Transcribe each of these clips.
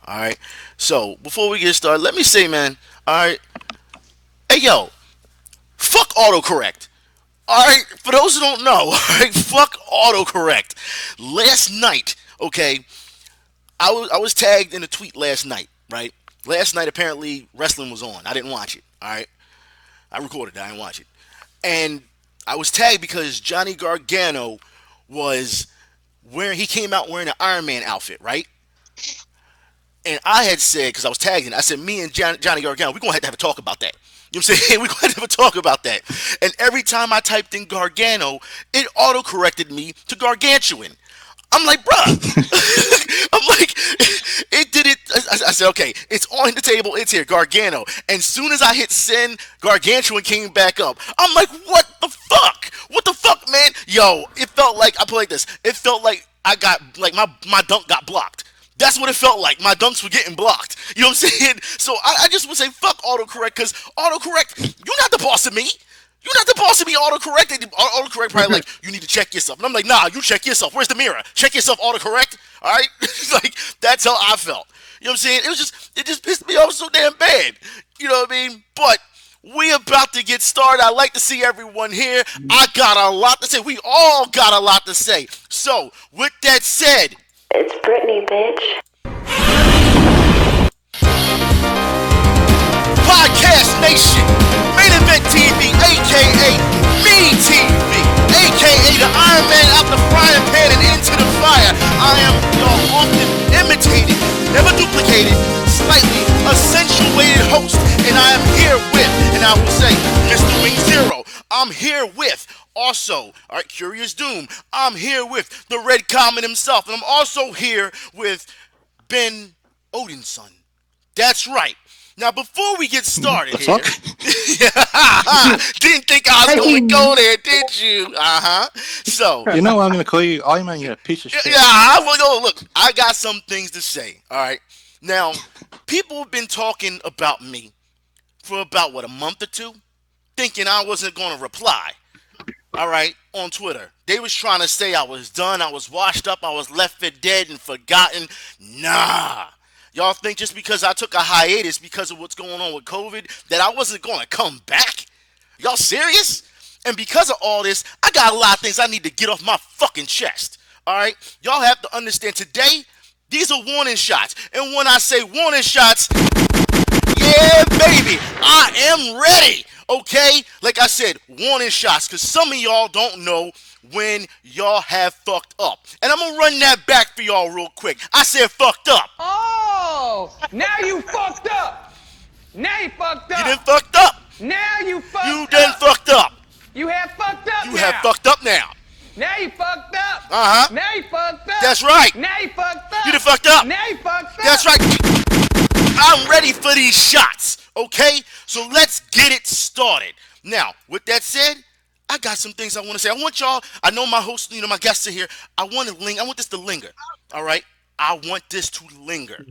All right. So before we get started, let me say, man. All right. Hey, yo, fuck autocorrect. All right. For those who don't know, all right, fuck autocorrect. Last night, okay, I was tagged in a tweet last night, right? Last night apparently wrestling was on. I didn't watch it. All right. I recorded it. I didn't watch it. And I was tagged because Johnny Gargano was wearing. He came out wearing an Iron Man outfit, right? And I had said, because I was tagging, I said, me and Johnny Gargano, we're going to have a talk about that. You know what I'm saying? We're going to have a talk about that. And every time I typed in Gargano, it auto-corrected me to Gargantuan. I'm like, bruh. I'm like, it did it. I said, okay, it's on the table. It's here, Gargano. And soon as I hit send, Gargantuan came back up. I'm like, what the fuck? What the fuck, man? Yo, it felt like, I put it like this. It felt like I got, like my dunk got blocked. That's what it felt like. My dunks were getting blocked. You know what I'm saying? So I just would say fuck autocorrect, because autocorrect, you're not the boss of me. You're not the boss of me. Autocorrect. Autocorrect probably like, you need to check yourself. And I'm like, nah, you check yourself. Where's the mirror? Check yourself, autocorrect. All right? Like, that's how I felt. You know what I'm saying? It just pissed me off so damn bad. You know what I mean? But we about to get started. I like to see everyone here. I got a lot to say. We all got a lot to say. So, with that said, it's Britney, bitch. Podcast Nation, Main Event TV, aka Me TV, aka the Iron Man out the frying pan and into the fire. I am your often imitated, never duplicated, slightly accentuated host, and I am here with, and I will say, Mr. Wing Zero. I'm here with. Also, all right, Curious Doom. I'm here with the Red Comet himself, and I'm also here with Ben Odinson. That's right. Now, before we get started here, didn't think I was going to go there, did you? So, you know what I'm going to call you? Iron Man, you're a piece of shit. Yeah, I'm going to go. Look, I got some things to say. All right. Now, people have been talking about me for about, what, a month or two, thinking I wasn't going to reply. All right, on Twitter. They was trying to say I was done, I was washed up, I was left for dead and forgotten. Nah. Y'all think just because I took a hiatus because of what's going on with COVID that I wasn't going to come back? Y'all serious? And because of all this, I got a lot of things I need to get off my fucking chest. All right? Y'all have to understand today, these are warning shots. And when I say warning shots, yeah, baby, I am ready. Okay, like I said, warning shots, because some of y'all don't know when y'all have fucked up. And I'm going to run that back for y'all real quick. I said fucked up. Oh, now you fucked up. Now you fucked up. You done fucked up. Now you fucked up. You done fucked up. You have fucked up You now. have fucked up now. Now you fucked up. Uh-huh. Now you fucked up. That's right. Now you fucked up. You done fucked up. Now you fucked up. That's right. I'm ready for these shots, okay? So let's get it started. Now, with that said, I got some things I want to say. I want y'all, I know my hosts, my guests are here. I want this to linger, all right? I want this to linger.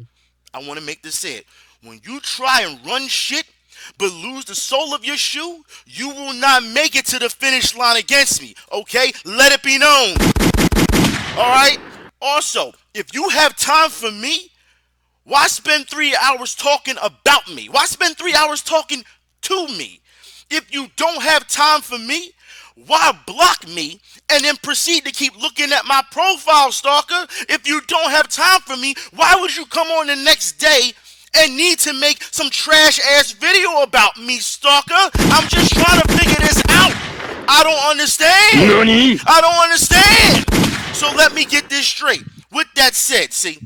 I want to make this said. When you try and run shit, but lose the sole of your shoe, you will not make it to the finish line against me, okay? Let it be known, all right? Also, if you have time for me, why spend 3 hours talking about me? Why spend 3 hours talking to me? If you don't have time for me, why block me and then proceed to keep looking at my profile, stalker? If you don't have time for me, why would you come on the next day and need to make some trash-ass video about me, stalker? I'm just trying to figure this out. I don't understand. Nani? I don't understand. So let me get this straight. With that said, see,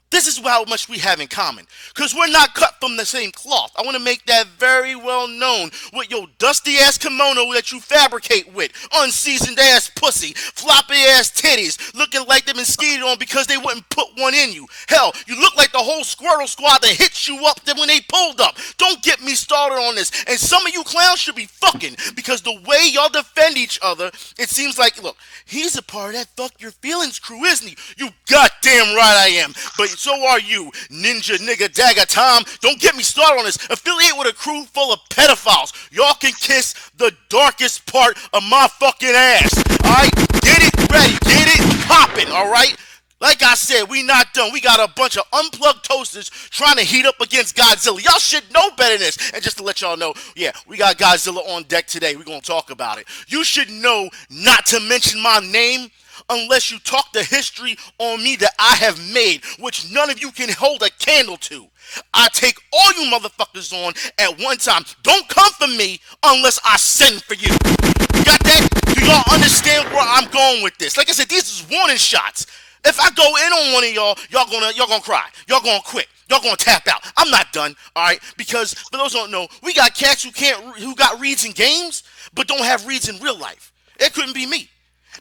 this is how much we have in common. Because we're not cut from the same cloth. I want to make that very well known with your dusty ass kimono that you fabricate with. Unseasoned ass pussy. Floppy ass titties. Looking like they've been skied on because they wouldn't put one in you. Hell, you look like the whole Squirtle squad that hit you up when they pulled up. Don't get me started on this. And some of you clowns should be fucking. Because the way y'all defend each other, it seems like, look, he's a part of that fuck your feelings crew, isn't he? You goddamn right I am. But so are you, ninja nigga dagger Tom. Don't get me started on this. Affiliate with a crew full of pedophiles. Y'all can kiss the darkest part of my fucking ass. Alright? Get it ready. Get it popping. Alright? Like I said, we not done. We got a bunch of unplugged toasters trying to heat up against Godzilla. Y'all should know better than this. And just to let y'all know, yeah, we got Godzilla on deck today. We're going to talk about it. You should know not to mention my name unless you talk the history on me that I have made, which none of you can hold a candle to. I take all you motherfuckers on at one time. Don't come for me unless I send for you. Got that? Do y'all understand where I'm going with this? Like I said, these is warning shots. If I go in on one of y'all gonna cry. Y'all gonna quit. Y'all gonna tap out. I'm not done, all right? Because for those who don't know, we got cats who got reads in games, but don't have reads in real life. It couldn't be me,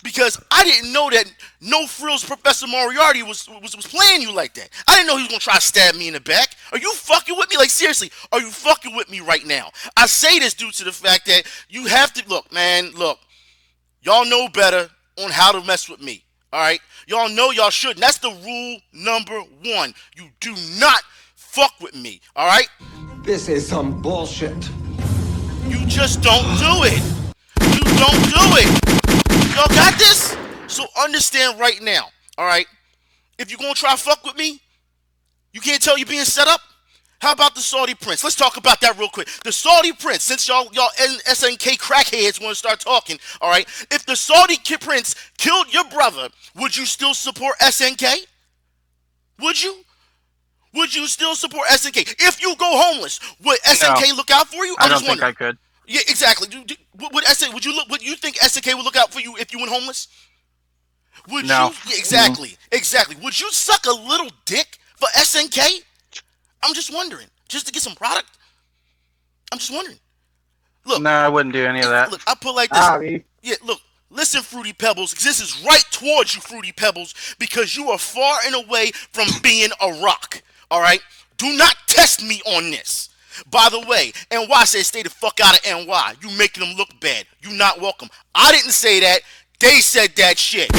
because I didn't know that No Frills Professor Moriarty was playing you like that. I didn't know he was gonna try to stab me in the back. Are you fucking with me? Like seriously, are you fucking with me right now? I say this due to the fact that you have to look, man. Look, y'all know better on how to mess with me. All right, y'all know y'all shouldn't. That's the rule number one. You do not fuck with me. All right. This is some bullshit. You just don't do it. You don't do it. Y'all got this? So understand right now. All right. If you're gonna try to fuck with me, you can't tell you're being set up. How about the Saudi prince? Let's talk about that real quick. The Saudi prince, since y'all SNK crackheads want to start talking, all right? If the Saudi prince killed your brother, would you still support SNK? Would you? Would you still support SNK? If you go homeless, would SNK look out for you? I don't think I could. Yeah, exactly. Would you think SNK would look out for you if you went homeless? Would no. you? Yeah, exactly. Exactly. Would you suck a little dick for SNK? I'm just wondering, just to get some product. I'm just wondering. Look, no, I wouldn't do any of that. Look, I put it like this. Yeah, look, listen, Fruity Pebbles. This is right towards you, Fruity Pebbles, because you are far and away from being a rock. All right, do not test me on this. By the way, NY said stay the fuck out of NY. You making them look bad. You not welcome. I didn't say that. They said that shit.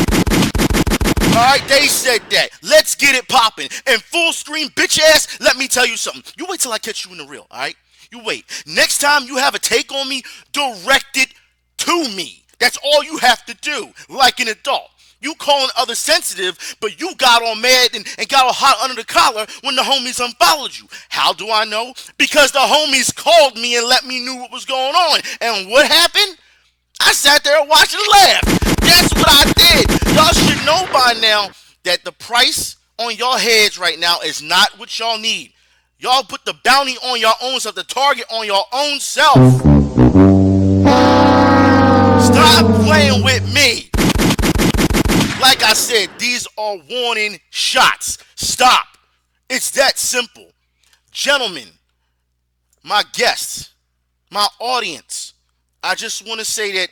Alright, they said that. Let's get it popping. And full screen bitch ass, let me tell you something. You wait till I catch you in the reel, alright? You wait. Next time you have a take on me, direct it to me. That's all you have to do, like an adult. You calling others sensitive, but you got all mad and got all hot under the collar when the homies unfollowed you. How do I know? Because the homies called me and let me know what was going on. And what happened? I sat there and watched and laughed. That's what I did. Y'all should know by now that the price on y'all heads right now is not what y'all need. Y'all put the bounty on your own self, the target on your own self. Stop playing with me. Like I said, these are warning shots. Stop. It's that simple. Gentlemen, my guests, my audience, I just want to say that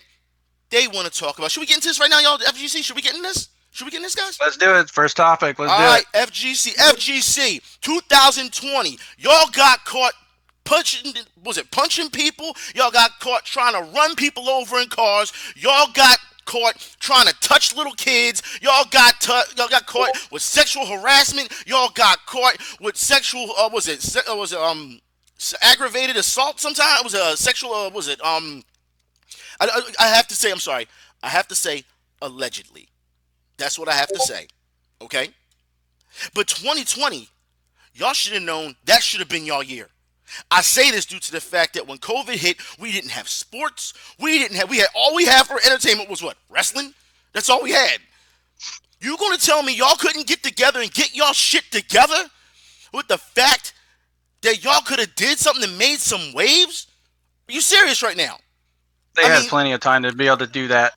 they want to talk about. Should we get into this right now, y'all? FGC, should we get in this? Should we get in this, guys? Let's do it. First topic. Let's do it. All right, FGC 2020. Y'all got caught punching people? Y'all got caught trying to run people over in cars. Y'all got caught trying to touch little kids. Y'all got caught with sexual harassment. Y'all got caught with sexual aggravated assault sometimes. It was a sexual I have to say, I'm sorry. I have to say allegedly. That's what I have to say. Okay? But 2020, y'all should have known that should have been y'all year. I say this due to the fact that when COVID hit, we didn't have sports. We had all we had for entertainment was what? Wrestling? That's all we had. You gonna tell me y'all couldn't get together and get y'all shit together with the fact that y'all could have did something and made some waves? Are you serious right now? They had plenty of time to be able to do that.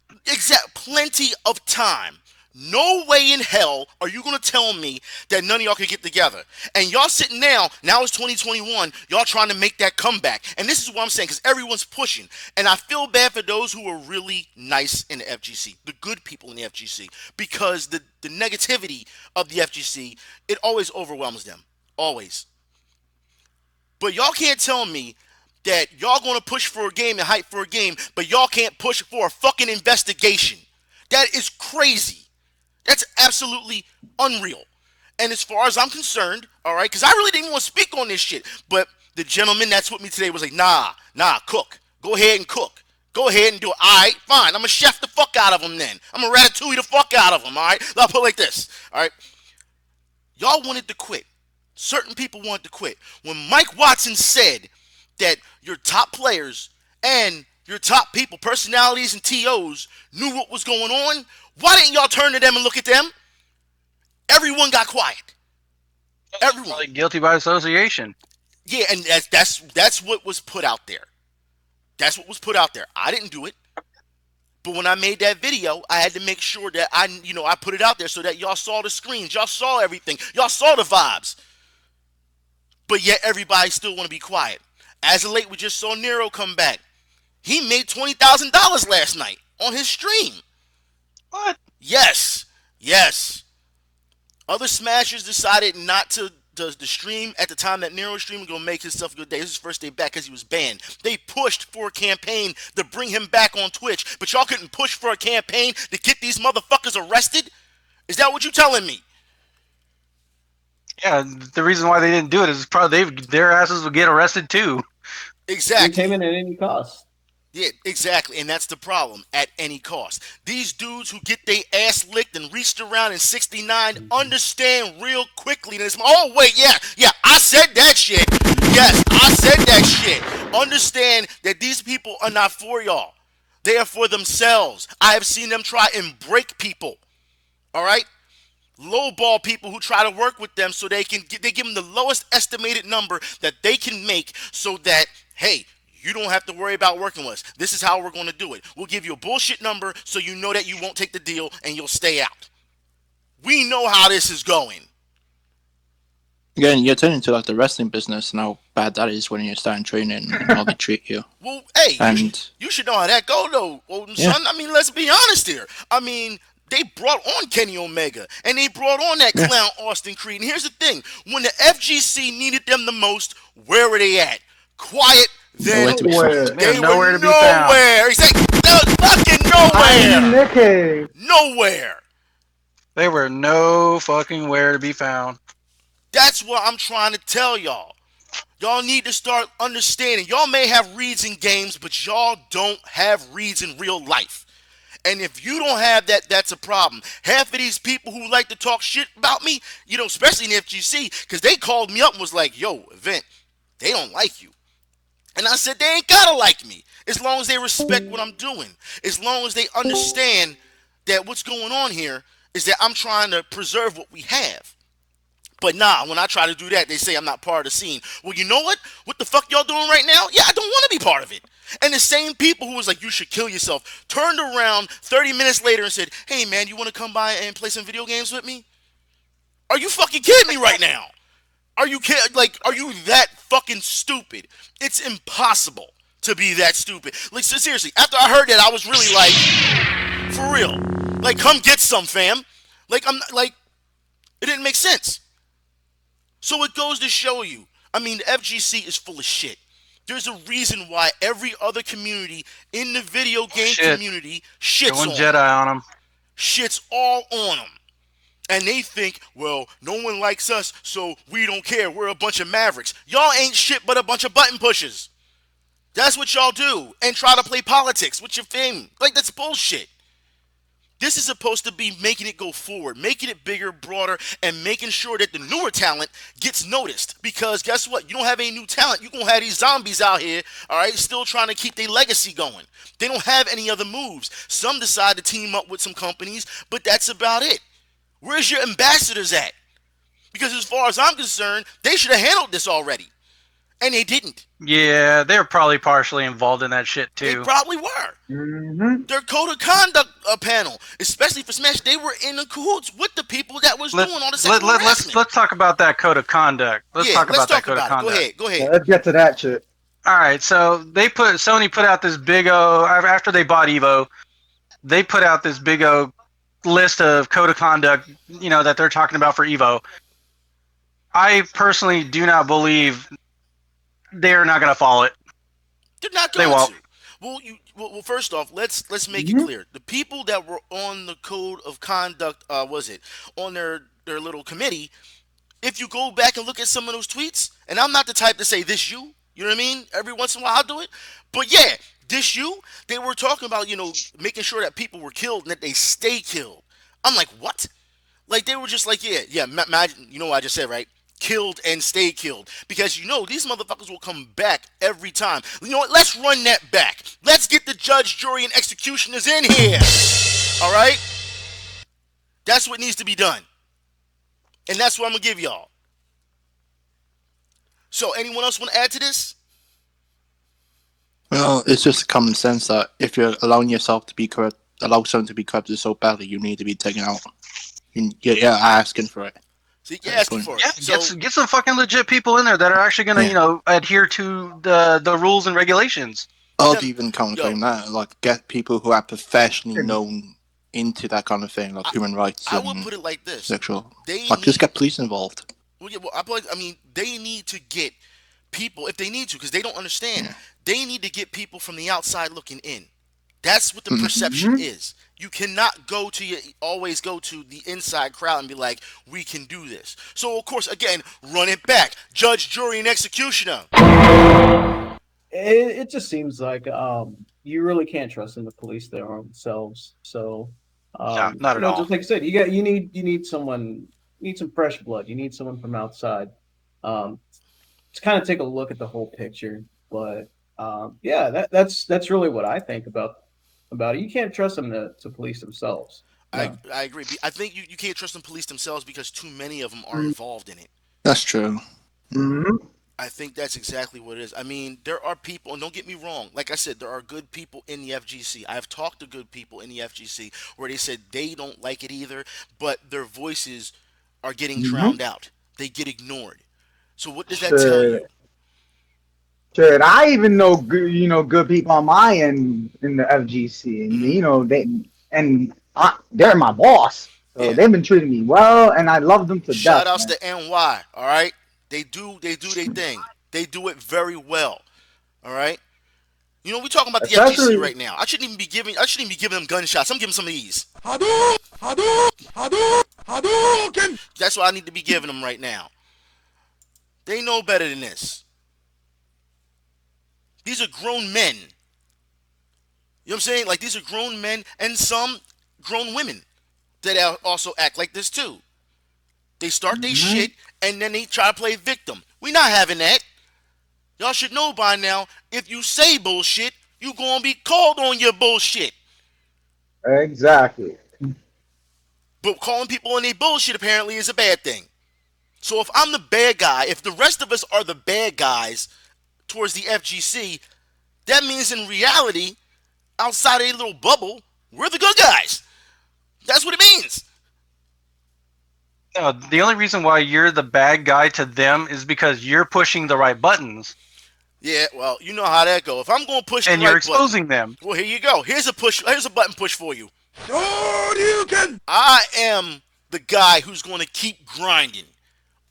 Plenty of time. No way in hell are you going to tell me that none of y'all could get together. And y'all sitting now it's 2021, y'all trying to make that comeback. And this is what I'm saying, because everyone's pushing. And I feel bad for those who are really nice in the FGC, the good people in the FGC, because the negativity of the FGC, it always overwhelms them. Always. But y'all can't tell me that y'all going to push for a game and hype for a game, but y'all can't push for a fucking investigation. That is crazy. That's absolutely unreal. And as far as I'm concerned, all right, because I really didn't want to speak on this shit, but the gentleman that's with me today was like, nah, cook. Go ahead and cook. Go ahead and do it. All right, fine. I'm gonna chef the fuck out of them then. I'm gonna ratatouille the fuck out of them. All right. I'll put it like this. All right. Y'all wanted to quit. Certain people wanted to quit. When Mike Watson said that your top players and your top people, personalities and TOs, knew what was going on, why didn't y'all turn to them and look at them? Everyone got quiet. Everyone. Probably guilty by association. Yeah, and that's what was put out there. That's what was put out there. I didn't do it. But when I made that video, I had to make sure that I put it out there so that y'all saw the screens. Y'all saw everything. Y'all saw the vibes. But yet everybody still want to be quiet. As of late, we just saw Nero come back. He made $20,000 last night on his stream. What? Yes. Other smashers decided not to stream at the time that Nero streamed and go make himself a good day. This is his first day back because he was banned. They pushed for a campaign to bring him back on Twitch, but y'all couldn't push for a campaign to get these motherfuckers arrested? Is that what you telling me? Yeah, the reason why they didn't do it is probably their asses would get arrested too. Exactly. Entertainment at any cost. Yeah, exactly, and that's the problem, at any cost. These dudes who get their ass licked and reached around in 69 understand real quickly that oh, wait, yeah, I said that shit. Yes, I said that shit. Understand that these people are not for y'all. They are for themselves. I have seen them try and break people, all right? Lowball people who try to work with them so they give them the lowest estimated number that they can make so that, hey, you don't have to worry about working with us. This is how we're going to do it. We'll give you a bullshit number so you know that you won't take the deal and you'll stay out. We know how this is going. Again, you're turning to like the wrestling business and how bad that is when you're starting training and how they treat you. Well, hey, and you should know how that go though, Olden son. I mean, let's be honest here. I mean, they brought on Kenny Omega and they brought on that clown Austin Creed. And here's the thing: when the FGC needed them the most, where were they at? Quiet. Then Nowhere. they Nowhere were to be found. nowhere. Exactly. They was fucking nowhere. Nowhere. They were no fucking where to be found. That's what I'm trying to tell y'all. Y'all need to start understanding. Y'all may have reads in games, but y'all don't have reads in real life. And if you don't have that, that's a problem. Half of these people who like to talk shit about me, especially in the FGC, because they called me up and was like, yo, Event, they don't like you. And I said, they ain't gotta like me. As long as they respect what I'm doing. As long as they understand that what's going on here is that I'm trying to preserve what we have. But nah, when I try to do that, they say I'm not part of the scene. Well, you know what? What the fuck y'all doing right now? Yeah, I don't want to be part of it. And the same people who was like, you should kill yourself, turned around 30 minutes later and said, hey man, you want to come by and play some video games with me? Are you fucking kidding me right now? Are you that fucking stupid? It's impossible to be that stupid. Like, so seriously, after I heard that, I was really like, for real. Like, come get some, fam. Like, it didn't make sense. So it goes to show you, I mean, the FGC is full of shit. There's a reason why every other community in the video game community shits Going on Jedi them. on them. Shits all on them. And they think, well, no one likes us, so we don't care. We're a bunch of mavericks. Y'all ain't shit but a bunch of button pushers. That's what y'all do. And try to play politics with your fame. Like, that's bullshit. This is supposed to be making it go forward, making it bigger, broader, and making sure that the newer talent gets noticed. Because guess what? You don't have any new talent. You're going to have these zombies out here, all right, still trying to keep their legacy going. They don't have any other moves. Some decide to team up with some companies, but that's about it. Where's your ambassadors at? Because as far as I'm concerned, they should have handled this already. And they didn't. Yeah, they're probably partially involved in that shit too. They probably were. Their code of conduct panel, especially for Smash, they were in the cahoots with the people that was doing all the sexual harassment. Let's talk about that code of conduct. Let's talk about that code of conduct. Go ahead. Yeah, let's get to that shit. All right, so Sony put out this big O after they bought Evo. They put out this big O list of code of conduct, that they're talking about for Evo. I personally do not believe they're not going to follow it. They're not going to. Well, well, first off, let's make it clear. The people that were on the code of conduct, on their little committee, if you go back and look at some of those tweets, and I'm not the type to say this you know what I mean? Every once in a while I'll do it. But yeah, Dish you? They were talking about, making sure that people were killed and that they stay killed. I'm like, what? Like, they were just like, yeah, you know what I just said, right? Killed and stay killed. Because, these motherfuckers will come back every time. You know what? Let's run that back. Let's get the judge, jury, and executioners in here. All right? That's what needs to be done. And that's what I'm going to give y'all. So, anyone else want to add to this? Well, it's just common sense that if you're allowing yourself to be corrupt, allow someone to be corrupted so badly, you need to be taken out. You're asking for it. See, you're asking for it. Yeah, So, get some fucking legit people in there that are actually going to, adhere to the rules and regulations. I'd even counterclaim that. Like, get people who are professionally known into that kind of thing, like human rights. I would put it like this: sexual. Just get police involved. Well, yeah, I mean, they need to get people if they need to, because they don't understand. Yeah. They need to get people from the outside looking in. That's what the perception is. You cannot always go to the inside crowd and be like, we can do this. So, of course, again, run it back. Judge, jury, and executioner. It just seems like you really can't trust in the police their own selves. So, not at all. Just like I said, you need someone, you need some fresh blood. You need someone from outside to kind of take a look at the whole picture. But that's really what I think about it. You can't trust them to police themselves. No. I agree. I think you can't trust them police themselves because too many of them are involved in it. That's true. Mm-hmm. I think that's exactly what it is. I mean, there are people, and don't get me wrong, like I said, there are good people in the FGC. I've talked to good people in the FGC where they said they don't like it either, but their voices are getting drowned out. They get ignored. So what does that tell you? Sure, I even know good people on my end in the FGC, and they're my boss, so they've been treating me well, and I love them to death. Shout outs to NY, all right? They do their thing. They do it very well, all right? We're talking about the FGC right now. I shouldn't even be giving them gunshots. I'm giving some of these. Hadouken! That's what I need to be giving them right now. They know better than this. These are grown men. You know what I'm saying? Like, these are grown men and some grown women that also act like this too. They start their shit and then they try to play victim. We not having that. Y'all should know by now, if you say bullshit, you gonna be called on your bullshit. Exactly. But calling people on their bullshit apparently is a bad thing. So if I'm the bad guy, if the rest of us are the bad guys towards the FGC, that means in reality, outside of a little bubble, we're the good guys. That's what it means. No, the only reason why you're the bad guy to them is because you're pushing the right buttons. Yeah, well, you know how that goes. If I'm going to push the right button, and you're exposing them. Well, here you go. Here's a button push for you. I am the guy who's going to keep grinding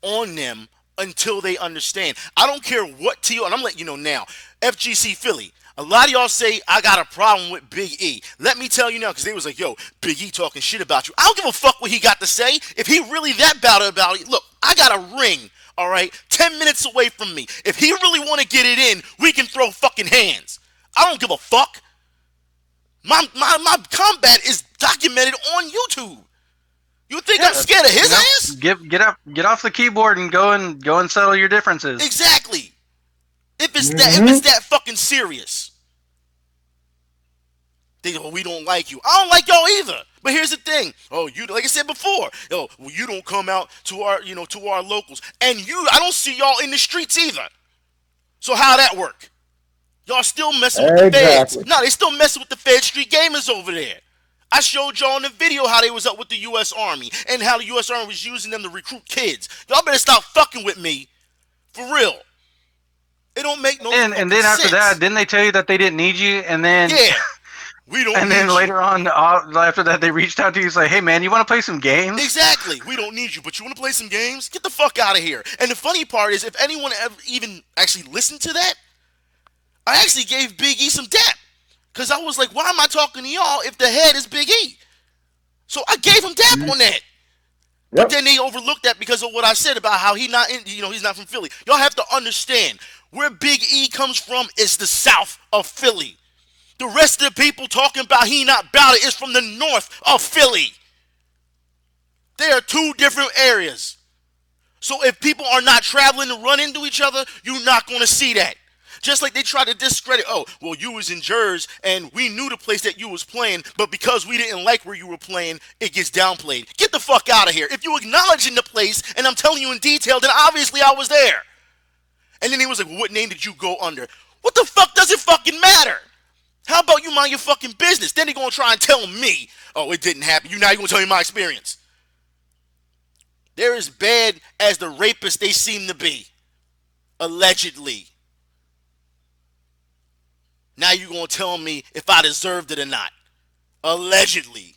on them until they understand. I don't care what to you, and I'm letting you know now. FGC Philly. A lot of y'all say I got a problem with Big E. Let me tell you now, because they was like, yo, Big E talking shit about you. I don't give a fuck what he got to say. If he really that bad about it, look, I got a ring, all right, 10 minutes away from me. If he really want to get it in, we can throw fucking hands. I don't give a fuck. My combat is documented on YouTube. You think I'm scared of his ass? Get off the keyboard and go and settle your differences. Exactly. If it's that fucking serious. They go, we don't like you. I don't like y'all either. But here's the thing. Oh, you like I said before. Well, you don't come out to our locals. And I don't see y'all in the streets either. So how that work? Y'all still messing with the feds. No, they still messing with the Fed Street Gamers over there. I showed y'all in the video how they was up with the U.S. Army and how the U.S. Army was using them to recruit kids. Y'all better stop fucking with me. For real. It don't make no sense. And then after that, didn't they tell you that they didn't need you? And then we don't. And then later on, after that, they reached out to you and say, "Hey, man, you want to play some games?" Exactly. We don't need you, but you want to play some games? Get the fuck out of here. And the funny part is, if anyone ever even actually listened to that, I actually gave Big E some dap. Because I was like, why am I talking to y'all if the head is Big E? So I gave him dap on that. But then they overlooked that because of what I said about how he's not from Philly. Y'all have to understand, where Big E comes from is the south of Philly. The rest of the people talking about he not about it is from the north of Philly. They are two different areas. So if people are not traveling to run into each other, you're not going to see that. Just like they try to discredit, oh, well, you was in Jersey and we knew the place that you was playing, but because we didn't like where you were playing, it gets downplayed. Get the fuck out of here. If you acknowledging the place and I'm telling you in detail, then obviously I was there. And then he was like, well, what name did you go under? What the fuck does it fucking matter? How about you mind your fucking business? Then they're going to try and tell me, oh, it didn't happen. Now you're going to tell me my experience. They're as bad as the rapists they seem to be. Allegedly. Now you're going to tell me if I deserved it or not. Allegedly.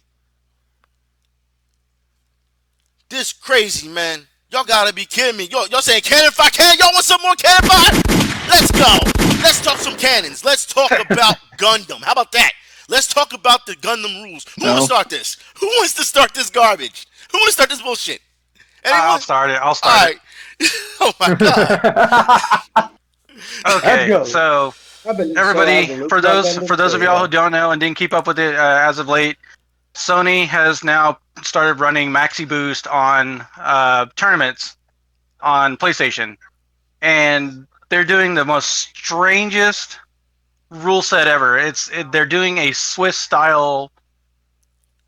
This crazy, man. Y'all gotta be kidding me. Y'all saying cannon fire, cannon? Y'all want some more cannon fire? Let's go. Let's talk some cannons. Let's talk about Gundam. How about that? Let's talk about the Gundam rules. Who wants to start this? Who wants to start this garbage? Who wants to start this bullshit? Anyone? I'll start it. All right. Oh my god. Okay, so everybody, for those of y'all who don't know and didn't keep up with it as of late, Sony has now started running Maxi Boost on tournaments on PlayStation, and they're doing the most strangest rule set ever. They're doing a Swiss style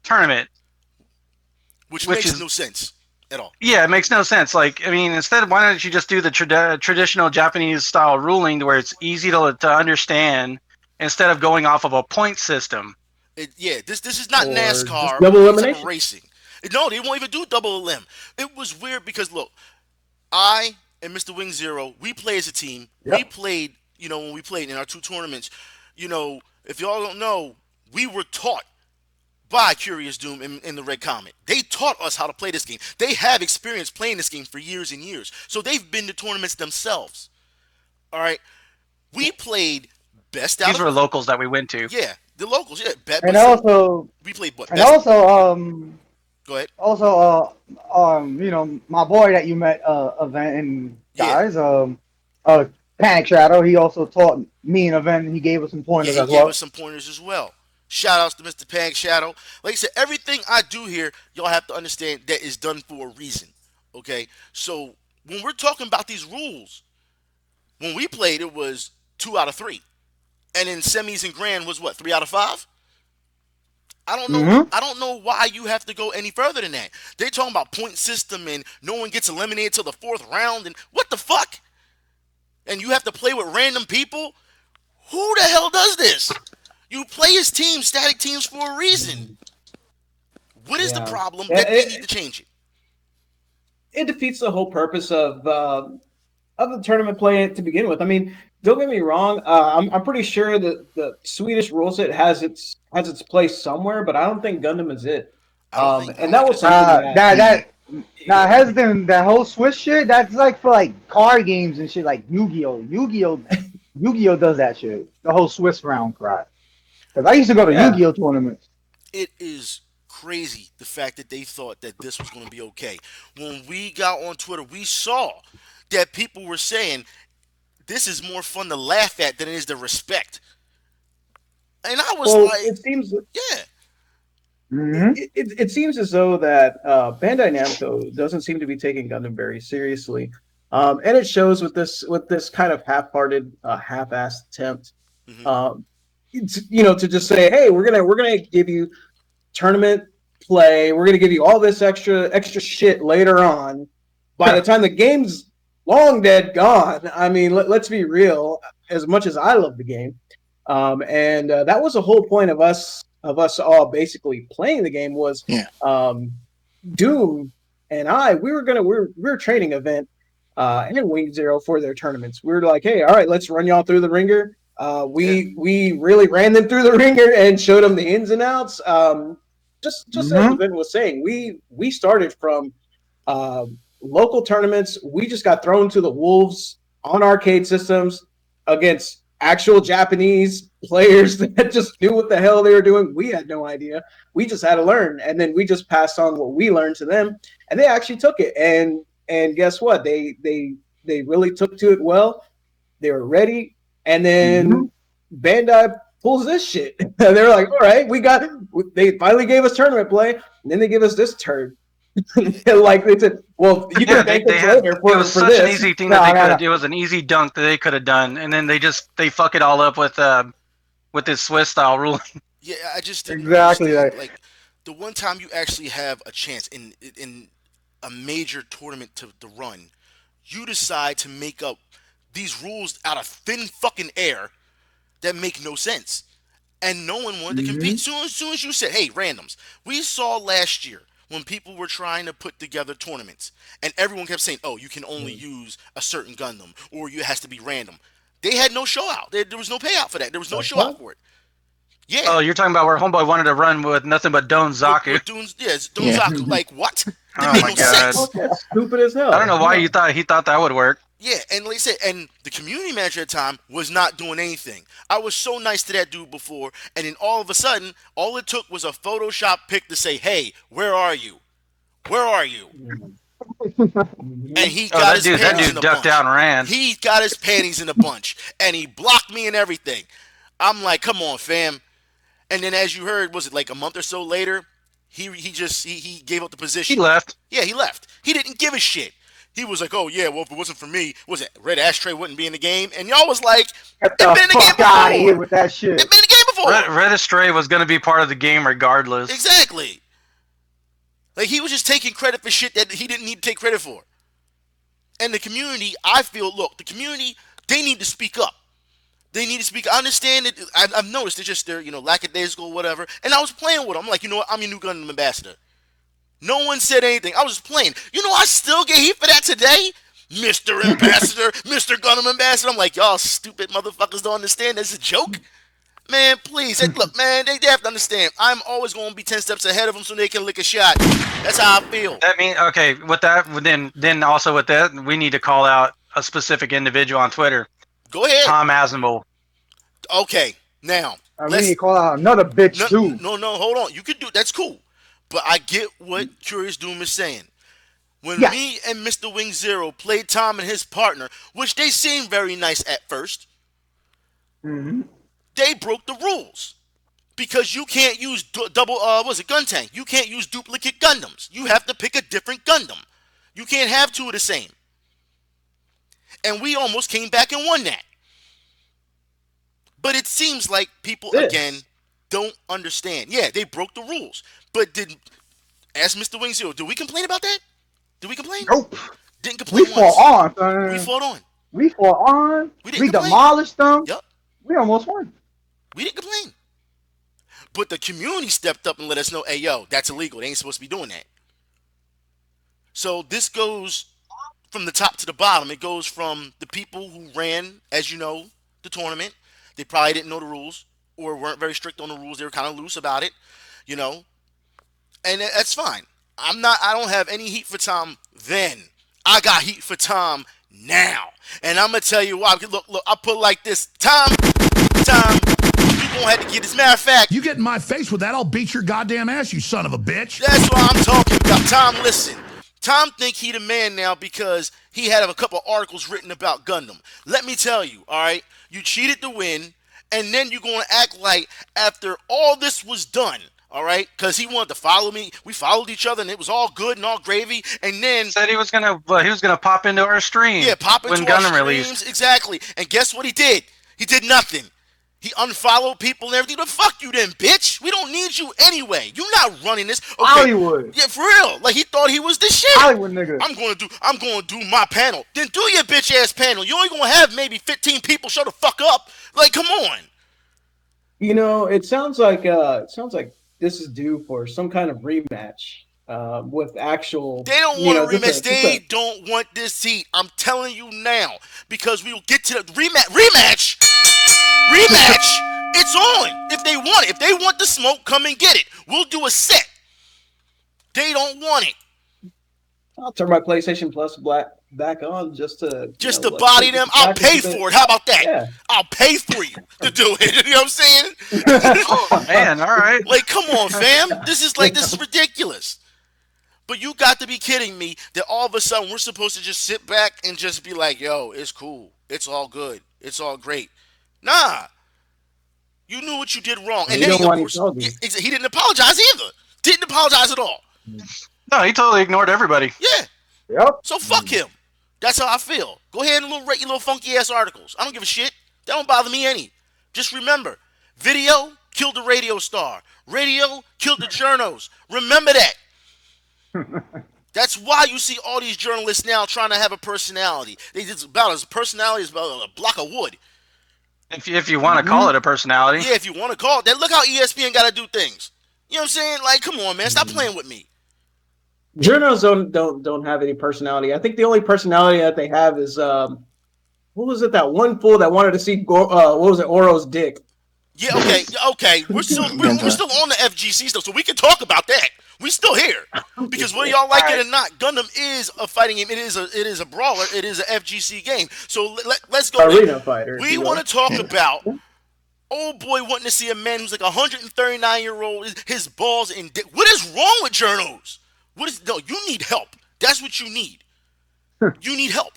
tournament, which makes no sense at all. Yeah, it makes no sense. Like, I mean, instead, why don't you just do the traditional Japanese style ruling to where it's easy to understand instead of going off of a point system? This is not NASCAR. Double elimination racing. No, they won't even do double elim. It was weird because look, I and Mr. Wing Zero, we play as a team. Yep. We played, when we played in our two tournaments. If y'all don't know, we were taught by Curious Doom in the Red Comet. They taught us how to play this game. They have experience playing this game for years and years. So they've been to tournaments themselves. All right. We played best out These were locals that we went to. Yeah, the locals. Yeah. And also, we played what? And also, go ahead. Also, my boy that you met, Event and guys, Panic Shadow, he also taught me an Event, and he gave us some pointers as well. He gave us some pointers as well. Shout outs to Mr. Panic Shadow. Like I said, everything I do here, y'all have to understand that is done for a reason. Okay? So, when we're talking about these rules, when we played, it was 2 out of 3. And in semis and grand was what, 3 out of 5? I don't know. Mm-hmm. I don't know why you have to go any further than that. They're talking about point system and no one gets eliminated till the 4th round and what the fuck? And you have to play with random people? Who the hell does this? You play as teams, static teams, for a reason. What is the problem that they need to change it? It defeats the whole purpose of the tournament play to begin with. I mean, don't get me wrong. I'm pretty sure that the Swedish rule set has its place somewhere, but I don't think Gundam is it. And that was something that whole Swiss shit. That's like for like card games and shit, like Yu-Gi-Oh. Yu-Gi-Oh does that shit. The whole Swiss round cry. Because I used to go to Yu-Gi-Oh tournaments. It is crazy the fact that they thought that this was going to be okay. When we got on Twitter, we saw that people were saying this is more fun to laugh at than it is to respect. And I was it seems, yeah. Mm-hmm. It seems as though that Bandai Namco doesn't seem to be taking Gundam very seriously, and it shows with this kind of half-hearted, half-assed attempt. Mm-hmm. To just say, hey, we're gonna give you tournament play. We're gonna give you all this extra shit later on. By the time the game's long dead gone, I mean, let's be real. As much as I love the game, and that was the whole point of us all basically playing the game was Doom and I. We were training Event and Wing Zero for their tournaments. We were like, hey, all right, let's run y'all through the ringer. We really ran them through the ringer and showed them the ins and outs. Just as Event was saying, we started from local tournaments. We just got thrown to the wolves on arcade systems against actual Japanese players that just knew what the hell they were doing. We had no idea. We just had to learn, and then we just passed on what we learned to them, and they actually took it. And guess what? They really took to it well. They were ready, and then Bandai pulls this shit? And they're like, all right, they finally gave us tournament play, and then they give us this turn. Like they said, well, you can thank us later for it was such this. an easy thing that they could. It was an easy dunk that they could have done, and then they fuck it all up with this Swiss style ruling. Yeah, I just didn't Exactly, understand. like- Like the one time you actually have a chance in a major tournament to run, you decide to make up these rules out of thin fucking air that make no sense. And no one wanted to compete. Soon as you said, hey, randoms, we saw last year when people were trying to put together tournaments and everyone kept saying, oh, you can only use a certain Gundam or it has to be random. They had no show out. There was no payout for that. There was no show out for it. Yeah. Oh, you're talking about where Homeboy wanted to run with nothing but Don Zaku. Don Zaku. Like, what? That Oh made my no God. sense. That's stupid as hell. I don't know why he thought that would work. Yeah, and like I said, and the community manager at the time was not doing anything. I was so nice to that dude before, and then all of a sudden, all it took was a Photoshop pic to say, hey, where are you? Where are you? And he got his that panties dude in a ducked bunch. out and ran. He got his panties in a bunch, and he blocked me and everything. I'm like, come on, fam. And then, as you heard, was it like a month or so later? He gave up the position. He left. Yeah, he left. He didn't give a shit. He was like, oh yeah, well if it wasn't for me, was it Red Ashtray wouldn't be in the game? And y'all was like, Get it's been in the the game fuck out of before. here with that shit. It's been in the game before. Red Astray was going to be part of the game regardless. Exactly. Like he was just taking credit for shit that he didn't need to take credit for. And the community, I feel, look, the community, they need to speak up. They need to speak. I understand it. I've noticed they're lackadaisical or whatever. And I was playing with them. I'm like, you know what? I'm your new Gundam ambassador. No one said anything. I was just playing. You know, I still get heat for that today. Mr. Ambassador, Mr. Gundam Ambassador. I'm like, y'all stupid motherfuckers don't understand. That's a joke. Man, please. Hey, look, man, they have to understand. I'm always going to be 10 steps ahead of them so they can lick a shot. That's how I feel. That means, okay, with that, then also with that, we need to call out a specific individual on Twitter. Go ahead. Tom Asimov. Okay, now. I mean, you call out another bitch too. No, hold on. You can do that's cool. But I get what Curious Doom is saying. When me and Mr. Wing Zero played Tom and his partner, which they seemed very nice at first, they broke the rules. Because you can't use gun tank. You can't use duplicate Gundams. You have to pick a different Gundam. You can't have two of the same. And we almost came back and won that. But it seems like people, again, don't understand. Yeah, they broke the rules. But ask Mr. Wing Zero, did we complain about that? Did we complain? Nope. Didn't complain We once. fought on, son. We fought on. We fought on. We We complain. demolished them. Yep. We almost won. We didn't complain. But the community stepped up and let us know, hey, yo, that's illegal. They ain't supposed to be doing that. So this goes from the top to the bottom. It goes from the people who ran, as you know, the tournament. They probably didn't know the rules or weren't very strict on the rules. They were kind of loose about it, you know. And that's fine. I don't have any heat for Tom then. I got heat for Tom now. And I'm going to tell you why. Look, I put it like this. Tom, you're going to have to get this. Matter of fact. You get in my face with that, I'll beat your goddamn ass, you son of a bitch. That's what I'm talking about. Tom, listen. Tom think he the man now because he had a couple articles written about Gundam. Let me tell you, all right? You cheated to win, and then you're going to act like after all this was done, all right? Because he wanted to follow me. We followed each other, and it was all good and all gravy. And then said he was gonna pop into our stream. Yeah, pop into when our Gundam streams. released. Exactly. And guess what he did? He did nothing. He unfollowed people and everything. But fuck you then, bitch. We don't need you anyway. You're not running this. Okay. Hollywood. Yeah, for real. Like he thought he was the shit. Hollywood nigga. I'm gonna do my panel. Then do your bitch ass panel. You only gonna have maybe 15 people show the fuck up. Like, come on. You know, it sounds like this is due for some kind of rematch with actual. They don't want a rematch. They don't want this heat. I'm telling you now, because we will get to the rematch. It's on. If they want it, if they want the smoke, come and get it. We'll do a set. They don't want it. I'll turn my PlayStation Plus back on just to body them. I'll pay for it. How about that? Yeah. I'll pay for you to do it. You know what I'm saying? Oh man, all right. Like, come on, fam. This is ridiculous. But you got to be kidding me that all of a sudden we're supposed to just sit back and just be like, yo, it's cool. It's all good. It's all great. Nah. You knew what you did wrong, and You then don't he, of want course, to tell you. he didn't apologize either. Didn't apologize at all. No, he totally ignored everybody. Yeah. Yep. So fuck him. That's how I feel. Go ahead and rate your little funky ass articles. I don't give a shit. That don't bother me any. Just remember, video killed the radio star. Radio killed the journos. Remember that. That's why you see all these journalists now trying to have a personality. It's about as personality as about a block of wood. If you want to call it a personality. Yeah, if you want to call it that. Look how ESPN got to do things. You know what I'm saying? Like, come on, man. Stop playing with me. Journos don't have any personality. I think the only personality that they have is what was it? That one fool that wanted to see what was it? Oro's dick. Yeah, okay. We're still on the FGC stuff, so we can talk about that. We still here because whether y'all like it or not, Gundam is a fighting game. It is a brawler. It is a FGC game. So let's go. Arena fighter. We want to talk about old boy wanting to see a man who's like 139-year-old. His balls in dick. What is wrong with journos? No, you need help. That's what you need. You need help.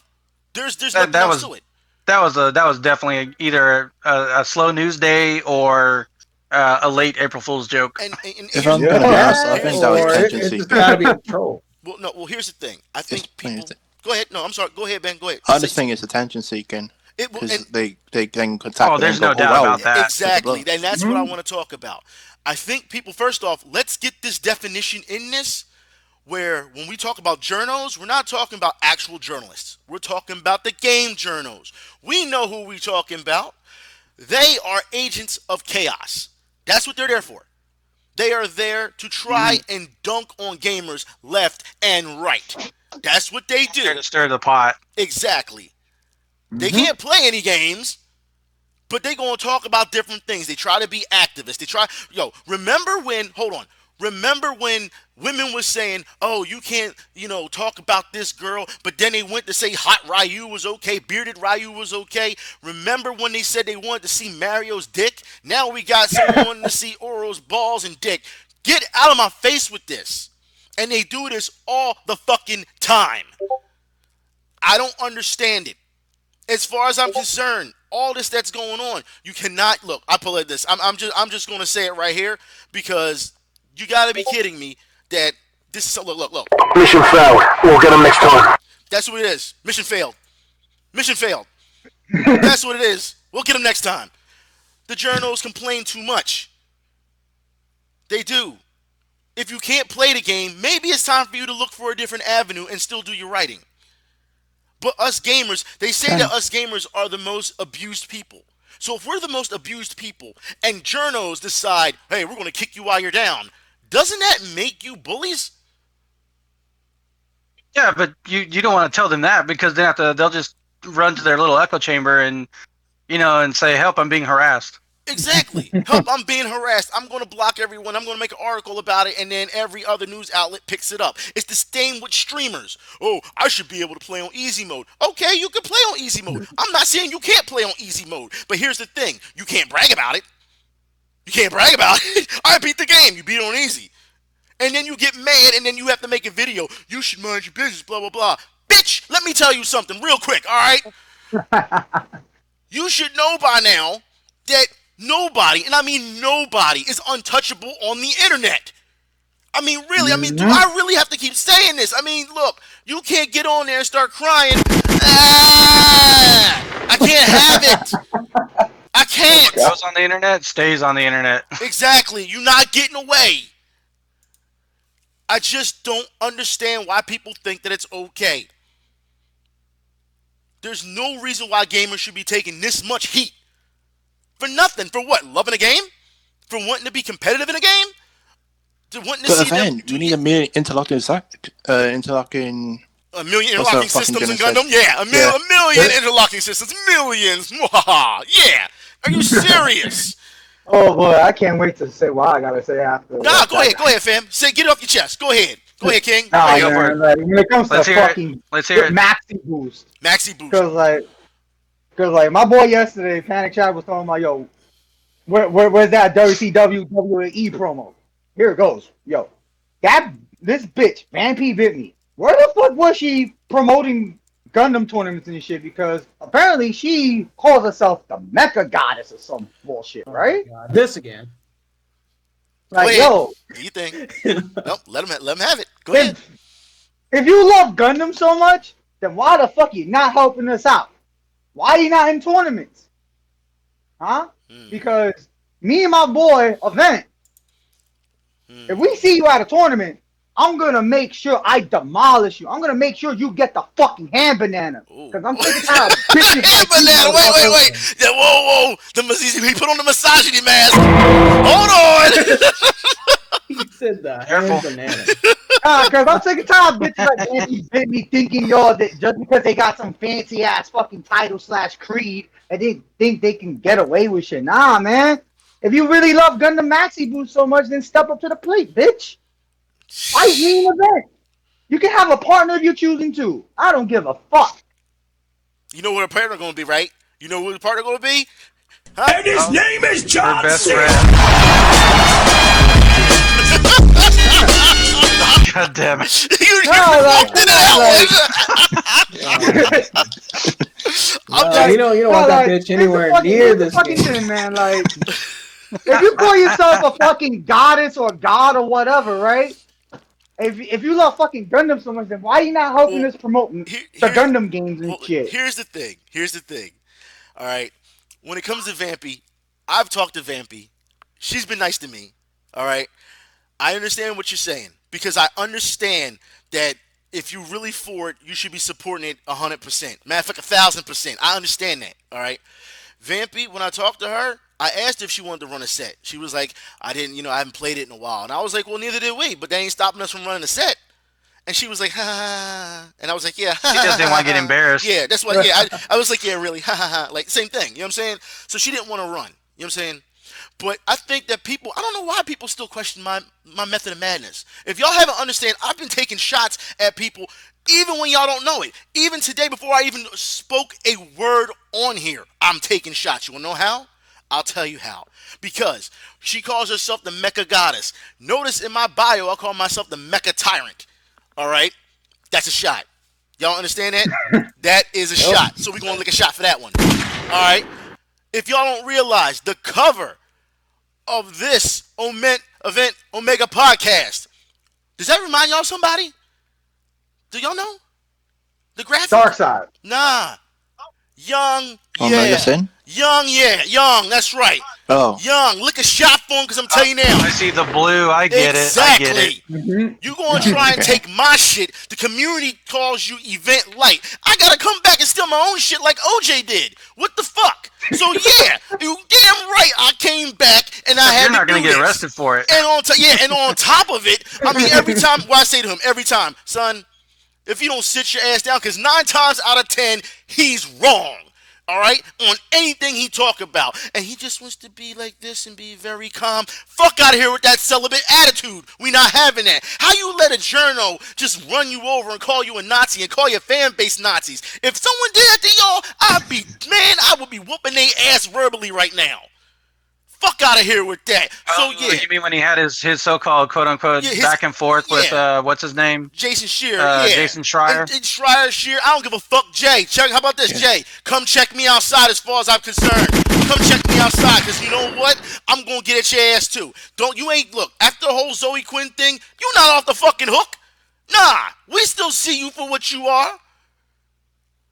There's nothing else to it. That was definitely either a slow news day or a late April Fool's joke. And If I'm gonna be honest, I think that was attention It's seeking. gotta be a troll. Well, here's the thing. I think people. Go ahead. No, I'm sorry. Go ahead, Ben. Go ahead. I just think it's attention seeking because they can contact. Oh, there's no doubt about that. Exactly, and that's what I want to talk about. I think people. First off, let's get this definition in this. Where when we talk about journos, we're not talking about actual journalists. We're talking about the game journos. We know who we're talking about. They are agents of chaos. That's what they're there for. They are there to try and dunk on gamers left and right. That's what they do. To stir the pot. Exactly. They can't play any games, but they're going to talk about different things. They try to be activists. Remember when women was saying, oh, you can't, talk about this girl, but then they went to say hot Ryu was okay, bearded Ryu was okay. Remember when they said they wanted to see Mario's dick? Now we got someone wanting to see Oro's balls and dick. Get out of my face with this. And they do this all the fucking time. I don't understand it. As far as I'm concerned, all this that's going on, you cannot look. I put it this. I'm just going to say it right here because you got to be kidding me that this is look. Mission failed. We'll get him next time. That's what it is. Mission failed. That's what it is. We'll get him next time. The journos complain too much. They do. If you can't play the game, maybe it's time for you to look for a different avenue and still do your writing. But us gamers, they say that us gamers are the most abused people. So if we're the most abused people and journos decide, hey, we're going to kick you while you're down, doesn't that make you bullies? Yeah, but you don't want to tell them that because they'll just run to their little echo chamber and say, help, I'm being harassed. Exactly. Help, I'm being harassed. I'm going to block everyone. I'm going to make an article about it, and then every other news outlet picks it up. It's the same with streamers. Oh, I should be able to play on easy mode. Okay, you can play on easy mode. I'm not saying you can't play on easy mode, but here's the thing. You can't brag about it. I beat the game. You beat it on easy. And then you get mad, and then you have to make a video. You should mind your business, blah, blah, blah. Bitch, let me tell you something real quick, all right? You should know by now that nobody, and I mean nobody, is untouchable on the internet. I mean, really, do I really have to keep saying this? I mean, look, you can't get on there and start crying. I can't have it. I can't. What goes on the internet stays on the internet. Exactly. You're not getting away. I just don't understand why people think that it's okay. There's no reason why gamers should be taking this much heat. For nothing. For what? Loving a game? For wanting to be competitive in a game? To wanting to see them. We need a million interlocking. A million interlocking systems in Gundam? Yeah, a million interlocking systems. Millions. Yeah. Are you serious? Oh boy, I can't wait to say what I gotta say after. Nah, go ahead, fam. Get it off your chest. Go ahead, King. Nah, man, like, when it comes to fucking maxi boost, cause my boy yesterday, Panic Chat, was talking about, yo, where's that WCW WWE promo? Here it goes, yo, this bitch Vampy bit me. Where the fuck was she promoting Gundam tournaments and shit because apparently she calls herself the Mecha Goddess or some bullshit, right? God, this again. Like, Go yo, do you think? Nope, let him have it. Go ahead. if you love Gundam so much, then why the fuck you not helping us out? Why you not in tournaments? Huh? Because me and my boy, Event, if we see you at a tournament, I'm gonna make sure I demolish you. I'm gonna make sure you get the fucking hand banana. Because I'm sick and tired of bitches Hand like you, banana. motherfucker. Wait. Yeah, whoa. He put on the misogyny mask. Hold on. He said the Careful. hand banana. Because I'm sick and tired of bitches like Vampy bit me thinking, yo, that just because they got some fancy ass fucking title / creed, and they think they can get away with shit. Nah, man. If you really love Gundam Maxi Boost so much, then step up to the plate, bitch. Fight me in the event. You can have a partner if you're choosing to. I don't give a fuck. You know what a partner gonna be, right? You know who the partner gonna be? Huh? And his name is Her John best Cena. friend. God damn it. You You don't want that bitch anywhere near this fucking game. thing, man. Like, if you call yourself a fucking goddess or god or whatever, right? If you love fucking Gundam so much, then why are you not helping us promote the Gundam games and shit? Here's the thing. All right. When it comes to Vampy, I've talked to Vampy. She's been nice to me. All right. I understand what you're saying because I understand that if you're really for it, you should be supporting it 100%. Matter of fact, 1,000%. I understand that. All right. Vampy, when I talked to her, I asked if she wanted to run a set. She was like, I haven't played it in a while. And I was like, well, neither did we, but that ain't stopping us from running a set. And she was like, ha ha ha. And I was like, yeah. She just didn't want to get embarrassed. Yeah, that's why, yeah. I was like, yeah, really, ha ha ha. Like, same thing. You know what I'm saying? So she didn't want to run. You know what I'm saying? But I think that people, I don't know why people still question my method of madness. If y'all haven't understand, I've been taking shots at people even when y'all don't know it. Even today, before I even spoke a word on here, I'm taking shots. You want to know how? I'll tell you how. Because she calls herself the Mecha Goddess. Notice in my bio, I call myself the Mecha Tyrant. All right? That's a shot. Y'all understand that? That is a shot. So we're going to lick a shot for that one. All right? If y'all don't realize, the cover of this Event Omega podcast, does that remind y'all of somebody? Do y'all know? The graphic? Dark Side. Nah. Young, Omega Sin? Young, that's right. Oh. Young, lick a shot for him because I'm telling you now. I see the blue. I get it. I get it. You gonna try and take my shit. The community calls you Event Light. I gotta come back and steal my own shit like OJ did. What the fuck? So yeah, you damn right. I came back and I had You're to not do gonna get this. arrested for it. And on top of it, I mean, every time, I say to him, every time, son, if you don't sit your ass down, because 9 times out of 10, he's wrong. All right? On anything he talk about. And he just wants to be like this and be very calm. Fuck out of here with that celibate attitude. We not having that. How you let a journo just run you over and call you a Nazi and call your fan base Nazis? If someone did that to y'all, I would be whooping their ass verbally right now. Fuck out of here with that. So yeah. You mean when he had his so-called quote-unquote back and forth with what's his name? Jason Shearer. Jason Schreier. Shearer. I don't give a fuck. Jay, how about this, Jay? Come check me outside as far as I'm concerned. Come check me outside, because you know what? I'm going to get at your ass too. Look, after the whole Zoe Quinn thing, you not off the fucking hook. Nah, we still see you for what you are.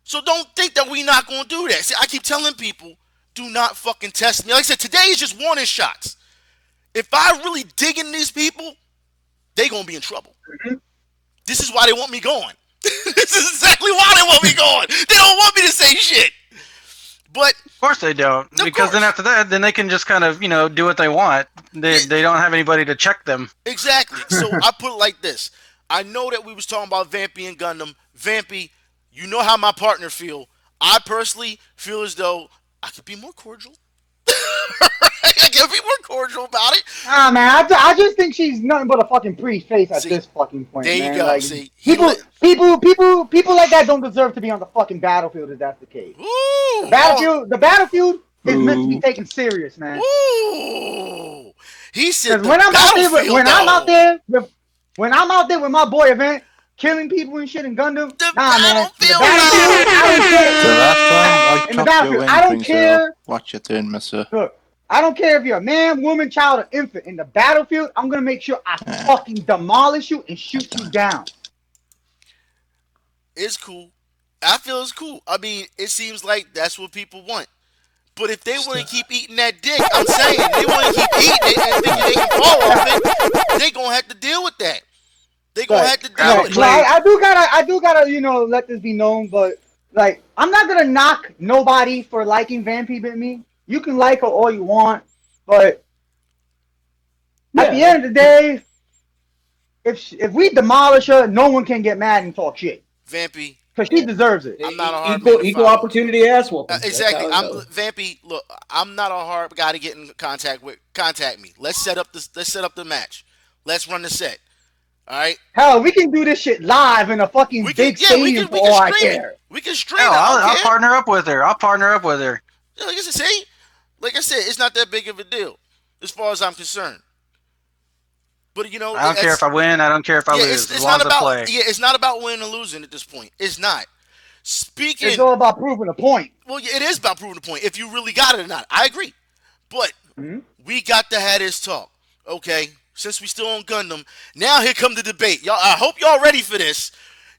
So don't think that we not going to do that. See, I keep telling people, do not fucking test me. Like I said, today is just warning shots. If I really dig in these people, they gonna be in trouble. Mm-hmm. This is why they want me going. This is exactly why they want me going. They don't want me to say shit. But of course they don't, because then after that, then they can just kind of do what they want. They don't have anybody to check them. Exactly. So I put it like this. I know that we was talking about Vampy and Gundam. Vampy, you know how my partner feel. I personally feel as though I could be more cordial. I could be more cordial about it. Ah, man, I just think she's nothing but a fucking pretty face at this fucking point. There you man. go. Like, see, people like that don't deserve to be on the fucking battlefield. If that's the case, Ooh, the battlefield is meant to be taken serious, man. Ooh, he said when I'm out there with my boy Event, killing people and shit in Gundam. The Nah, man. In the battlefield battlefield, I don't care. The last time I In the chopped your battlefield, wing, I don't Queen Zero. care. Watch your turn, mister. Look, I don't care if you're a man, woman, child, or infant. In the battlefield, I'm gonna make sure I fucking demolish you and shoot you down. It's cool. I feel it's cool. I mean, it seems like that's what people want. But if they want to keep eating that dick, I'm saying they want to keep eating it and thinking they can fall off it, they gonna have to deal with that. They gonna have to deal with it. I do gotta, let this be known. But like, I'm not gonna knock nobody for liking Vampy with me. You can like her all you want, but at the end of the day, if we demolish her, no one can get mad and talk shit. Vampy. Because she deserves it. I'm not a hard man to equal follow. opportunity ass whooping. Exactly. Vampy. Look, I'm not a hard guy to get in contact with. Contact me. Let's set up the match. Let's run the set. All right. Hell, we can do this shit live in a fucking big stadium for all I care. We can stream it. I'll partner up with her. Yeah, like I said, it's not that big of a deal as far as I'm concerned. But I don't care if I win. I don't care if I lose. It's not about play. Yeah, it's not about winning or losing at this point. It's not. It's all about proving a point. Well, it is about proving a point. If you really got it or not, I agree. But we got to have this talk, okay? Since we still on Gundam, now here come the debate. Y'all, I hope y'all ready for this.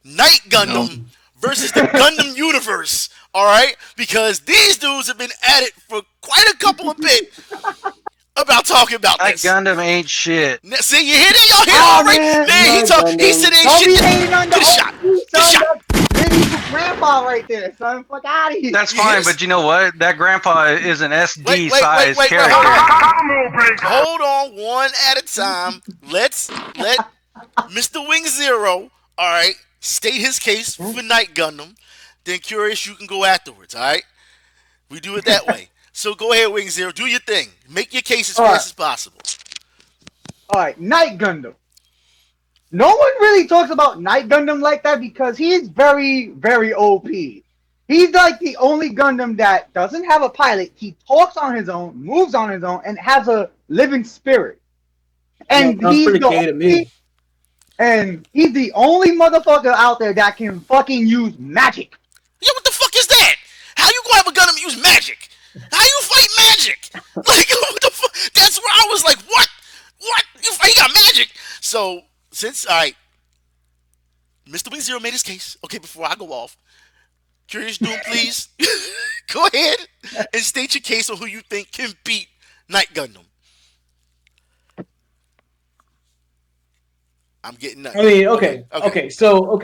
Night Gundam versus the Gundam universe. All right, because these dudes have been at it for quite a couple of bits. About talking about that this. Gundam ain't shit. See, you hear that? Y'all hear already? Man, he said ain't shit. Good shot. Good shot. Grandpa right there, son. Fuck out of here. That's fine, but you know what? That grandpa is an SD size character. Hold on, one at a time. Let Mr. Wing Zero, all right, state his case for Night Gundam. Then Curious, you can go afterwards, all right? We do it that way. So go ahead, Wing Zero. Do your thing. Make your case as fast as possible. All right, Night Gundam. No one really talks about Night Gundam like that because he's very, very OP. He's like the only Gundam that doesn't have a pilot. He talks on his own, moves on his own, and has a living spirit. And he's the only motherfucker out there that can fucking use magic. Yeah, what the fuck is that? How you gonna have a Gundam use magic? How you fight magic? Like, what the fuck? That's where I was like, what? What? You got magic? So, alright, Mr. Wing Zero made his case. Okay, before I go off, Curious Doom, please, go ahead and state your case on who you think can beat Night Gundam. I'm getting nothing. I mean, okay. So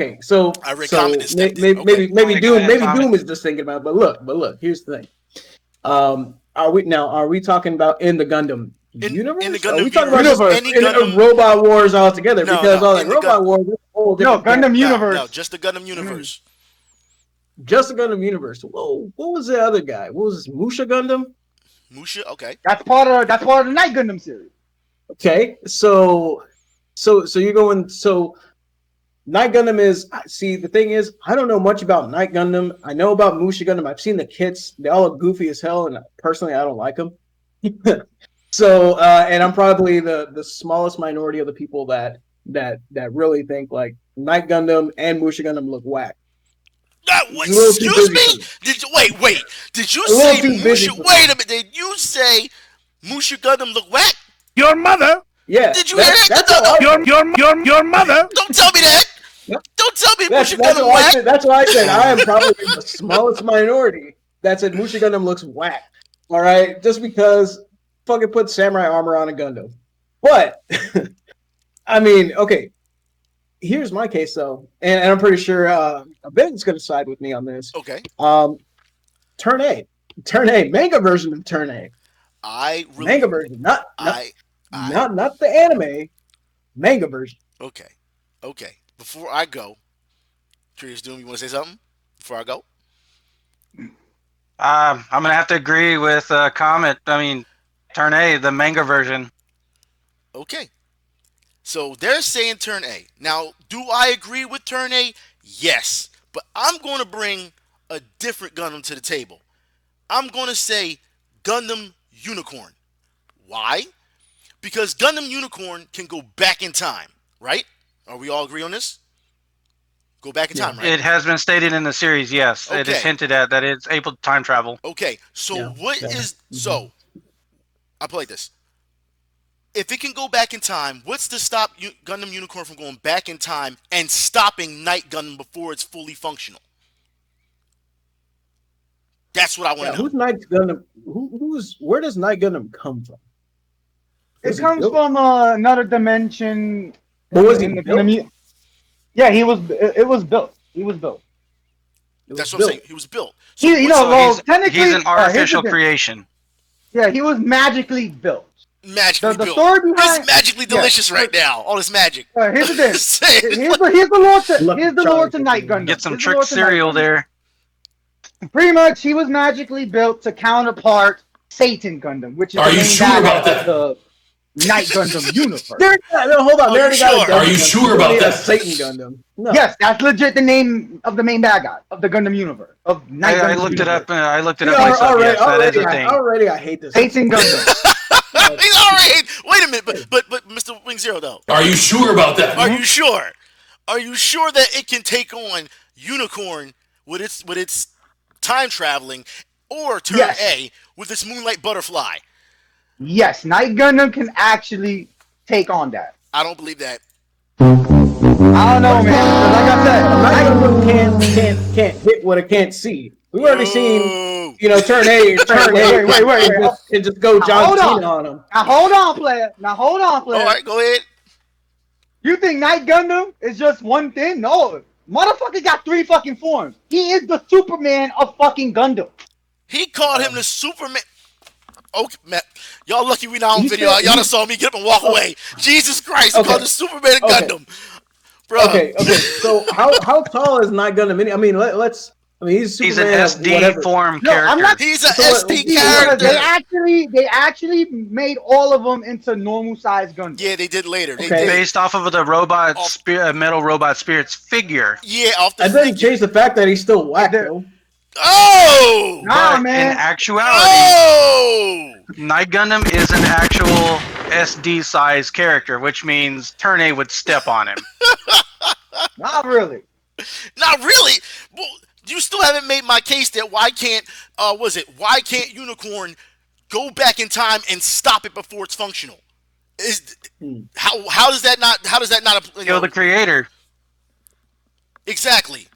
I read comments. Maybe Doom is just thinking about it, but look, here's the thing. Are we talking about in the Gundam universe? In the Gundam are we talking about in Robot Wars altogether? Because Robot Wars is a whole different Gundam universe. No, just the Gundam universe. Just the Gundam universe. Whoa, what was the other guy? What was this? Musha Gundam? Musha, okay. That's part of the Night Gundam series. Okay, so you're going. So Night Gundam is. See, the thing is, I don't know much about Night Gundam. I know about Musha Gundam. I've seen the kits. They all look goofy as hell, and personally, I don't like them. So, and I'm probably the smallest minority of the people that really think like Night Gundam and Musha Gundam look whack. Excuse me? Did you wait? Did you say Musha? Wait a minute. Did you say Musha Gundam look whack? Your mother. Yeah. Did you hear that? Your mother. Don't tell me that. Don't tell me Musha Gundam whack. That's why I said I am probably the smallest minority that said Musha Gundam looks whack. All right, just because fucking put samurai armor on a Gundam. But I mean, okay. Here's my case though, and I'm pretty sure Ben's gonna side with me on this. Okay. Turn A, manga version of Turn A. Manga version, not the anime, manga version. Okay. Before I go, Curious Doom, you want to say something before I go? I'm gonna have to agree with Comet. I mean, Turn A, the manga version. Okay. So they're saying Turn A. Now, do I agree with Turn A? Yes. But I'm going to bring a different Gundam to the table. I'm going to say Gundam Unicorn. Why? Because Gundam Unicorn can go back in time, right? Are we all agree on this? Go back in time, right? It has been stated in the series, yes. It is Okay. hinted at that it's able to time travel. Okay, so so I'll play this. If it can go back in time, what's to stop Gundam Unicorn from going back in time and stopping Night Gundam before it's fully functional? That's what I want to know. Who's Night Gundam? Where does Night Gundam come from? It comes from another dimension. But was he built? Yeah, he was. It was built. He was built. That's what I'm saying. He was built. So technically, he's an artificial creation. Yeah, he was magically built. Magically the built. story behind It's magically delicious right now. All this magic. Here's the thing. Here's the lore to Night Gundam. Get some trick cereal there. Pretty much, he was magically built to counterpart Satan Gundam, which is the main bad guy of the Night Gundam universe. Hold on. Are you sure about that? Satan Gundam. No. Yes, that's legit the name of the main bad guy of the Gundam universe. Of Night Gundam I looked universe. it up. I looked it up myself. Yes, that is a thing. Already, I hate this. Satan Gundam. He's already. Wait a minute, but Mr. Wing Zero though. Are you sure about that? Are you sure? Are you sure that it can take on Unicorn with its time traveling, or Turn A with its Moonlight Butterfly? Yes, Night Gundam can actually take on that. I don't believe that. I don't know, man. Like I said, Night Gundam can't hit what it can't see. We've already seen, Turn A, wait, and just go John Cena on him. Now hold on, player. All right, go ahead. You think Night Gundam is just one thing? No, motherfucker got 3 fucking forms. He is the Superman of fucking Gundam. He called him the Superman. Okay, man. Y'all lucky we not on video. Y'all done saw me get up and walk away. Jesus Christ, he called the Superman of Gundam. Bro. Okay. So how tall is Night Gundam? I mean, let's. I mean, he's an Superman SD form character. He's an SD character. They actually made all of them into normal size Gundam. Yeah, they did later. They did. Based off of the metal robot spirit's figure. Yeah, off the. And then he changed the fact that he's still whack though. Oh! Nah, man. In actuality, Night Gundam is an actual SD size character, which means Turn A would step on him. Not really. Not really. Well, you still haven't made my case that why can't Unicorn go back in time and stop it before it's functional? How does that not Kill the creator. Exactly.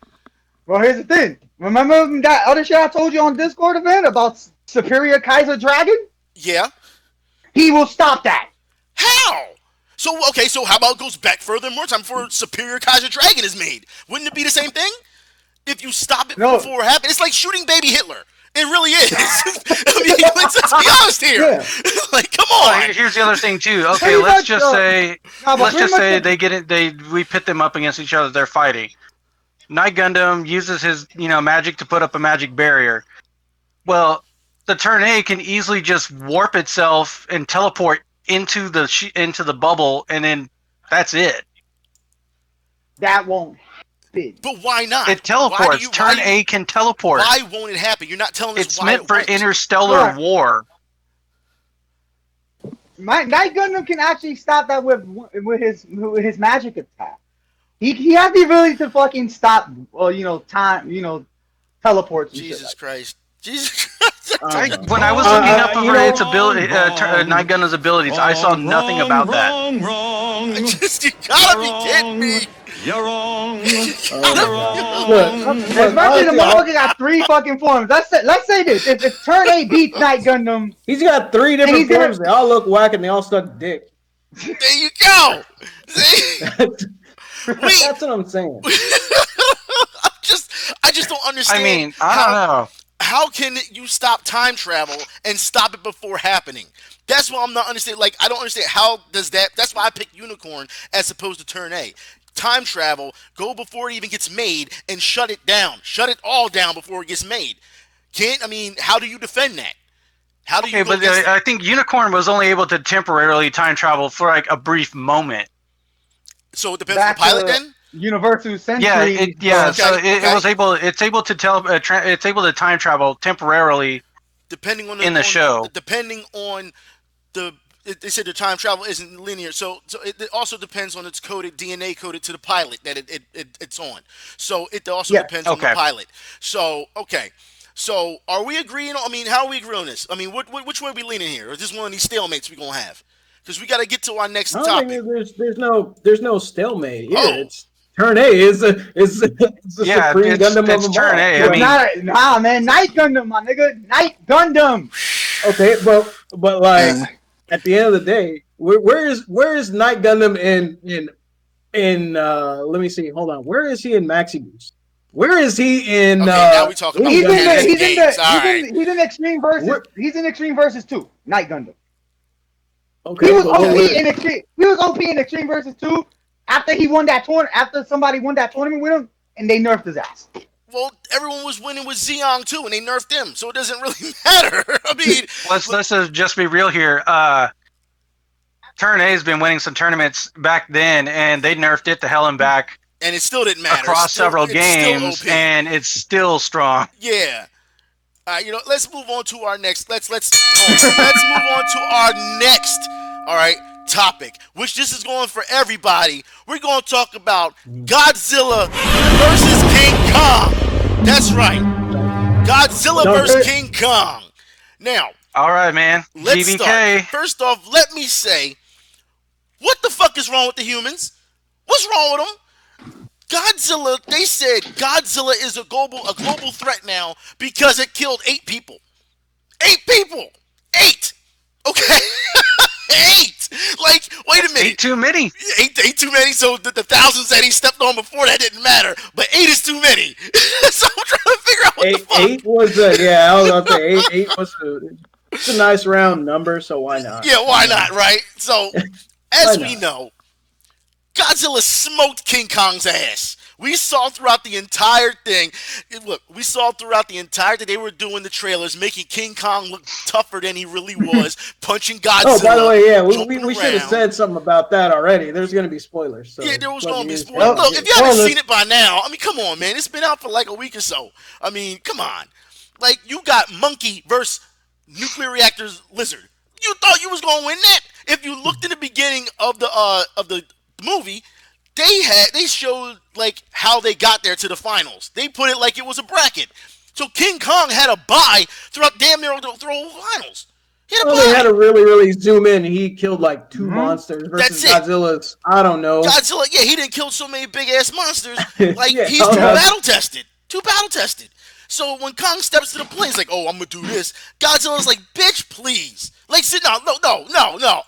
Well, here's the thing. Remember that other shit I told you on Discord event about Superior Kaiser Dragon? Yeah. He will stop that. How? So how about it goes back further more time before Superior Kaiser Dragon is made? Wouldn't it be the same thing? If you stop it before it happens, it's like shooting baby Hitler. It really is. I mean, let's be honest here. Yeah. Like, come on. Well, here's the other thing too. Okay, let's just say we pit them up against each other. They're fighting. Night Gundam uses his magic to put up a magic barrier. Well, the Turn A can easily just warp itself and teleport into the bubble, and then that's it. That won't. But why not? It teleports. Turn A can teleport. Why won't it happen? You're not telling us why. It's meant for interstellar war. Night Gundam can actually stop that with his magic attack. He has the ability to fucking stop. Time. Teleports. Jesus Christ. Jesus Christ. When I was looking up over its ability, Night Gundam's abilities, I saw nothing about that. You gotta be kidding me. You're wrong. Especially the motherfucker got 3 fucking forms. Let's say this: if Turn A beats Night Gundam, he's got 3 different forms. They all look whack and they all suck dick. There you go. See? That's what I'm saying. I just don't understand. I mean, I don't know. How can you stop time travel and stop it before happening? That's what I'm not understanding. Like, I don't understand how does that. That's why I picked Unicorn as opposed to Turn A. Time travel, go before it even gets made and shut it down. Shut it all down before it gets made. How do you defend that? How do you? Okay, but I think Unicorn was only able to temporarily time travel for like a brief moment. So it depends on the pilot then. Universal Century. So it was able. It's able to it's able to time travel temporarily. Depending on the show. Depending on the they said the time travel isn't linear, so it also depends on its coded DNA coded to the pilot that it's on. So it also depends on the pilot. So okay, so are we agreeing? I mean, how are we agreeing on this? I mean, which way are we leaning here? Or is this one of these stalemates we're gonna have? Because we got to get to our next topic. There's no stalemate here. It's turn A is the supreme Gundam of them turn all. A. I mean, nah, man, Night Gundam, my nigga, Night Gundam. Okay, but like at the end of the day, where is Night Gundam in let me see, hold on, where is he in Maxi Boost? Where is he in? Now we talking about he's in Extreme Versus. He's in Extreme Versus 2. Night Gundam. Okay, he was OP in Extreme Versus 2 after he won that tournament. After somebody won that tournament with him, and they nerfed his ass. Well, everyone was winning with Zeong too, and they nerfed him, so it doesn't really matter. I mean, let's just be real here. Turn A has been winning some tournaments back then, and they nerfed it to hell and back. And it still didn't matter. Across several games, and it's still strong. Yeah. All right, let's move on to our next. Let's move on to our next. All right, topic, which this is going for everybody. We're going to talk about Godzilla versus King Kong. That's right, Godzilla versus King Kong. Now, all right, man. Let's start. First off, let me say, what the fuck is wrong with the humans? What's wrong with them? Godzilla, they said Godzilla is a global threat now because it killed 8 people. 8 people! 8! Okay? 8! Like, wait a minute. 8 too many. 8 too many, so the thousands that he stepped on before that didn't matter. But 8 is too many. So I'm trying to figure out what the fuck. 8 was I was about to say 8 was it's a nice round number, so why not? Yeah, why not, right? So, as we know, Godzilla smoked King Kong's ass. We saw throughout the entire thing. Look, we saw throughout the entire thing they were doing the trailers, making King Kong look tougher than he really was, punching Godzilla. Oh, by the way, yeah, we should have said something about that already. There's going to be spoilers. So yeah, there was going to be spoilers. Look, if you haven't seen it by now, I mean, come on, man. It's been out for like a week or so. I mean, come on. Like, you got Monkey versus Nuclear Reactor's Lizard. You thought you was going to win that? If you looked in the beginning of the movie, they showed like how they got there to the finals. They put it like it was a bracket. So King Kong had a bye throughout damn near the whole finals. They had to really zoom in. He killed like 2 monsters versus Godzilla's. I don't know. Godzilla, yeah, he didn't kill so many big ass monsters. Like he's too battle tested. So when Kong steps to the plane, he's like, "Oh, I'm gonna do this." Godzilla's like, "Bitch, please." Like, sit down. No.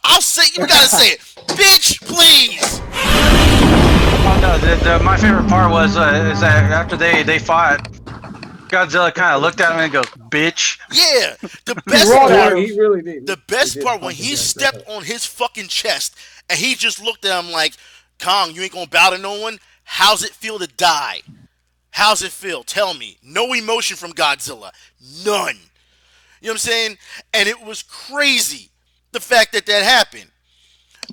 I'll say. You gotta say it, bitch, please. Oh no, my favorite part was is that after they fought, Godzilla kind of looked at him and goes, "Bitch." Yeah, the best part. He really did. The best part when he stepped on his fucking chest and he just looked at him like, "Kong, you ain't gonna bow to no one. How's it feel to die? How's it feel? Tell me." No emotion from Godzilla. None. You know what I'm saying? And it was crazy, the fact that happened.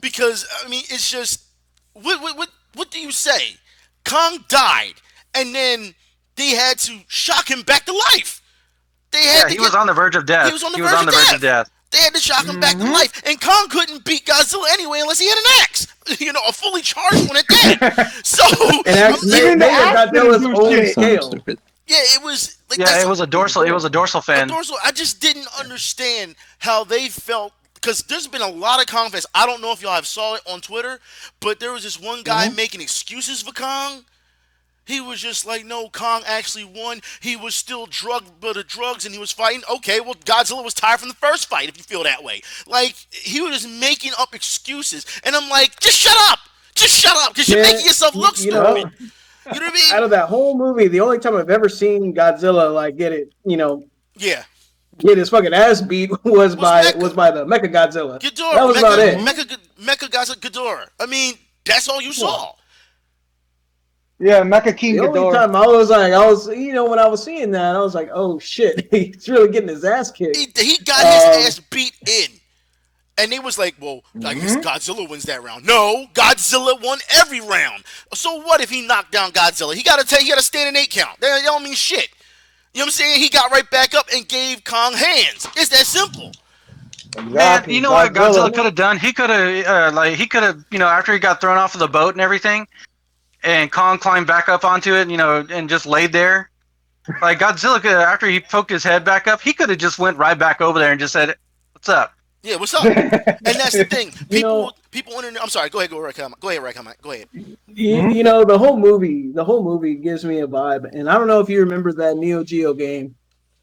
Because, I mean, it's just, what do you say? Kong died, and then they had to shock him back to life. He was on the verge of death. He was on the verge of death. They had to shock him back to life. And Kong couldn't beat Godzilla anyway unless he had an axe. A fully charged one at that. So, even the Godzilla's own scale. Yeah, it was. Like, it was a dorsal. It was a dorsal fin. I just didn't understand how they felt, because there's been a lot of Kong fans. I don't know if y'all have saw it on Twitter, but there was this one guy making excuses for Kong. He was just like, "No, Kong actually won. He was still drugged by the drugs, and he was fighting." Okay, well, Godzilla was tired from the first fight, if you feel that way. Like, he was just making up excuses, and I'm like, just shut up, because you're making yourself look stupid. You know what I mean? Out of that whole movie, the only time I've ever seen Godzilla like get his fucking ass beat was by the Mecha Godzilla. Ghidorah, that was about it. Mecha Godzilla Ghidorah. I mean, that's all you saw. Yeah, Mecha King Ghidorah. The only time I was when I was seeing that, I was like, oh shit, he's really getting his ass kicked. He got his ass beat in. And they was like, well, I guess Godzilla wins that round. No, Godzilla won every round. So what if he knocked down Godzilla? He got to stand an 8 count. That don't mean shit. You know what I'm saying? He got right back up and gave Kong hands. It's that simple. Man, you know what Godzilla could have done? He could have, after he got thrown off of the boat and everything, and Kong climbed back up onto it, and just laid there. Like Godzilla could, after he poked his head back up, he could have just went right back over there and just said, "What's up?" Yeah, what's up? And that's the thing. People I'm sorry. Go ahead, Go ahead. The whole movie gives me a vibe, and I don't know if you remember that Neo Geo game,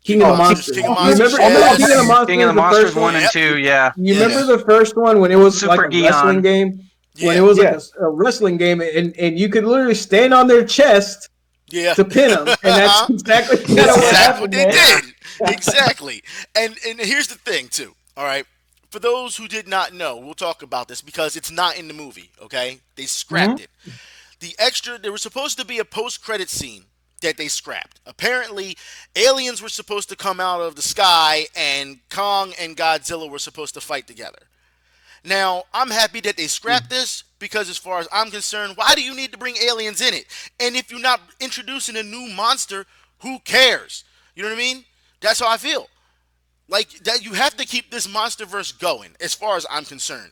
King of the Monsters. King of the Monsters. King of the Monsters 1 and 2. Yeah. You remember the first one when it was Super like a wrestling game? Yeah. When it was like a wrestling game, and you could literally stand on their chest to pin them, and that's exactly what happened. They did. Exactly. And here's the thing too. All right. For those who did not know, we'll talk about this because it's not in the movie, okay? They scrapped it. There was supposed to be a post-credit scene that they scrapped. Apparently, aliens were supposed to come out of the sky and Kong and Godzilla were supposed to fight together. Now, I'm happy that they scrapped this because as far as I'm concerned, why do you need to bring aliens in it? And if you're not introducing a new monster, who cares? You know what I mean? That's how I feel. Like, that you have to keep this MonsterVerse going, as far as I'm concerned.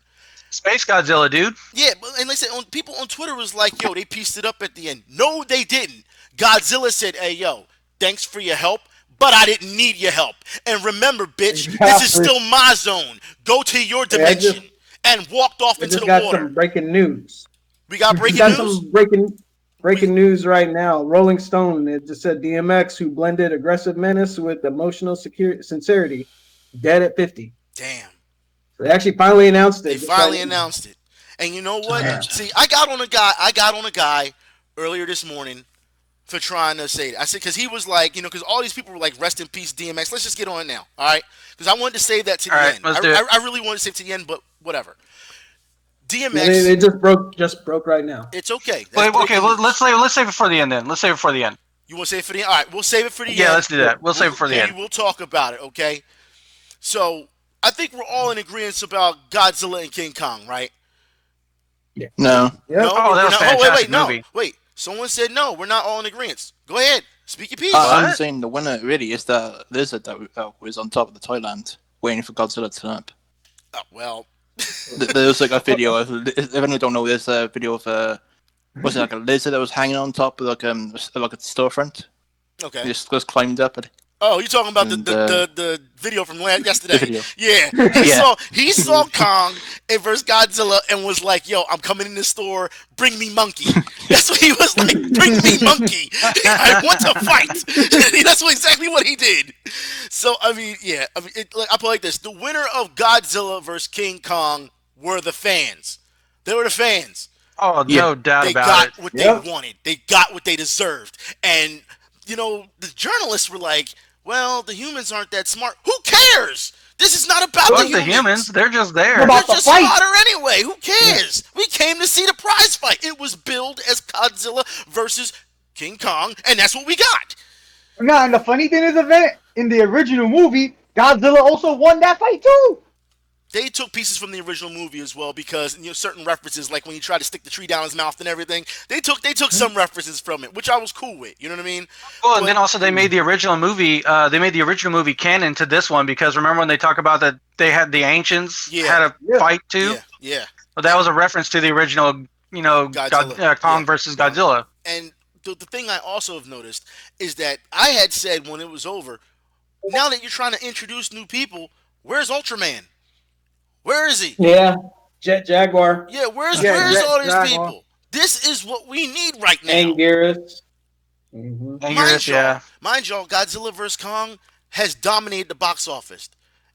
Space Godzilla, dude. Yeah, and like I said, people on Twitter was like, yo, they pieced it up at the end. No, they didn't. Godzilla said, hey, yo, thanks for your help, but I didn't need your help. And remember, bitch, this is still my zone. Go to your dimension. And walked off into the water. We got some breaking news. We got breaking news? Some breaking news right now. Rolling Stone, it just said DMX, who blended aggressive menace with emotional sincerity, dead at 50. Damn. So they actually finally announced it. They finally announced it. And you know what? Yeah. See, I got on a guy earlier this morning for trying to say that. I said, because he was like, because all these people were like, rest in peace, DMX. Let's just get on it now, all right? Because I wanted to save that to the end. I really wanted to save it to the end, but whatever. DMX. They just broke right now. It's okay. Let's save it for the end then. Let's save it for the end. You want to save it for the end? All right, we'll save it for the end. Yeah, let's do that. We'll save it for the end. We'll talk about it, okay? So, I think we're all in agreement about Godzilla and King Kong, right? Yeah. No. Yep. No, that was a fantastic movie. Wait. Someone said no. We're not all in agreement. Go ahead. Speak your piece. I'm saying the winner really is the lizard that was on top of the Thailand waiting for Godzilla to turn up. Oh, well. There's like a video of, if anyone don't know, there's a video of was it like a lizard that was hanging on top of like a storefront? Okay. He just climbed up it. Oh, you're talking about the video from yesterday? The video. Yeah. He saw Kong versus Godzilla and was like, "Yo, I'm coming in the store. Bring me monkey." That's what he was like. Bring me monkey. I want to fight. That's exactly what he did. So I mean, I put it like this: the winner of Godzilla versus King Kong were the fans. They were the fans. Oh, no doubt about it. They got what they wanted. They got what they deserved. And the journalists were like, well, the humans aren't that smart. Who cares? This is not about the humans. They're just there. They're just smarter anyway. Who cares? We came to see the prize fight. It was billed as Godzilla versus King Kong, and that's what we got. Now, and the funny thing is, in the original movie, Godzilla also won that fight too. They took pieces from the original movie as well because certain references, like when he tried to stick the tree down his mouth and everything, they took some references from it, which I was cool with. You know what I mean? Well, and then also they made the original movie. They made the original movie canon to this one because remember when they talk about that they had the ancients had a fight too. Yeah. Well, that was a reference to the original, Kong versus Godzilla. And the thing I also have noticed is that I had said when it was over, now that you're trying to introduce new people, where's Ultraman? Where is he? Yeah, Jet Jaguar. Yeah, where's all these people? This is what we need right now. Anguirus. Anguirus, Mind y'all, Godzilla vs. Kong has dominated the box office.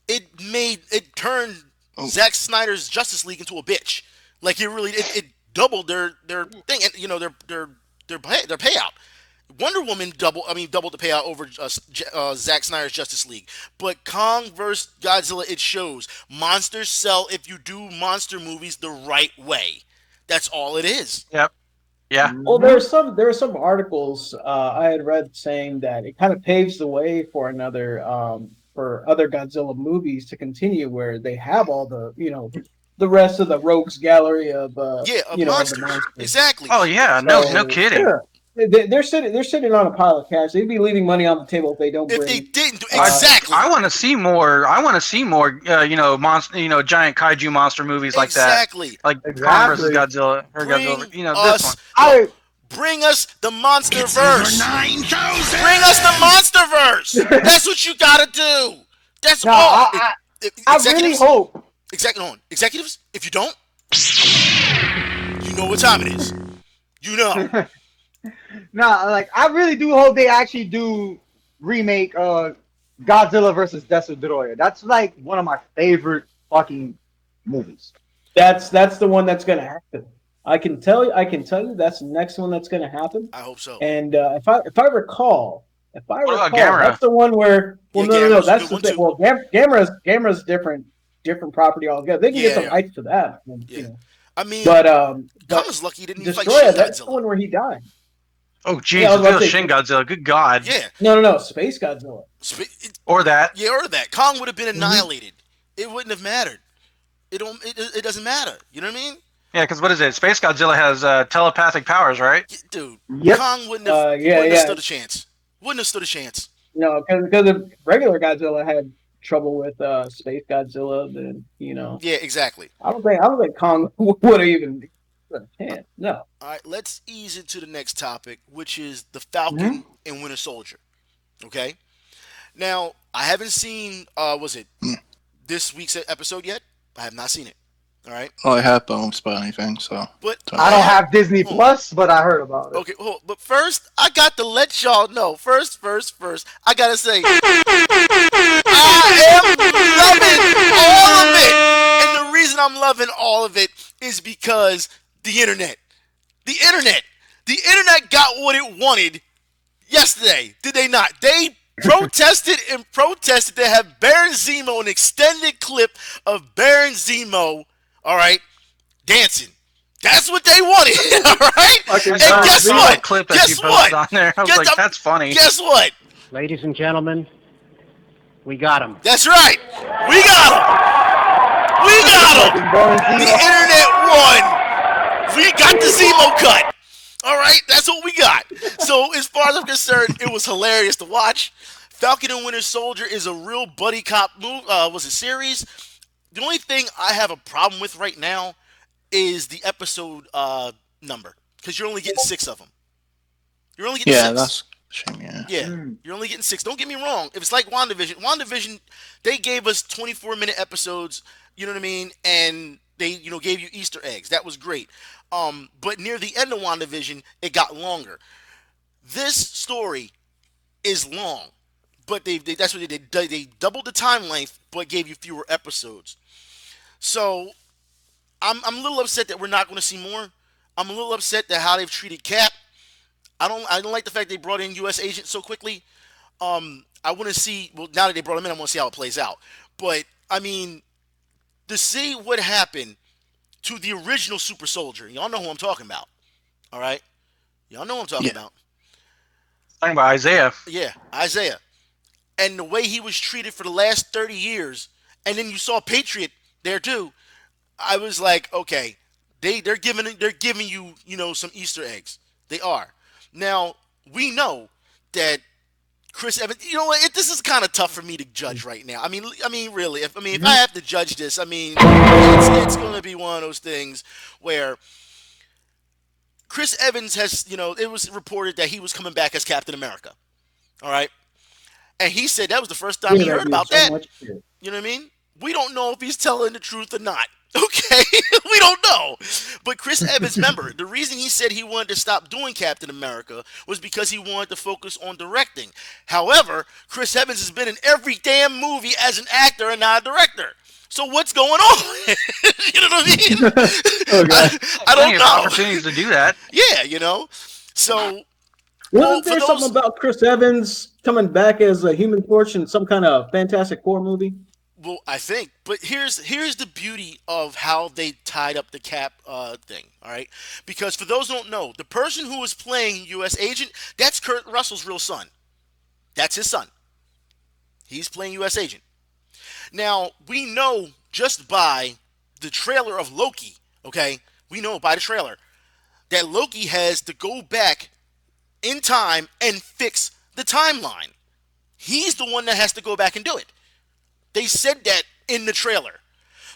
It turned Zack Snyder's Justice League into a bitch. Like it doubled their thing, and their payout. Wonder Woman doubled the payout over Zack Snyder's Justice League. But Kong vs. Godzilla, it shows monsters sell if you do monster movies the right way. That's all it is. Yep. Yeah. Well, there were some articles I had read saying that it kind of paves the way for for other Godzilla movies to continue, where they have all the rest of the rogues gallery of monsters. Exactly. Oh yeah, no kidding. Yeah. They're sitting on a pile of cash. They'd be leaving money on the table if they don't. If they didn't do, Exactly. I want to see more. I want to see more. Monster. Giant kaiju monster movies like Exactly. that. Like Kong Exactly. versus Godzilla or Bring Godzilla. This one. us. Bring us the MonsterVerse. Bring us the MonsterVerse. That's what you gotta do. That's No, all. I really hope. Executives, if you don't, you know what time it is. You know. Nah, like I really do hope they actually do remake Godzilla versus Destroyer. That's like one of my favorite fucking movies. That's the one that's going to happen. I can tell you that's the next one that's going to happen. I hope so. And if I recall, about Gamera? that's the one where no, Gamera's that's a good the thing. one, Well, Gamera's different property altogether. They can get some rights to that. Yeah. I mean, but Kama's lucky he didn't fight Destroyer, Shin that's the Godzilla. one where he died. Oh, jeez, Yeah, I was about to say- Shin Godzilla. Good God. Yeah. No, Space Godzilla. Or that. Yeah, or that. Kong would have been annihilated. It wouldn't have mattered. It doesn't matter. You know what I mean? Yeah, because what is it? Space Godzilla has telepathic powers, right? Dude, Yep. Kong wouldn't have stood a chance. Wouldn't have stood a chance. No, because the regular Godzilla had trouble with Space Godzilla. Then Yeah, exactly. I don't think Kong would have even stood a chance. No. All right, let's ease into the next topic, which is the Falcon and Winter Soldier. Okay. Now, I haven't seen this week's episode yet. I have not seen it. All right. Well, I have, but I won't spoil anything. So. But I don't have Disney Plus, but I heard about it. Okay, but first, I got to let y'all know. First, I gotta say, I am loving all of it, and the reason I'm loving all of it is because the internet got what it wanted yesterday. Did they not? They protested to have Baron Zemo, an extended clip of Baron Zemo, all right, dancing. That's what they wanted, all right? And guess what? Clip that you posted on there. I was like, that's funny. Guess what? Ladies and gentlemen, we got him. That's right. We got him. The internet won. We got the Zemo cut. All right, that's what we got. So as far as I'm concerned, it was hilarious to watch. Falcon and Winter Soldier is a real buddy cop series. The only thing I have a problem with right now is the episode number, because you're only getting 6 of them. You're only getting 6. Yeah, that's a shame. Yeah, you're only getting 6. Don't get me wrong. If it's like WandaVision, they gave us 24-minute episodes. You know what I mean? And they, gave you Easter eggs. That was great. But near the end of WandaVision, it got longer. This story is long, but that's what they did. They doubled the time length, but gave you fewer episodes. So I'm a little upset that we're not going to see more. I'm a little upset that how they've treated Cap. I don't like the fact they brought in U.S. Agent so quickly. I want to see. Well, now that they brought him in, I want to see how it plays out. But I mean, to see what happened to the original Super Soldier. Y'all know who I'm talking about. All right? Y'all know who I'm talking about. Talking about Isaiah. Yeah, Isaiah. And the way he was treated for the last 30 years, and then you saw Patriot there too. I was like, okay, they're giving you, some Easter eggs. They are. Now, we know that Chris Evans, this is kind of tough for me to judge right now. I mean, really, if I have to judge this, it's going to be one of those things where Chris Evans has, it was reported that he was coming back as Captain America. All right. And he said that was the first time he heard about that. You know what I mean? We don't know if he's telling the truth or not. Okay, we don't know. But Chris Evans, remember, the reason he said he wanted to stop doing Captain America was because he wanted to focus on directing. However, Chris Evans has been in every damn movie as an actor and not a director. So what's going on? You know what I mean? I don't know. Opportunities to do that. Yeah, So wasn't there something about Chris Evans coming back as a Human Torch in some kind of Fantastic Four movie? Well, I think, but here's the beauty of how they tied up the Cap thing, all right? Because for those who don't know, the person who is playing U.S. Agent, that's Kurt Russell's real son. That's his son. He's playing U.S. Agent. Now, we know just by the trailer of Loki, okay? We know by the trailer that Loki has to go back in time and fix the timeline. He's the one that has to go back and do it. They said that in the trailer.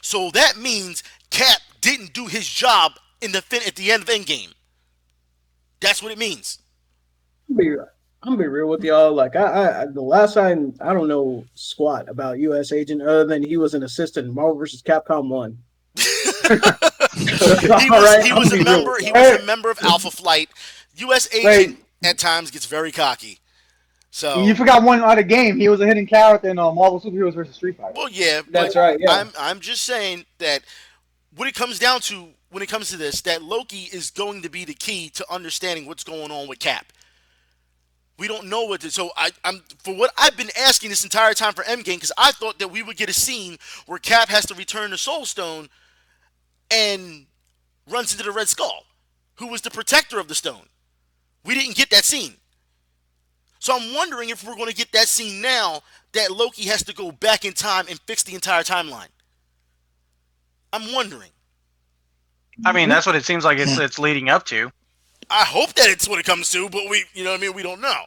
So that means Cap didn't do his job at the end of Endgame. That's what it means. I'm gonna be real with y'all. Like the last time I don't know squat about U.S. Agent other than he was an assistant in Marvel vs. Capcom 1. He was a member of Alpha Flight. U.S. Agent at times gets very cocky. So you forgot one other game. He was a hidden character in Marvel Superheroes vs. Street Fighter. Well, yeah, that's right. Yeah. I'm just saying that when it comes to this, that Loki is going to be the key to understanding what's going on with Cap. We don't know what to. So I'm for what I've been asking this entire time for Endgame, because I thought that we would get a scene where Cap has to return the Soul Stone and runs into the Red Skull, who was the protector of the stone. We didn't get that scene. So I'm wondering if we're going to get that scene now that Loki has to go back in time and fix the entire timeline. I'm wondering. I mean, that's what it seems like it's leading up to. I hope that it's what it comes to, but we don't know.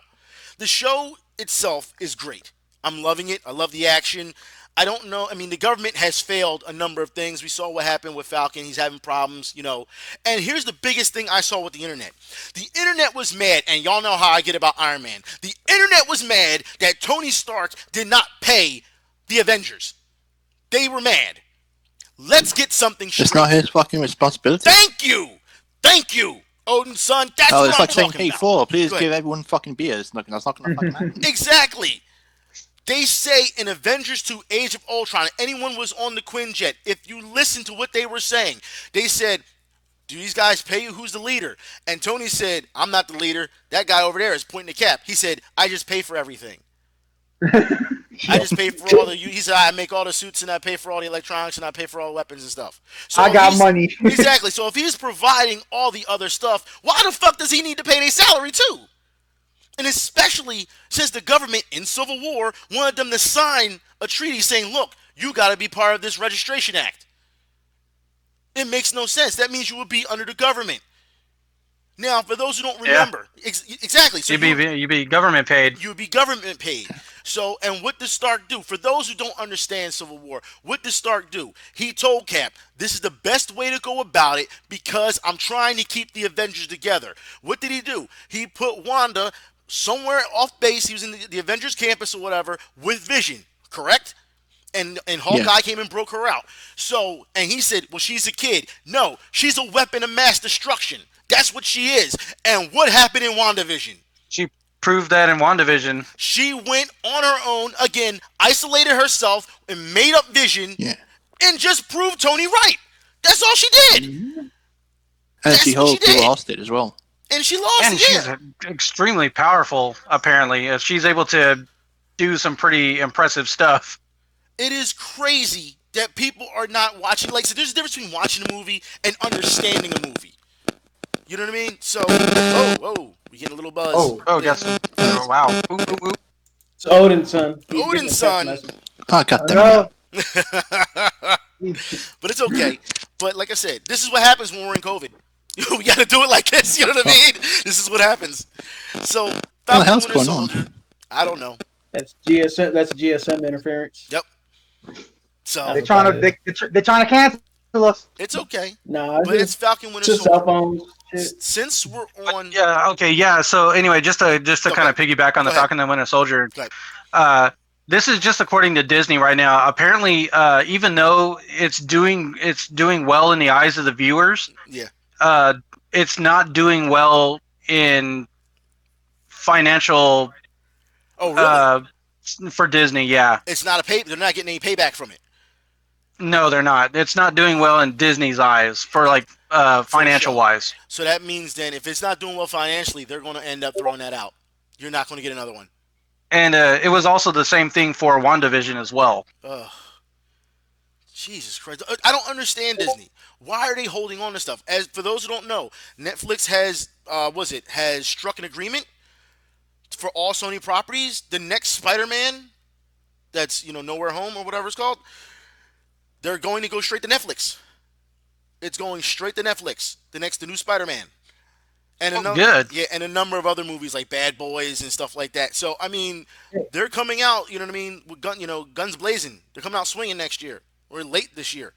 The show itself is great. I'm loving it. I love the action. I don't know. I mean, the government has failed a number of things. We saw what happened with Falcon. He's having problems, And here's the biggest thing I saw with the internet. The internet was mad, and y'all know how I get about Iron Man. The internet was mad that Tony Stark did not pay the Avengers. They were mad. Let's get something straight. It's not his fucking responsibility. Thank you. Odin's son. That's what it's I'm like saying, talking hey, about. Thor, please give everyone fucking beers. That's not going to fucking happen. Exactly. They say in Avengers 2 Age of Ultron, anyone was on the Quinjet, if you listen to what they were saying, they said, do these guys pay you? Who's the leader? And Tony said, I'm not the leader. That guy over there is pointing to Cap. He said, I just pay for everything. I just pay for all he said, I make all the suits and I pay for all the electronics and I pay for all the weapons and stuff. So I got money. Exactly. So if he's providing all the other stuff, why the fuck does he need to pay their salary too? And especially since the government in Civil War wanted them to sign a treaty saying, look, you got to be part of this Registration Act. It makes no sense. That means you would be under the government. Now, for those who don't remember, exactly. So you'd be government paid. You would be government paid. So, and what does Stark do? For those who don't understand Civil War, what does Stark do? He told Cap, this is the best way to go about it because I'm trying to keep the Avengers together. What did he do? He put Wanda somewhere off base. He was in the Avengers campus or whatever with Vision, correct? And Hawkeye came and broke her out. So, and he said, well, she's a kid. No, she's a weapon of mass destruction. That's what she is. And what happened in WandaVision? She proved that in WandaVision. She went on her own, again, isolated herself, and made up Vision, and just proved Tony right. That's all she did. And she lost it as well. And she lost it, she's extremely powerful, apparently. She's able to do some pretty impressive stuff. It is crazy that people are not watching. Like, so there's a difference between watching a movie and understanding a movie. You know what I mean? So, we getting a little buzz. Got some. Oh, wow. Ooh. It's Odin's son. Odin's son. Oh, God damn it. But it's okay. But like I said, this is what happens when we're in COVID. We got to do it like this. You know what I mean? This is what happens. So, what the hell's going on? I don't know. That's GSM. That's GSM interference. Yep. So they're trying to cancel us. It's okay. Nah, but it's Falcon Winter Soldier. Cell phones. Since we're on, So anyway, just to kind of piggyback on the Falcon and Winter Soldier, this is just according to Disney right now. Apparently, even though it's doing well in the eyes of the viewers, it's not doing well in financial. Oh, really? For Disney, yeah. It's not they're not getting any payback from it. No, they're not. It's not doing well in Disney's eyes for financial wise. So that means then if it's not doing well financially, they're going to end up throwing that out. You're not going to get another one. And it was also the same thing for WandaVision as well. Jesus Christ. I don't understand Disney. Why are they holding on to stuff? As for those who don't know, Netflix has struck an agreement for all Sony properties. The next Spider-Man, that's Nowhere Home or whatever it's called, they're going to go straight to Netflix. It's going straight to Netflix. The new Spider-Man. And good. Yeah, and a number of other movies like Bad Boys and stuff like that. So I mean, they're coming out. You know what I mean? With guns blazing. They're coming out swinging next year or late this year.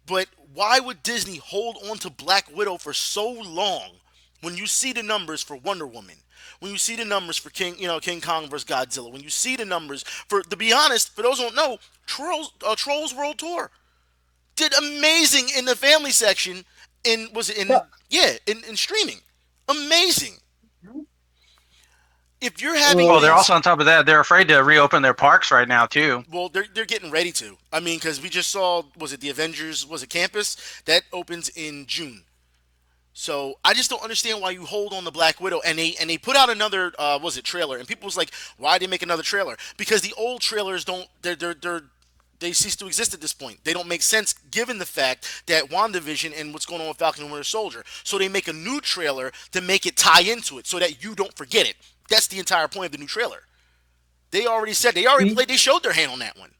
But why would Disney hold on to Black Widow for so long when you see the numbers for Wonder Woman? When you see the numbers for King Kong versus Godzilla? When you see the numbers for, to be honest, for those who don't know, Trolls World Tour did amazing in the family section. In streaming, amazing. If you're having, they're also on top of that. They're afraid to reopen their parks right now too. Well, they're getting ready to. I mean, because we just saw, was it the Avengers? Was it Campus that opens in June? So I just don't understand why you hold on to Black Widow, and they put out another trailer, and people was like, why did they make another trailer? Because the old trailers they cease to exist at this point. They don't make sense given the fact that WandaVision and what's going on with Falcon and Winter Soldier. So they make a new trailer to make it tie into it so that you don't forget it. That's the entire point of the new trailer. They already showed their hand on that one.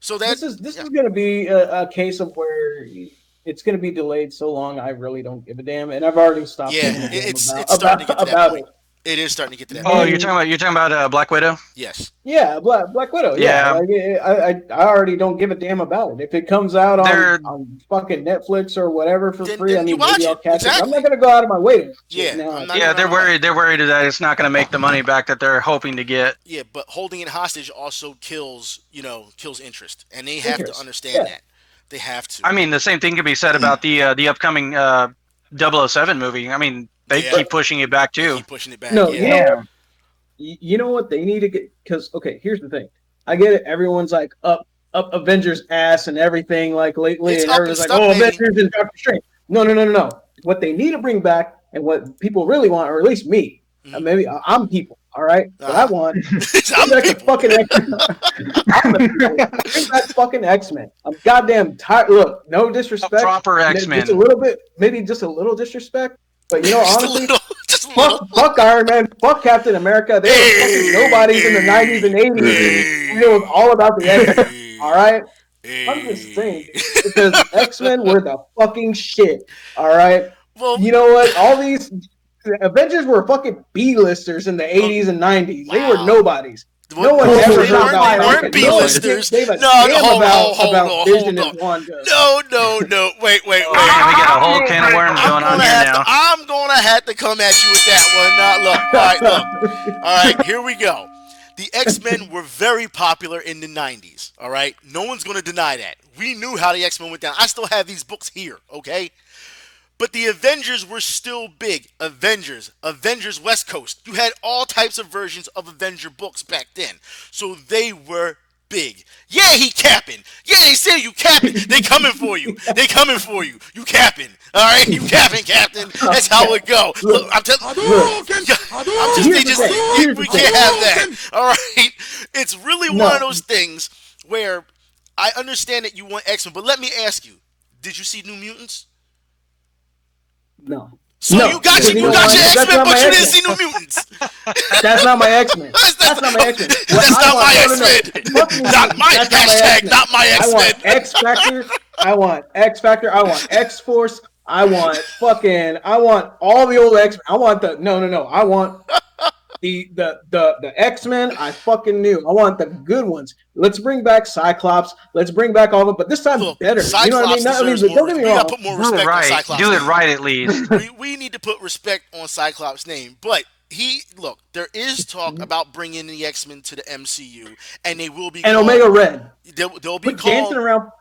So this is going to be a case of where it's going to be delayed so long. I really don't give a damn, and I've already stopped. Yeah, it's starting to get to that point. It is starting to get to that. Oh, you're talking about Black Widow? Yes. Yeah, Black Widow. Yeah, like, I already don't give a damn about it. If it comes out on fucking Netflix or whatever for free, I mean, maybe I'll catch it. I'm not gonna go out of my way to. They're worried. They're worried that it's not gonna make the money back that they're hoping to get. Yeah, but holding it hostage also kills interest, and they have to understand that. They have to. I mean, the same thing could be said about the upcoming 007 movie. I mean. They keep pushing it back too. Keep pushing it back. No, you know what they need to get? Because here's the thing. I get it. Everyone's like up Avengers ass and everything like lately, and everyone's like, Avengers and Doctor Strange. No. What they need to bring back and what people really want, or at least me, maybe I'm people. All right, but I want fucking X-Men. Bring back fucking X-Men. I'm goddamn tired. Look, no disrespect. A proper X-Men. Just a little bit, maybe just a little disrespect. But honestly, fuck Iron Man, fuck Captain America. They were fucking nobodies in the 90s and 80s. And it was all about the X-Men. All right? I'm just saying. Because X-Men were the fucking shit. All right? Well, you know what? All these Avengers were fucking B-listers in the 80s and 90s. They were nobodies. No one ever heard about they weren't B-listers. No, hold on. No. Wait. We got a whole can of worms going on here now. I'm gonna have to come at you with that one. Look. All right, here we go. The X-Men were very popular in the 90s. All right, no one's gonna deny that. We knew how the X-Men went down. I still have these books here. Okay. But the Avengers were still big. Avengers West Coast. You had all types of versions of Avenger books back then. So they were big. Yeah, he capping. Yeah, they say you capping. They coming for you. You capping. All right? You capping, Captain. That's how it go. Look, we can't have that. All right? It's really one of those things where I understand that you want X-Men, but let me ask you, did you see New Mutants? No. So you got your X-Men, but you didn't see New Mutants. That's not my X-Men. That's not my X-Men. That's not my X-Men. Not my hashtag. Not my X-Men. I want X Factor. I want X Factor. I want X Force. I want all the old X-Men. I want no. I want the X-Men. I fucking knew. I want the good ones. Let's bring back Cyclops. Let's bring back all of them, but this time better. Cyclops, you know what I mean? Don't get me wrong. Put more respect on Cyclops. Do it right at least. we need to put respect on Cyclops' name, but there is talk about bringing the X-Men to the MCU, and they will be Omega Red. They'll be called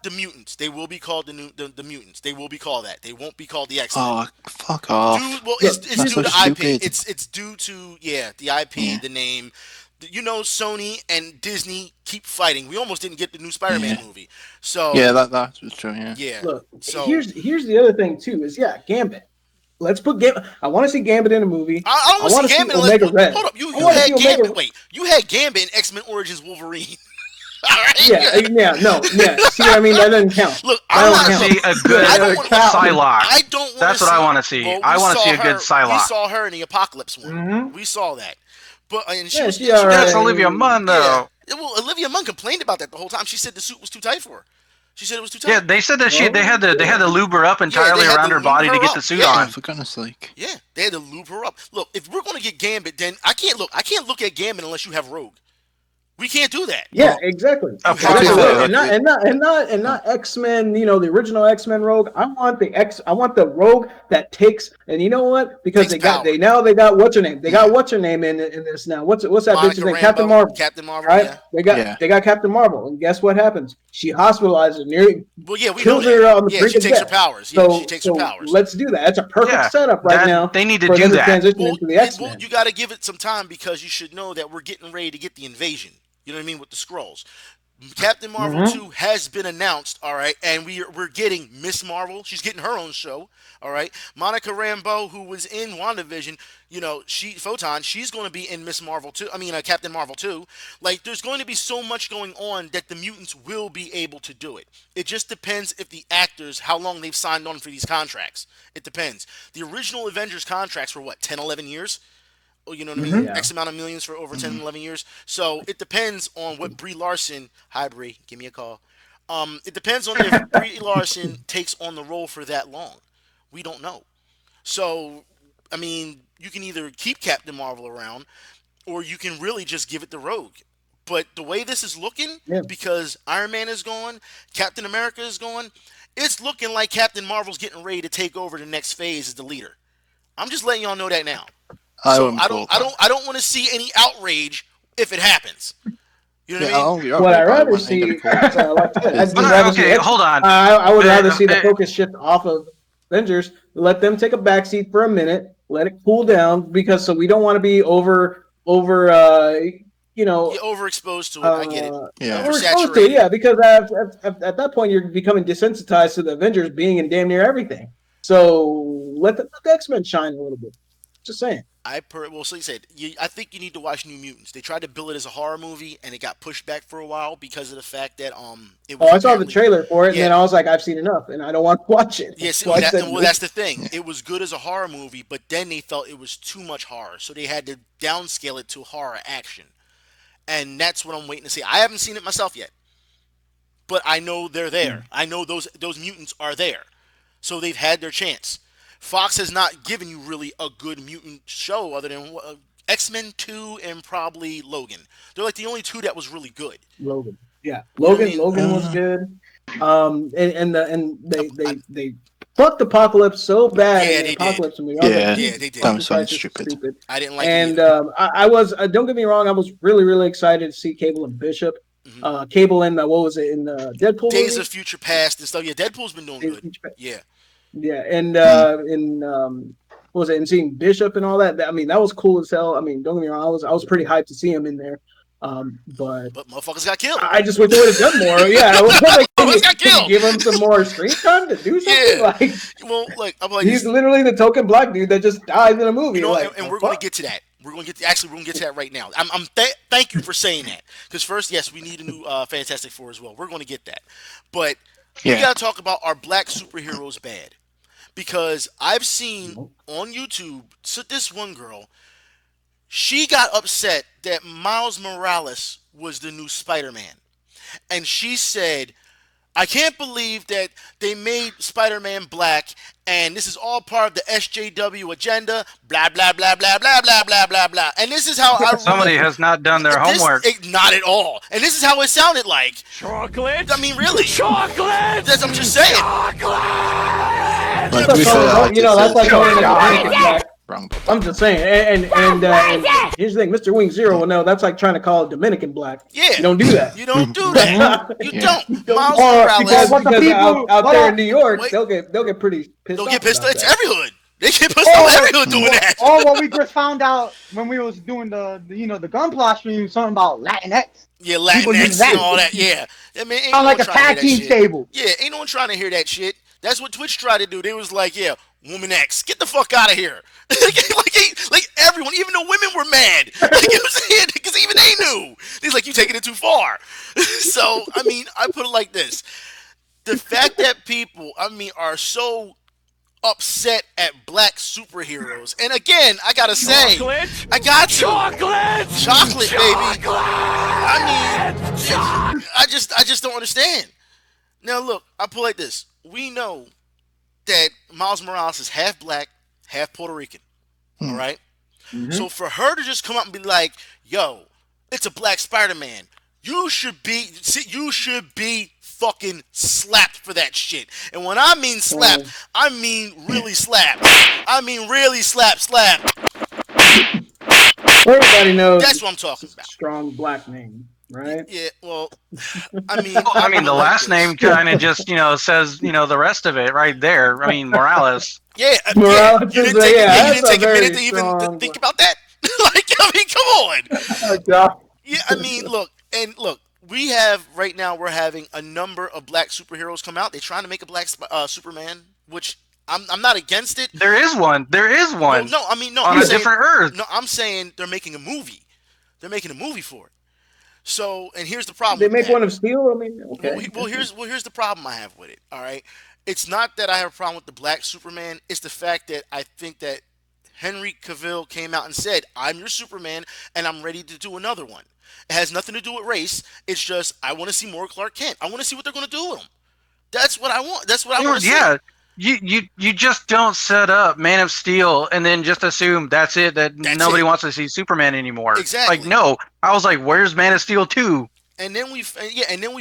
the Mutants. They will be called the Mutants. They will be called that. They won't be called the X-Men. Oh, fuck off! It's due to the IP. Stupid. It's due to the IP, the name. Sony and Disney keep fighting. We almost didn't get the new Spider-Man movie. So that was true. Yeah. Look, here's the other thing too. Is Gambit. Let's put Gambit. I want to see Gambit in a movie. I don't want to see Gambit in Omega Red. Hold up, you had Gambit. Wait, you had Gambit in X-Men Origins Wolverine. All right. No. See what I mean? That doesn't count. Look, I want to see a good Psylocke. I don't want to. That's what I want to see. I want to see a good Psylocke. We saw her in the Apocalypse one. Mm-hmm. We saw that. But that's Olivia Munn though. Yeah. Well, Olivia Munn complained about that the whole time. She said the suit was too tight for her. She said it was too tight. Yeah, they said that they had to lube her up entirely around her body to get the suit on. For goodness sake. Yeah, they had to lube her up. Look, if we're gonna get Gambit, then I can't look at Gambit unless you have Rogue. We can't do that. Yeah, exactly. And not X-Men, the original X-Men Rogue. I want the Rogue that takes, and you know what? Because they got what's her name? They got what's her name in this now. What's that bitch's name? Captain Marvel. Captain Marvel, right? Yeah. They got Captain Marvel, and guess what happens? She hospitalizes nearly we kills know her that. on the she takes her powers. She takes her powers. Let's do that. That's a perfect setup right now. They need to for do them that. Transition into the X-Men. Well, you got to give it some time because you should know that we're getting ready to get the invasion. You know what I mean, with the Skrulls. Captain Marvel 2 has been announced, all right, and we're getting Miss Marvel. She's getting her own show, all right. Monica Rambeau, who was in WandaVision, she's going to be in Miss Marvel 2. I mean, Captain Marvel 2. Like, there's going to be so much going on that the mutants will be able to do it. It just depends if the actors, how long they've signed on for these contracts. It depends. The original Avengers contracts were, 10, 11 years? You know what I mean? Yeah. X amount of millions for over 10, 11 years. So it depends on what Brie Larson. Hi, Brie. Give me a call. It depends on if Brie Larson takes on the role for that long. We don't know. So, I mean, you can either keep Captain Marvel around, or you can really just give it to Rogue. But the way this is looking, because Iron Man is gone, Captain America is gone, it's looking like Captain Marvel's getting ready to take over the next phase as the leader. I'm just letting y'all know that now. I don't want to see any outrage if it happens. You know what I mean? What I'd rather see, hold on. I would rather see the focus shift off of Avengers. Let them take a backseat for a minute. Let it cool down so we don't want to be overexposed to it. I get it. Overexposed to it, because at that point you're becoming desensitized to the Avengers being in damn near everything. So let the X-Men shine a little bit. Just saying. I think you need to watch New Mutants. They tried to bill it as a horror movie, and it got pushed back for a while because of the fact that it was. I saw the trailer for it, and then I was like, I've seen enough, and I don't want to watch it. Yes, that's the thing. It was good as a horror movie, but then they felt it was too much horror, so they had to downscale it to horror action, and that's what I'm waiting to see. I haven't seen it myself yet, but I know they're there. I know those mutants are there, so they've had their chance. Fox has not given you really a good mutant show other than X-Men 2 and probably Logan. They're like the only two that was really good. Logan, yeah, Logan was good. They fucked Apocalypse so bad. Yeah, they Apocalypse did. They did. That was so stupid. I didn't like it. And I was don't get me wrong, I was really really excited to see Cable and Bishop. Cable in what was it in the Deadpool? Days of Future Past and stuff. Yeah, Deadpool's been doing good. Yeah, and what was it? And seeing Bishop and all that. I mean, that was cool as hell. I mean, don't get me wrong, I was pretty hyped to see him in there. But motherfuckers got killed. I just wish they would have done more. Yeah, motherfuckers got killed. Give him some more screen time to do something. Yeah. He's literally the token black dude that just dies in a movie. And we're going to get to that. We're going to get to that right now. Thank you for saying that. Because first, yes, we need a new Fantastic Four as well. We're going to get that. But we got to talk about our black superheroes bad. Because I've seen on YouTube, this one girl, she got upset that Miles Morales was the new Spider-Man. And she said, I can't believe that they made Spider-Man black, and this is all part of the SJW agenda, blah, blah, blah, blah, blah, blah, blah, blah, blah. And this is how Somebody has not done their homework. Not at all. And this is how it sounded like. Chocolate? I mean, really. Chocolate! That's what I'm just saying. Chocolate! That's like going to Dominican black. I'm just saying, and here's the thing, Mr. Wing Zero will know that's like trying to call it Dominican black. Yeah, you don't do that. You don't do that. You don't. Miles because out there in New York, they'll get pretty pissed. They'll get pissed. It's every hood. They get pissed off every hood doing that. What we just found out when we was doing the Gunpla stream, something about Latinx. Yeah, Latinx and all that. Yeah, I mean, sound like a tag team stable. Yeah, ain't no one trying to hear that shit. That's what Twitch tried to do. They was like, yeah, Woman X, get the fuck out of here. like everyone, even the women were mad. You know what I'm saying? Because even they knew. He's like, you taking it too far. So, I mean, I put it like this. The fact that people, are so upset at black superheroes. And again, I gotta say, I got to. Chocolate, baby. I just don't understand. Now look, I put it like this: we know that Miles Morales is half black, half Puerto Rican. All right. So for her to just come up and be like, "Yo, it's a black Spider-Man," you should be fucking slapped for that shit. And when I mean slapped, I mean really slapped. I mean really slap. Everybody knows That's what I'm talking about. strong black name, right? Yeah. Well, I mean, The last name kind of just says the rest of it right there. I mean, Morales. Yeah. Morales You is didn't that's take a a minute very to even strong think about that. Like, I mean, come on. Oh, God. Yeah, I mean, look, we have right now. We're having a number of black superheroes come out. They're trying to make a black Superman, which I'm not against it. There is one. No, I mean, no. On I'm a saying, different Earth. No, I'm saying they're making a movie. They're making a movie for it. So, and here's the problem. They with make that. one of steel. I mean, okay. Well, here's the problem I have with it. All right, it's not that I have a problem with the black Superman. It's the fact that I think that Henry Cavill came out and said, "I'm your Superman, and I'm ready to do another one." It has nothing to do with race. It's just I want to see more Clark Kent. I want to see what they're going to do with him. That's what I want. That's what I want to see. Yeah. You just don't set up Man of Steel and then just assume that's it, that nobody wants to see Superman anymore. Exactly. Like, no. I was like, where's Man of Steel 2? And then we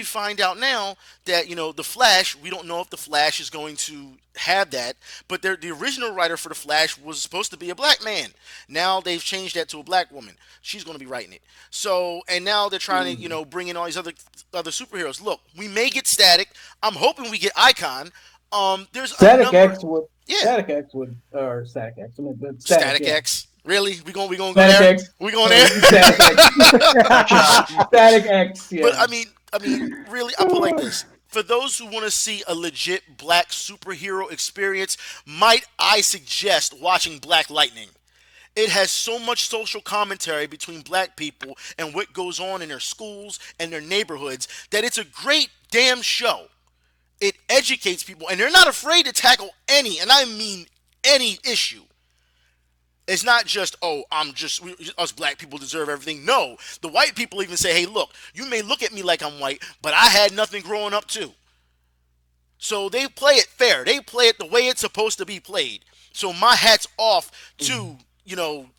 find out now that the Flash. We don't know if the Flash is going to have that, but the original writer for the Flash was supposed to be a black man. Now they've changed that to a black woman. She's going to be writing it. So, and now they're trying to bring in all these other superheroes. Look, we may get Static. I'm hoping we get Icon. There's Static X would. Yeah. Static X would, or Static X. I mean, Static yeah. X. Really? We gonna go Static there? X. We going there? Static X. Static X. Yeah. But I mean, really, I put it like this: for those who want to see a legit black superhero experience, might I suggest watching Black Lightning? It has so much social commentary between black people and what goes on in their schools and their neighborhoods that it's a great damn show. It educates people, and they're not afraid to tackle any, and I mean any issue. It's not just, us black people deserve everything. No, the white people even say, hey, look, you may look at me like I'm white, but I had nothing growing up too. So they play it fair. They play it the way it's supposed to be played. So my hat's off to,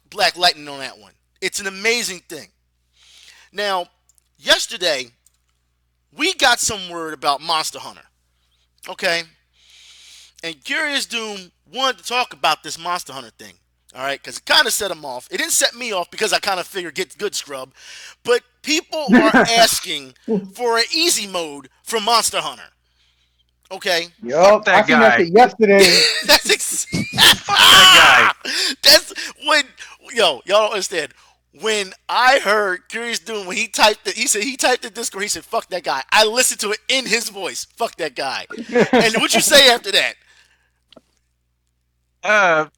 Black Lightning on that one. It's an amazing thing. Now, yesterday, we got some word about Monster Hunter. Okay? And Curious Doom wanted to talk about this Monster Hunter thing. All right, because it kind of set him off. It didn't set me off because I kind of figured get good scrub. But people are asking for an easy mode for Monster Hunter. Okay? Yup, I seen that shit yesterday. That's that guy. That's when, y'all don't understand. When I heard Curious Doom, when he typed it, he typed in Discord, he said, fuck that guy. I listened to it in his voice. Fuck that guy. And what you say after that?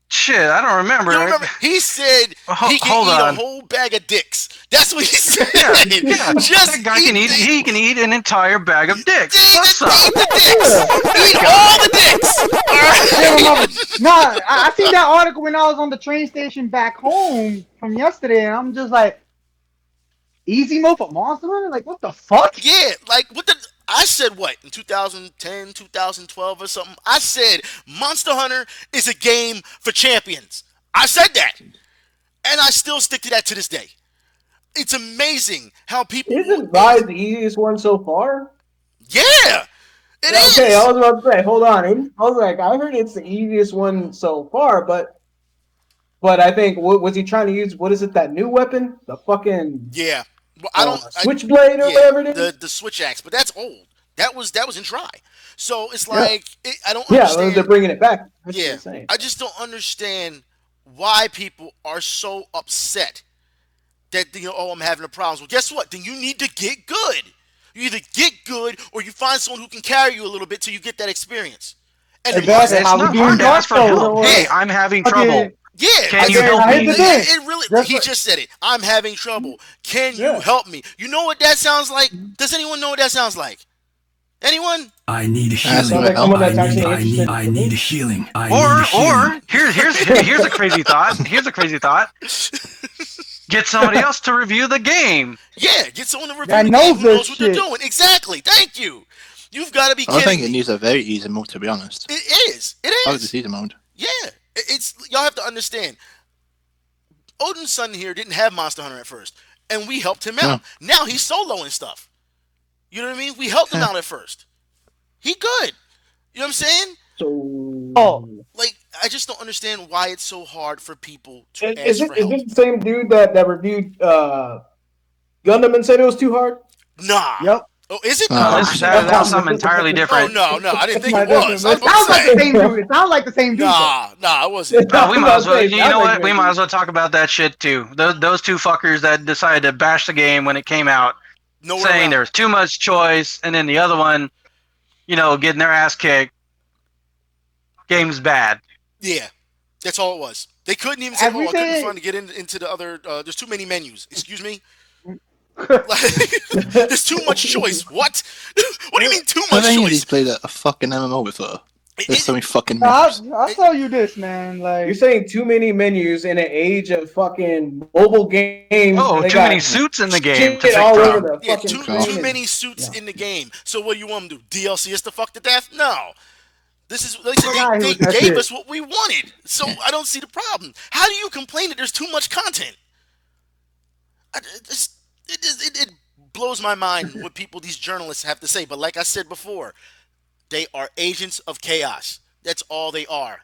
Shit, I don't remember. You remember? He said he can eat a whole bag of dicks. That's what he said. Yeah. That guy can eat. He can eat an entire bag of dicks. What's up? Eat the dicks. Eat all the dicks. All right. No, I seen that article when I was on the train station back home from yesterday, and I'm just like, easy mode for Monster Hunter? Like, what the fuck? Yeah, like what the. I said what in 2010, 2012 or something. I said Monster Hunter is a game for champions. I said that, and I still stick to that to this day. It's amazing how people. Isn't Rise the easiest one so far? Yeah, it is. Okay, I was about to say, hold on. I was like, I heard it's the easiest one so far, but I think was he trying to use? What is it? That new weapon? The fucking yeah. Well, I don't switchblade or whatever it is. The switch axe, but that's old. That was in try. So it's like I don't understand. Yeah, they're bringing it back. That's yeah, insane. I just don't understand why people are so upset that I'm having a problem. Well, guess what? Then you need to get good. You either get good or you find someone who can carry you a little bit till you get that experience. And exactly. It's not hard to ask for help. Hey, I'm having trouble. Yeah, can you help me? It really. He just said it. I'm having trouble. Can you help me? You know what that sounds like? Does anyone know what that sounds like? Anyone? I need a healing. I need a healing. Or here's a crazy thought. Here's a crazy thought. Get somebody else to review the game. Yeah, get someone to review the game who knows what they're doing. Exactly. Thank you. You've got to be I kidding think it me. needs a very easy mode, to be honest. It is. It I like the is. season mode. Yeah. It's y'all have to understand. Odin's son here didn't have Monster Hunter at first, and we helped him out. Now he's solo and stuff. You know what I mean? We helped him out at first. He good. You know what I'm saying? So, Like, I just don't understand why it's so hard for people to is ask for it help. the same dude that reviewed Gundam and said it was too hard? Nah. Yep. Oh, is it? That's something entirely Oh different. no, I didn't think it It was. sounds like the same dude. It sounds like the same dude. Nah, it wasn't. We might as well. You know what? We might as well talk about that shit too. Those two fuckers that decided to bash the game when it came out, saying there was too much choice, and then the other one, getting their ass kicked. Game's bad. Yeah, that's all it was. They couldn't even say, "Oh, I couldn't find to get into the other." There's too many menus. Excuse me. There's too much choice. What? What do you mean too much Have any of choice? these played a fucking MMO before? There's so many fucking I'll menus. tell you this, man. Like, You're saying too many menus in an age of fucking mobile games. Oh, too many suits in the game. Shit all over the Yeah, fucking too screen. many suits in the game. So what do you want them to do? DLC is to fuck to death? No. This is like they gave us what we wanted. So I don't see the problem. How do you complain that there's too much content? It blows my mind what these journalists have to say. But like I said before, they are agents of chaos. That's all they are.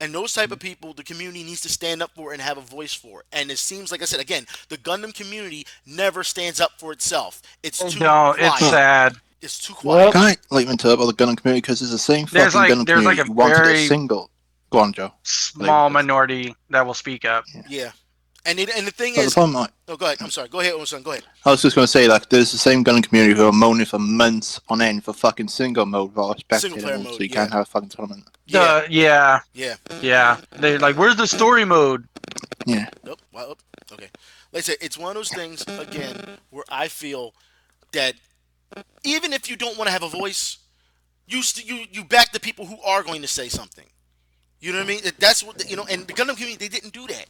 And those type of people, the community needs to stand up for and have a voice for. And it seems, like I said, again, the Gundam community never stands up for itself. It's too quiet. It's sad. It's too quiet. Can't even talk about the Gundam community because there's the same fucking Gundam community who wanted a single. Go on, Joe. Small minority that will speak up. Yeah. And the thing But is... the problem, oh, go ahead. I'm sorry. Go ahead, Owen-san. Go ahead. I was just going to say, there's the same Gundam community who are moaning for months on end for fucking single mode while spectator mode, so you can't have a fucking tournament. Yeah. They're like, where's the story mode? Yeah. Nope. Well, okay. Like I said, it's one of those things, again, where I feel that even if you don't want to have a voice, you back the people who are going to say something. You know what I mean? That's what, and the Gundam community, they didn't do that.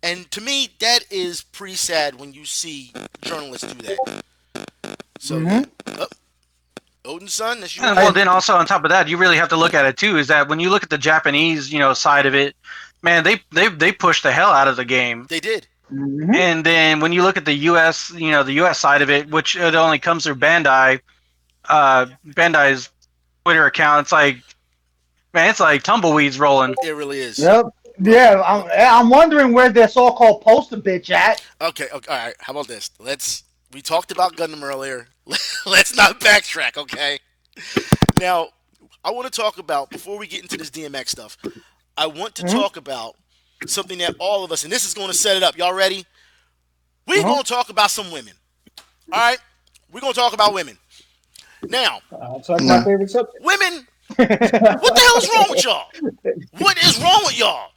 And to me, that is pretty sad when you see journalists do that. So, Odin's son, that's you. Well, then also on top of that, you really have to look at it too. Is that when you look at the Japanese, side of it, man, they pushed the hell out of the game. They did. And then when you look at the U.S., the U.S. side of it, which it only comes through Bandai, Bandai's Twitter account, it's like tumbleweeds rolling. It really is. Yep. Yeah, I'm wondering where their so-called poster bitch at. Okay, all right. How about this? We talked about Gundam earlier. Let's not backtrack, okay? Now, I want to talk about, before we get into this DMX stuff, I want to talk about something that all of us, and this is going to set it up. Y'all ready? We're going to talk about some women. All right? We're going to talk about women. Now, it's like my favorite subject. Women, what the hell is wrong with y'all? What is wrong with y'all?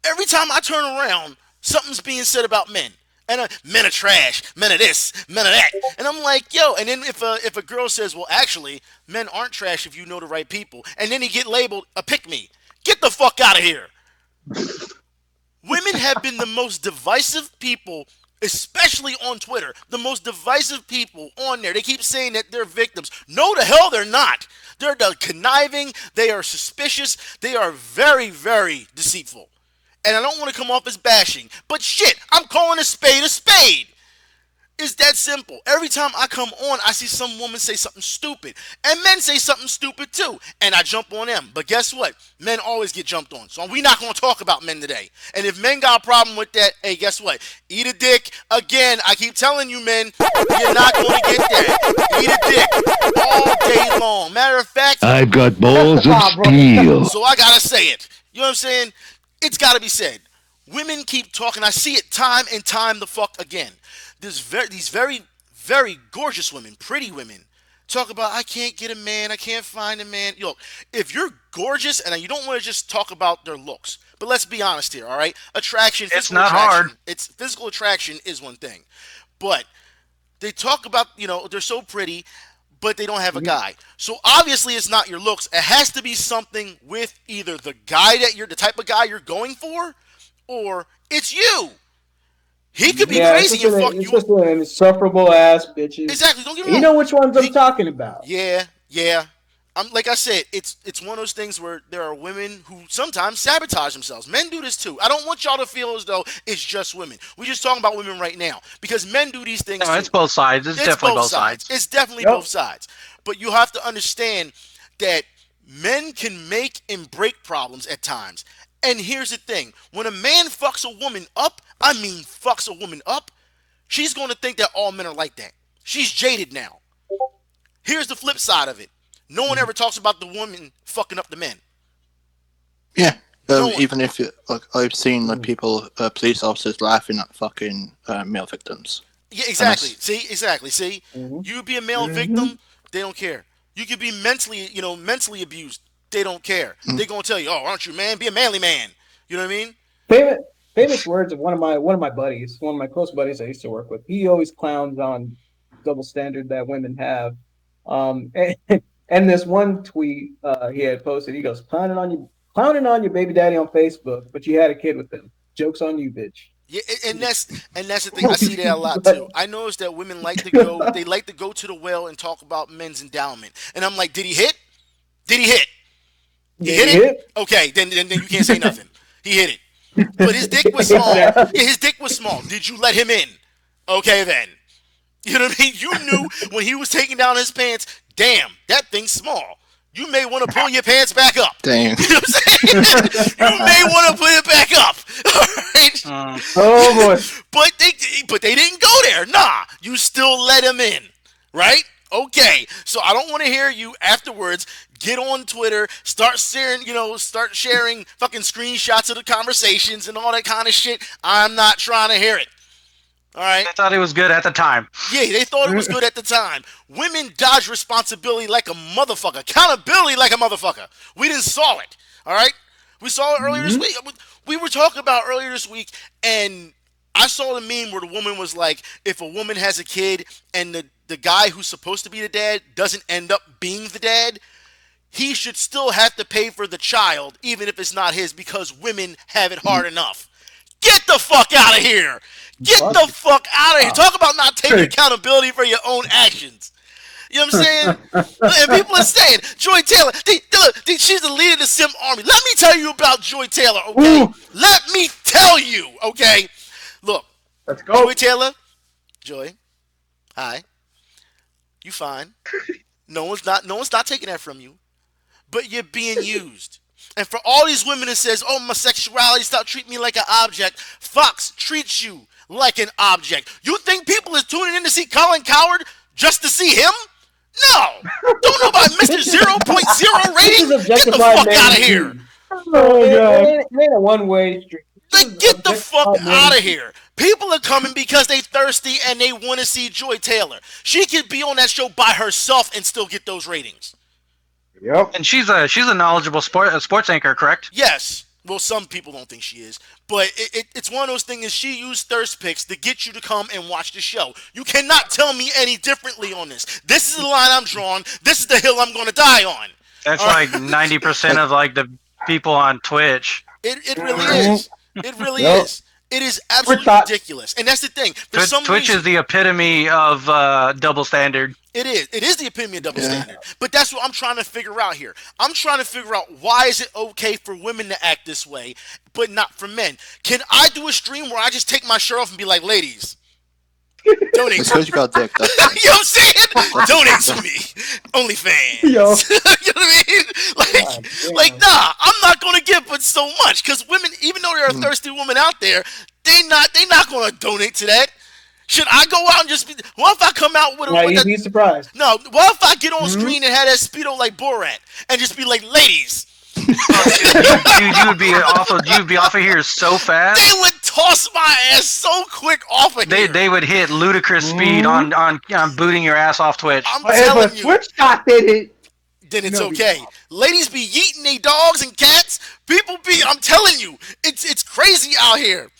Every time I turn around, something's being said about men. And men are trash, men are this, men are that. And I'm like, yo, and then if a girl says, well, actually, men aren't trash if you know the right people, and then he get labeled a pick-me. Get the fuck out of here. Women have been the most divisive people, especially on Twitter. The most divisive people on there. They keep saying that they're victims. No, the hell they're not. They're conniving. They are suspicious. They are very, very deceitful. And I don't want to come off as bashing, but shit, I'm calling a spade a spade. It's that simple. Every time I come on, I see some woman say something stupid. And men say something stupid too. And I jump on them. But guess what? Men always get jumped on. So we're not going to talk about men today. And if men got a problem with that, hey, guess what? Eat a dick. Again, I keep telling you, men, you're not going to get that. Eat a dick all day long. Matter of fact, I've got balls of steel. so I got to say it. You know what I'm saying? It's got to be said. Women keep talking. I see it time and time the fuck again. These very, very gorgeous women, pretty women, talk about, I can't get a man, I can't find a man. Yo, if you're gorgeous, and you don't want to just talk about their looks, but let's be honest here, all right? Attraction, it's not hard. It's physical attraction is one thing. But they talk about, they're so pretty, but they don't have a guy. So obviously it's not your looks. It has to be something with either the type of guy you're going for, or it's you. He could be crazy and fuck you. It's just an insufferable ass bitches. Exactly. Don't get me wrong. You know which ones I'm talking about. Yeah. Yeah. Like I said, it's one of those things where there are women who sometimes sabotage themselves. Men do this too. I don't want y'all to feel as though it's just women. We're just talking about women right now because men do these things No, too. it's both sides. It's definitely both sides. It's definitely both sides. But you have to understand that men can make and break problems at times. And here's the thing. When a man fucks a woman up, I mean fucks a woman up, she's going to think that all men are like that. She's jaded now. Here's the flip side of it. No one ever talks about the woman fucking up the men. Yeah. Even if like I've seen like people, police officers laughing at fucking male victims. Yeah, exactly. See, exactly. See, you be a male victim, they don't care. You could be mentally abused, they don't care. They're gonna tell you, "Oh, aren't you a man? Be a manly man." You know what I mean? Famous words of one of my buddies, one of my close buddies I used to work with. He always clowns on double standard that women have. And this one tweet he had posted, he goes, clowning on your baby daddy on Facebook, but you had a kid with him. Joke's on you, bitch. Yeah, and that's the thing. I see that a lot too. I noticed that women like to go. They like to go to the well and talk about men's endowment. And I'm like, did he hit? Did he hit? He hit it? Okay, then you can't say nothing. He hit it, but his dick was small. Yeah, his dick was small. Did you let him in? Okay, then. You know what I mean? You knew when he was taking down his pants. Damn, that thing's small. You may want to pull your pants back up. Damn. You know what I'm saying? You may want to put it back up. All right? Oh boy. But they didn't go there. Nah, you still let him in. Right? Okay. So I don't want to hear you afterwards get on Twitter, start sharing fucking screenshots of the conversations and all that kind of shit. I'm not trying to hear it. All right. They thought it was good at the time. Yeah, they thought it was good at the time. Women dodge responsibility like a motherfucker. Accountability like a motherfucker. We didn't saw it. All right? We saw it earlier this week. We were talking about earlier this week, and I saw the meme where the woman was like, if a woman has a kid and the guy who's supposed to be the dad doesn't end up being the dad, he should still have to pay for the child, even if it's not his, because women have it hard enough. Get the fuck out of here. Get the fuck out of here. Talk about not taking accountability for your own actions. You know what I'm saying? And people are saying, Joy Taylor, she's the leader of the Sim Army. Let me tell you about Joy Taylor, okay? Ooh. Let me tell you, okay? Look. Let's go. Joy Taylor. Joy. Hi. You fine. No one's not taking that from you. But you're being used. And for all these women that says, oh, my sexuality, stop treating me like an object, Fox treats you like an object. You think people is tuning in to see Colin Coward just to see him? No. Don't know about Mr. 0.0 rating? Get the fuck out of here. Oh, it ain't a one-way street. Like, get the fuck out of here. People are coming because they thirsty and they want to see Joy Taylor. She could be on that show by herself and still get those ratings. Yep. And she's a knowledgeable sports anchor, correct? Yes. Well, some people don't think she is. But it's one of those things, she used thirst pics to get you to come and watch the show. You cannot tell me any differently on this. This is the line I'm drawing. This is the hill I'm going to die on. That's like 90% of like the people on Twitch. It really is. It really is. It is absolutely ridiculous. And that's the thing. Twitch is the epitome of double standard. It is. It is the epitome of double standard. But that's what I'm trying to figure out here. I'm trying to figure out why is it okay for women to act this way, but not for men. Can I do a stream where I just take my shirt off and be like, ladies, donate to me? You got dick. You know what I'm saying? Donate to me. OnlyFans. Yo. You know what I mean? Like, nah, I'm not going to give but so much. Because women, even though there are thirsty women out there, they not going to donate to that. Should I go out and just be... What if I come out with a... Yeah, you'd be surprised. No, what if I get on screen and have that Speedo like Borat and just be like, ladies... You'd be off of here so fast. They would toss my ass so quick off of here. They would hit ludicrous speed on booting your ass off Twitch. I'm telling you. Twitch got it. Then it's okay. Ladies be yeeting their dogs and cats. People be... I'm telling you. It's crazy out here.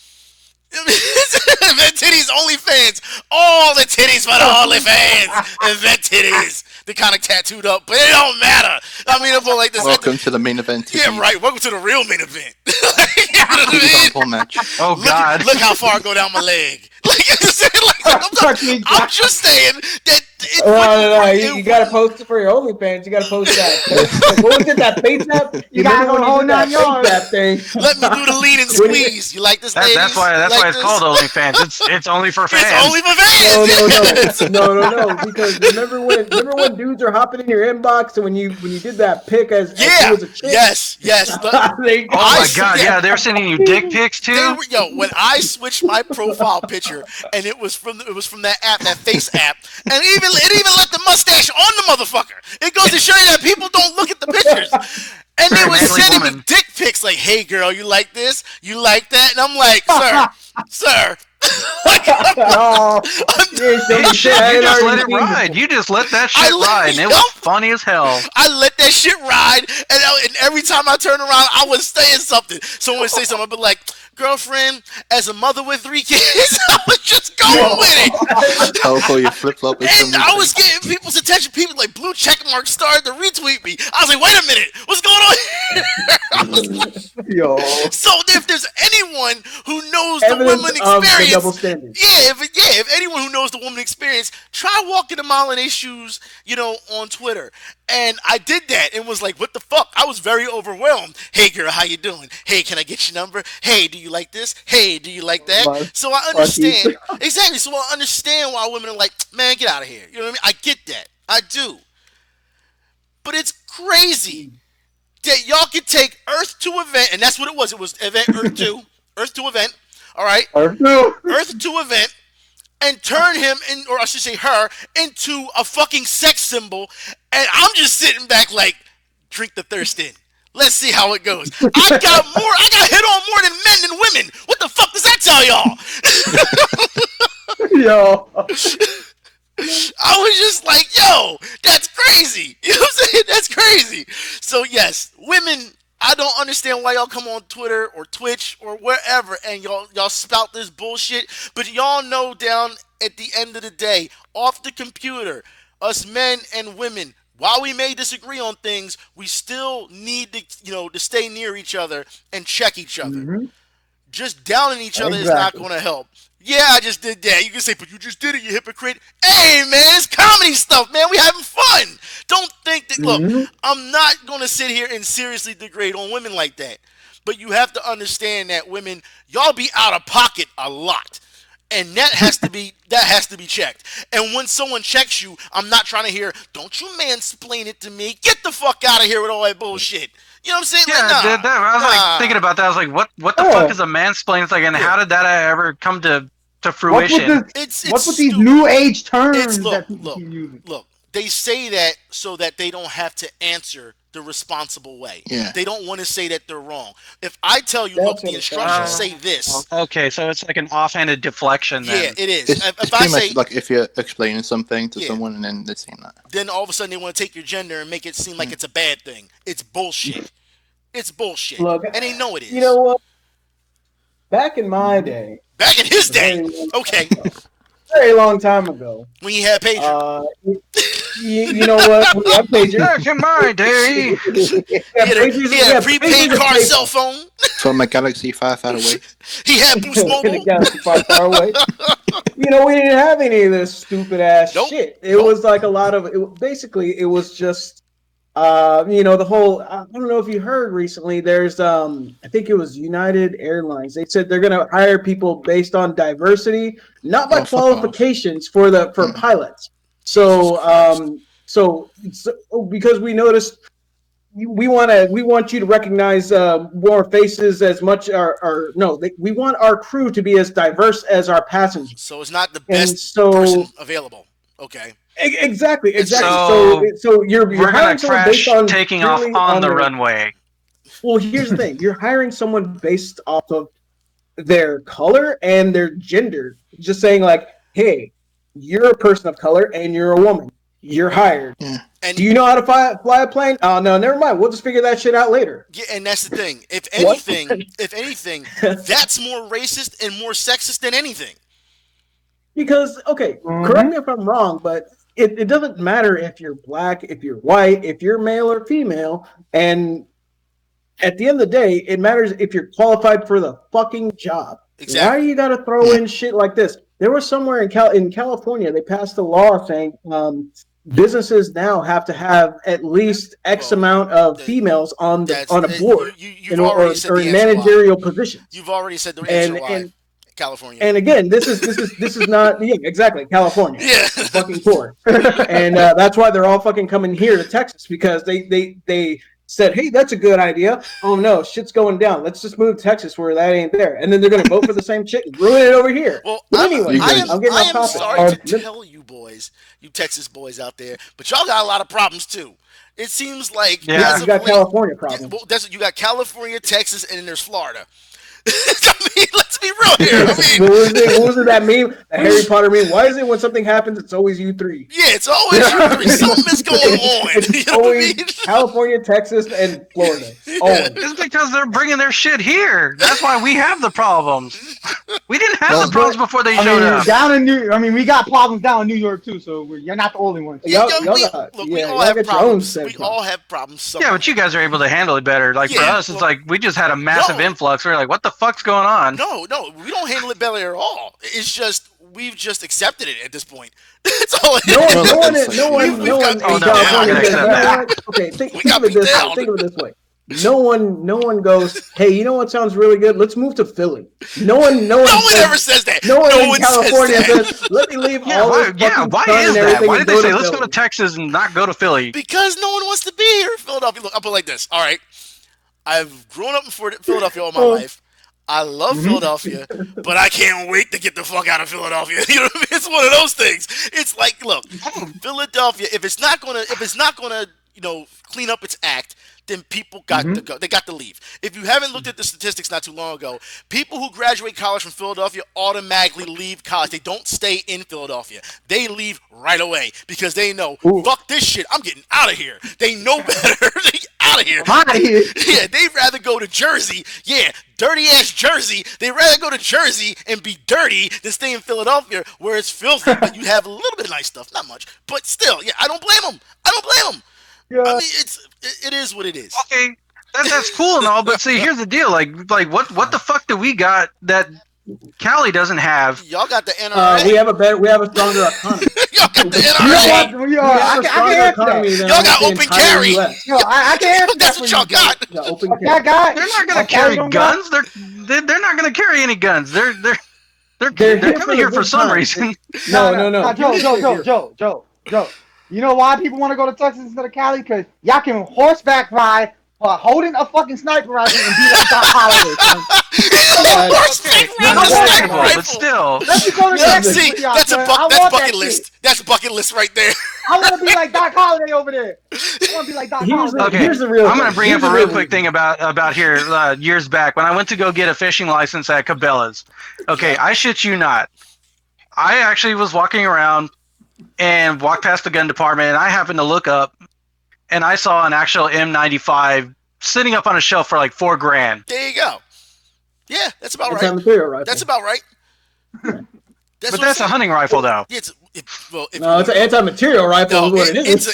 Event Titties OnlyFans. All the titties for the OnlyFans. Event Titties. They're kind of tattooed up, but it don't matter. I mean, I'm like this. Welcome to the main event. Yeah, right. Welcome to the real main event. You know what I mean? Match. Oh, God. Look how far I go down my leg. I'm just saying that You gotta post it for your OnlyFans. You gotta post that. What was it? That face app? You gotta go whole 9 yards. That thing. Let me do the lean and squeeze. You like this, ladies? That's why it's called OnlyFans. It's only for fans. It's only for fans. No. Because remember when dudes are hopping in your inbox and when you did that pic as you was a chick? Yes. Oh my god, yeah, they're sending you dick pics too. When I switched my profile picture and it was from that app, that face app, and it even let the mustache on the motherfucker. It goes to show you that people don't look at the pictures. And they were sending me dick pics like, "Hey girl, you like this? You like that?" And I'm like, "Sir." You just let it ride. You just let that shit ride, and it was funny as hell. I let that shit ride, and every time I turn around, I was saying something. Someone would say something, I'd be like, "Girlfriend, as a mother with 3 kids," I was just going with it. Helpful, you flip flop. And I was getting people's attention. People like blue check mark started to retweet me. I was like, "Wait a minute, what's going on here?" I was like, so if there's anyone who knows the woman experience, if anyone who knows the woman experience, try walking a mile in their shoes, on Twitter. And I did that and was like, what the fuck? I was very overwhelmed. "Hey girl, how you doing? Hey, can I get your number? Hey, do you like this? Hey, do you like that?" So I understand. Exactly. So I understand why women are like, "Man, get out of here." You know what I mean? I get that. I do. But it's crazy that y'all can take Earth to Event, and that's what it was. It was Event Earth 2. Earth to Event. All right? Earth to Event. And turn him, or I should say her, into a fucking sex symbol. And I'm just sitting back like, drink the thirst in. Let's see how it goes. I got hit on more than men than women. What the fuck does that tell y'all? Yo. I was just like, yo, that's crazy. You know what I'm saying? That's crazy. So yes, women, I don't understand why y'all come on Twitter or Twitch or wherever and y'all spout this bullshit. But y'all know down at the end of the day, off the computer, us men and women, while we may disagree on things, we still need to stay near each other and check each other. Mm-hmm. Just downing each other is not going to help. Yeah, I just did that. You can say, but you just did it, you hypocrite. Hey, man, it's comedy stuff, man. We having fun. Don't think that, look, I'm not going to sit here and seriously degrade on women like that. But you have to understand that women, y'all be out of pocket a lot. And that has to be checked. And when someone checks you, I'm not trying to hear, "Don't you mansplain it to me. Get the fuck out of here with all that bullshit." You know what I'm saying? Yeah, I was like thinking about that. I was like, what the fuck is a mansplain? It's like, and how did that ever come to fruition? What's with these new age terms? Look, they say that so that they don't have to answer the responsible way. Yeah. They don't want to say that they're wrong. If I tell you, look, the instructions say this. Okay, so it's like an offhanded deflection then. Yeah, it is. It's pretty much like if you're explaining something to someone and then they say that. Then all of a sudden they want to take your gender and make it seem like it's a bad thing. It's bullshit. It's bullshit. Look, and they know it is. You know what? Back in my day. Back in his day. Okay. Very long time ago. When you had pager. You know what? We had pager. Back in my day. He had a prepaid car cell phone. From a galaxy far, far away. He had Boost Mobile. A galaxy far, far away. We didn't have any of this stupid ass shit. It was like a lot of it. Basically, it was just. The whole, I don't know if you heard recently, there's, I think it was United Airlines. They said they're going to hire people based on diversity, not by qualifications for pilots. So because we noticed we want you to recognize more faces as much we want our crew to be as diverse as our passengers. So it's not the best person available. Okay. Exactly. So you're hiring someone based on taking off on the runway. Well, here's the thing: you're hiring someone based off of their color and their gender. Just saying, like, hey, you're a person of color and you're a woman. You're hired. Yeah. And do you know how to fly a plane? Oh no, never mind. We'll just figure that shit out later. Yeah, and that's the thing. If anything, that's more racist and more sexist than anything. Because correct me if I'm wrong, but it doesn't matter if you're black, if you're white, if you're male or female, and at the end of the day, it matters if you're qualified for the fucking job. Exactly. Why you gotta throw in shit like this? there was somewhere in California they passed a law saying businesses now have to have at least X amount of females on a board or in managerial positions. You've already said the answer why. California. And again, this is not exactly California. Yeah, fucking poor, and that's why they're all fucking coming here to Texas because they said, hey, that's a good idea. Oh no, shit's going down. Let's just move to Texas where that ain't there, and then they're gonna vote for the same shit and ruin it over here. Well, but anyway, I am sorry to tell you boys, you Texas boys out there, but y'all got a lot of problems too. It seems like you got California problems. You got California, Texas, and then there's Florida. I mean, let's be real here. I mean, what was it that meme? The Harry Potter meme? Why is it when something happens, it's always you three? Yeah, it's always you three. Something is going on. It's always California, Texas, and Florida. Always. It's because they're bringing their shit here. That's why we have the problems. We didn't have the problems before they showed up. We got problems down in New York too, so you're not the only one. We all have problems. We all have problems. Somewhere. Yeah, but you guys are able to handle it better. Like for us, it's like we just had a massive influx. We're like, what the fuck's going on? No, we don't handle it better at all. It's just we've just accepted it at this point. That's all it is. No one. Okay, think of it this way. No one goes, hey, you know what sounds really good? Let's move to Philly. No one ever says that. No one in California says, let me leave all this fucking why sun is and that? everything. Why did they say let's Philly. go to Texas and not go to Philly? Because no one wants to be here in Philadelphia. Look, I'll put it like this. All right, I've grown up in Philadelphia all my life. I love Philadelphia, but I can't wait to get the fuck out of Philadelphia. You know what I mean? It's one of those things. It's like, look, Philadelphia. If it's not gonna, clean up its act, then people got to go. They got to leave. If you haven't looked at the statistics not too long ago, people who graduate college from Philadelphia automatically leave college. They don't stay in Philadelphia. They leave right away because they know, fuck this shit. I'm getting out of here. They know better. They out of here. I'm out of here. Yeah, they'd rather go to Jersey. Yeah, dirty ass Jersey. They'd rather go to Jersey and be dirty than stay in Philadelphia where it's filthy, but you have a little bit of nice stuff. Not much, but still, yeah, I don't blame them. Yeah. I mean, it is what it is. Okay, that's cool and all, but see, here's the deal. Like what the fuck do we got that Cali doesn't have? Y'all got the NRA. We have a stronger economy. Y'all got the NRA. Y'all got open carry. I can answer That's what y'all got. They're not gonna carry guns. They're not gonna carry any guns. They're coming here for some reason. No. Joe. You know why people want to go to Texas instead of Cali? Because y'all can horseback ride holding a fucking sniper rifle and be like Doc Holliday. But still, let me go to Texas. See, that's bucket list. That's bucket list right there. I want to be like Doc Holliday over there. I want to be like Doc Holliday. Okay, here's the real I'm going to bring up a real quick thing thing about here years back when I went to go get a fishing license at Cabela's. Okay, I shit you not. I actually was walking around and walked past the gun department, and I happened to look up, and I saw an actual M95 sitting up on a shelf for like $4,000. There you go. Yeah, that's about right. That's about right. But that's a hunting rifle, though. It's an anti-material rifle. No, is what it is.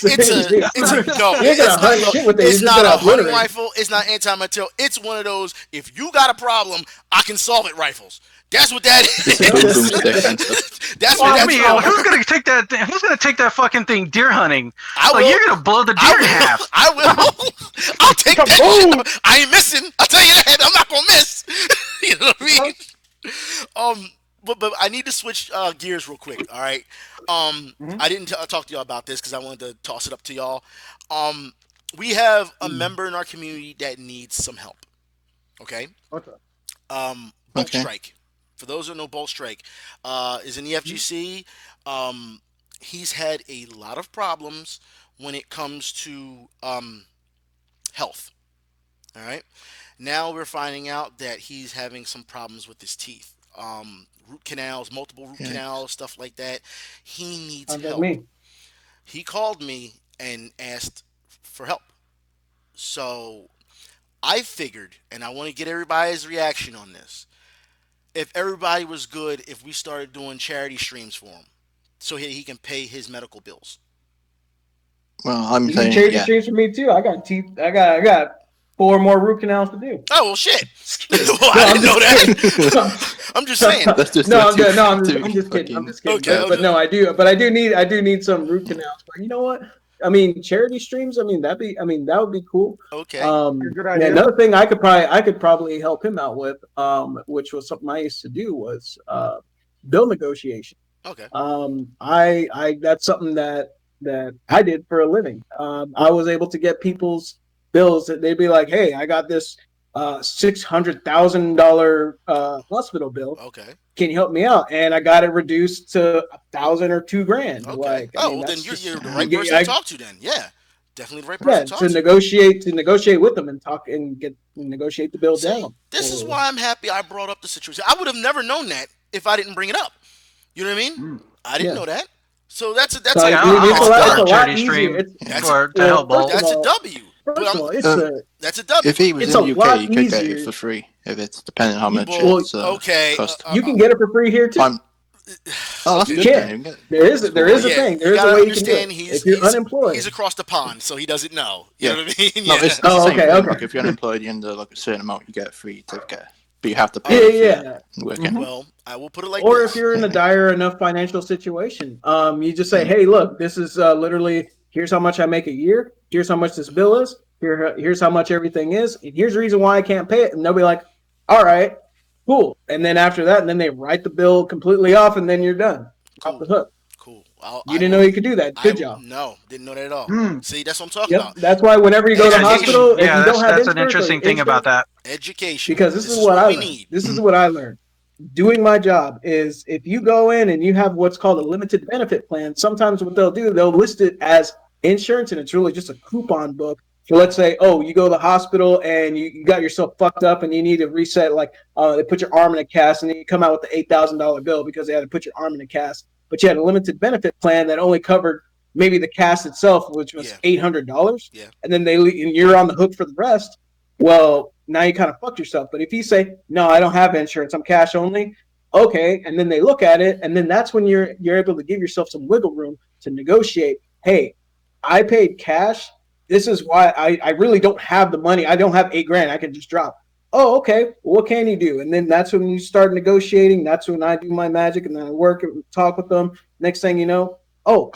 It's not a hunting rifle. It's not anti-material. It's one of those, if you got a problem, I can solve it rifles. That's what that is. That's what that's called. Who's gonna take that? Who's gonna take that fucking thing deer hunting? I will. You're gonna blow the deer in half. I will. I'll take that shit. I ain't missing. I'll tell you that. I'm not gonna miss. You know what I mean? But I need to switch gears real quick. All right. I didn't talk to y'all about this because I wanted to toss it up to y'all. We have a member in our community that needs some help. Okay. Boltstryke. For those who know Boltstryke, is in the FGC. He's had a lot of problems when it comes to health. All right. Now we're finding out that he's having some problems with his teeth. Root canals, multiple root canals, stuff like that. He needs help. He called me and asked for help. So I figured, and I want to get everybody's reaction on this. If everybody was good, if we started doing charity streams for him, so he can pay his medical bills. Well, I'm saying charity streams for me too. I got teeth. I got 4 more root canals to do. Oh well, shit. Well, I didn't know that. I'm just saying. That's just I'm too- just kidding. I'm just kidding. Okay, But no, I do need some root canals. But you know what? I mean, charity streams. I mean, that would be cool. Okay. Good idea. Another thing I could probably help him out with, which was something I used to do, was bill negotiation. Okay. I that's something that I did for a living. I was able to get people's bills that they'd be like, "Hey, I got this $600,000 hospital bill. Okay. Can you help me out?" And I got it reduced to $1,000 or $2,000. Okay. Like, well, then you're the right person to talk to. Then, yeah, definitely the right person to talk to negotiate with them and negotiate the bill down. This is why I'm happy I brought up the situation. I would have never known that if I didn't bring it up. You know what I mean? I didn't know that. So that's a it's a lot easier. That's a W. First of all, that's a W. If he was It's in a the UK, lot you could get easier. it for free. If it's depending on how much okay. cost. You can get it for free here too. That's You good. can. Then. There is a thing. There is a way you can do it. If you're unemployed, he's across the pond, so he doesn't know. You know what I mean? No, Yeah. it's the same thing. Like, if you're unemployed, you under like a certain amount, you get a free ticket. But you have to pay. Well, I will put it like or this. if you're in a dire enough financial situation, you just say, "Hey, look, this is literally here's how much I make a year. Here's how much this bill is. Here's how much everything is. And here's the reason why I can't pay it." And they'll be like, "All right, cool." And then after that, and then they write the bill completely off, and then you're done. Off the hook. Cool. You didn't know you could do that. Good job. No, didn't know that at all. See, that's what I'm talking about. That's why whenever you go to the hospital, if you don't have that's an interesting thing about that. Education. Because this is what I learned. This is what I learned. Doing my job is if you go in and you have what's called a limited benefit plan, sometimes what they'll do, they'll list it as insurance, and it's really just a coupon book. So let's say, you go to the hospital and you got yourself fucked up and you need to reset, like they put your arm in a cast and then you come out with the $8,000 bill because they had to put your arm in a cast. But you had a limited benefit plan that only covered maybe the cast itself, which was $800. Yeah. And then and you're on the hook for the rest. Well, now you kind of fucked yourself. But if you say, "No, I don't have insurance, I'm cash only," okay, and then they look at it, and then that's when you're able to give yourself some wiggle room to negotiate. Hey, I paid cash. This is why I really don't have the money. I don't have $8,000. I can just drop. Oh, okay. What can you do? And then that's when you start negotiating. That's when I do my magic, and then I work and talk with them. Next thing you know, all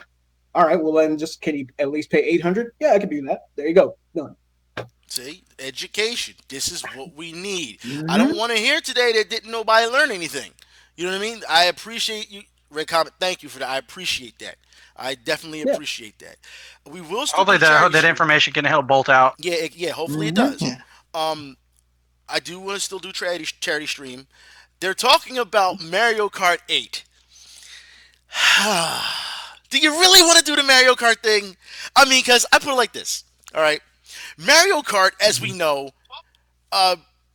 right. Well, then can you at least pay $800? Yeah, I can do that. There you go. Done. See, education. This is what we need. I don't want to hear today that didn't nobody learn anything. You know what I mean? I appreciate you, Red Comet. Thank you for that. I appreciate that. I definitely appreciate that. We will still hopefully that information can help Bolt out. Yeah. Hopefully it does. I do want to still do charity stream. They're talking about Mario Kart 8. Do you really want to do the Mario Kart thing? I mean, because I put it like this. All right. Mario Kart, as we know,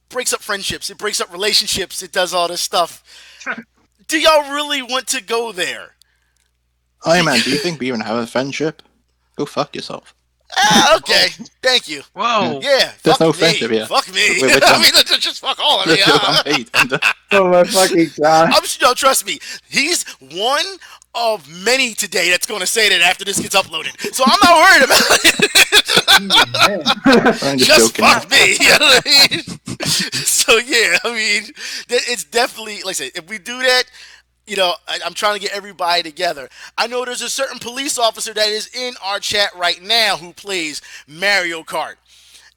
breaks up friendships. It breaks up relationships. It does all this stuff. Do y'all really want to go there? Hey man, do you think we even have a friendship? Go fuck yourself. Okay, thank you. Whoa. Yeah, There's fuck no me. friendship here. Fuck me. We're I mean, just fuck all of me. Oh my fucking god! No, trust me. He's one of many today that's going to say that after this gets uploaded. So I'm not worried about it. I'm just joking. fuck me. You know what I mean? So yeah, I mean, it's definitely, like I said, if we do that, you know, I'm trying to get everybody together. I know there's a certain police officer that is in our chat right now who plays Mario Kart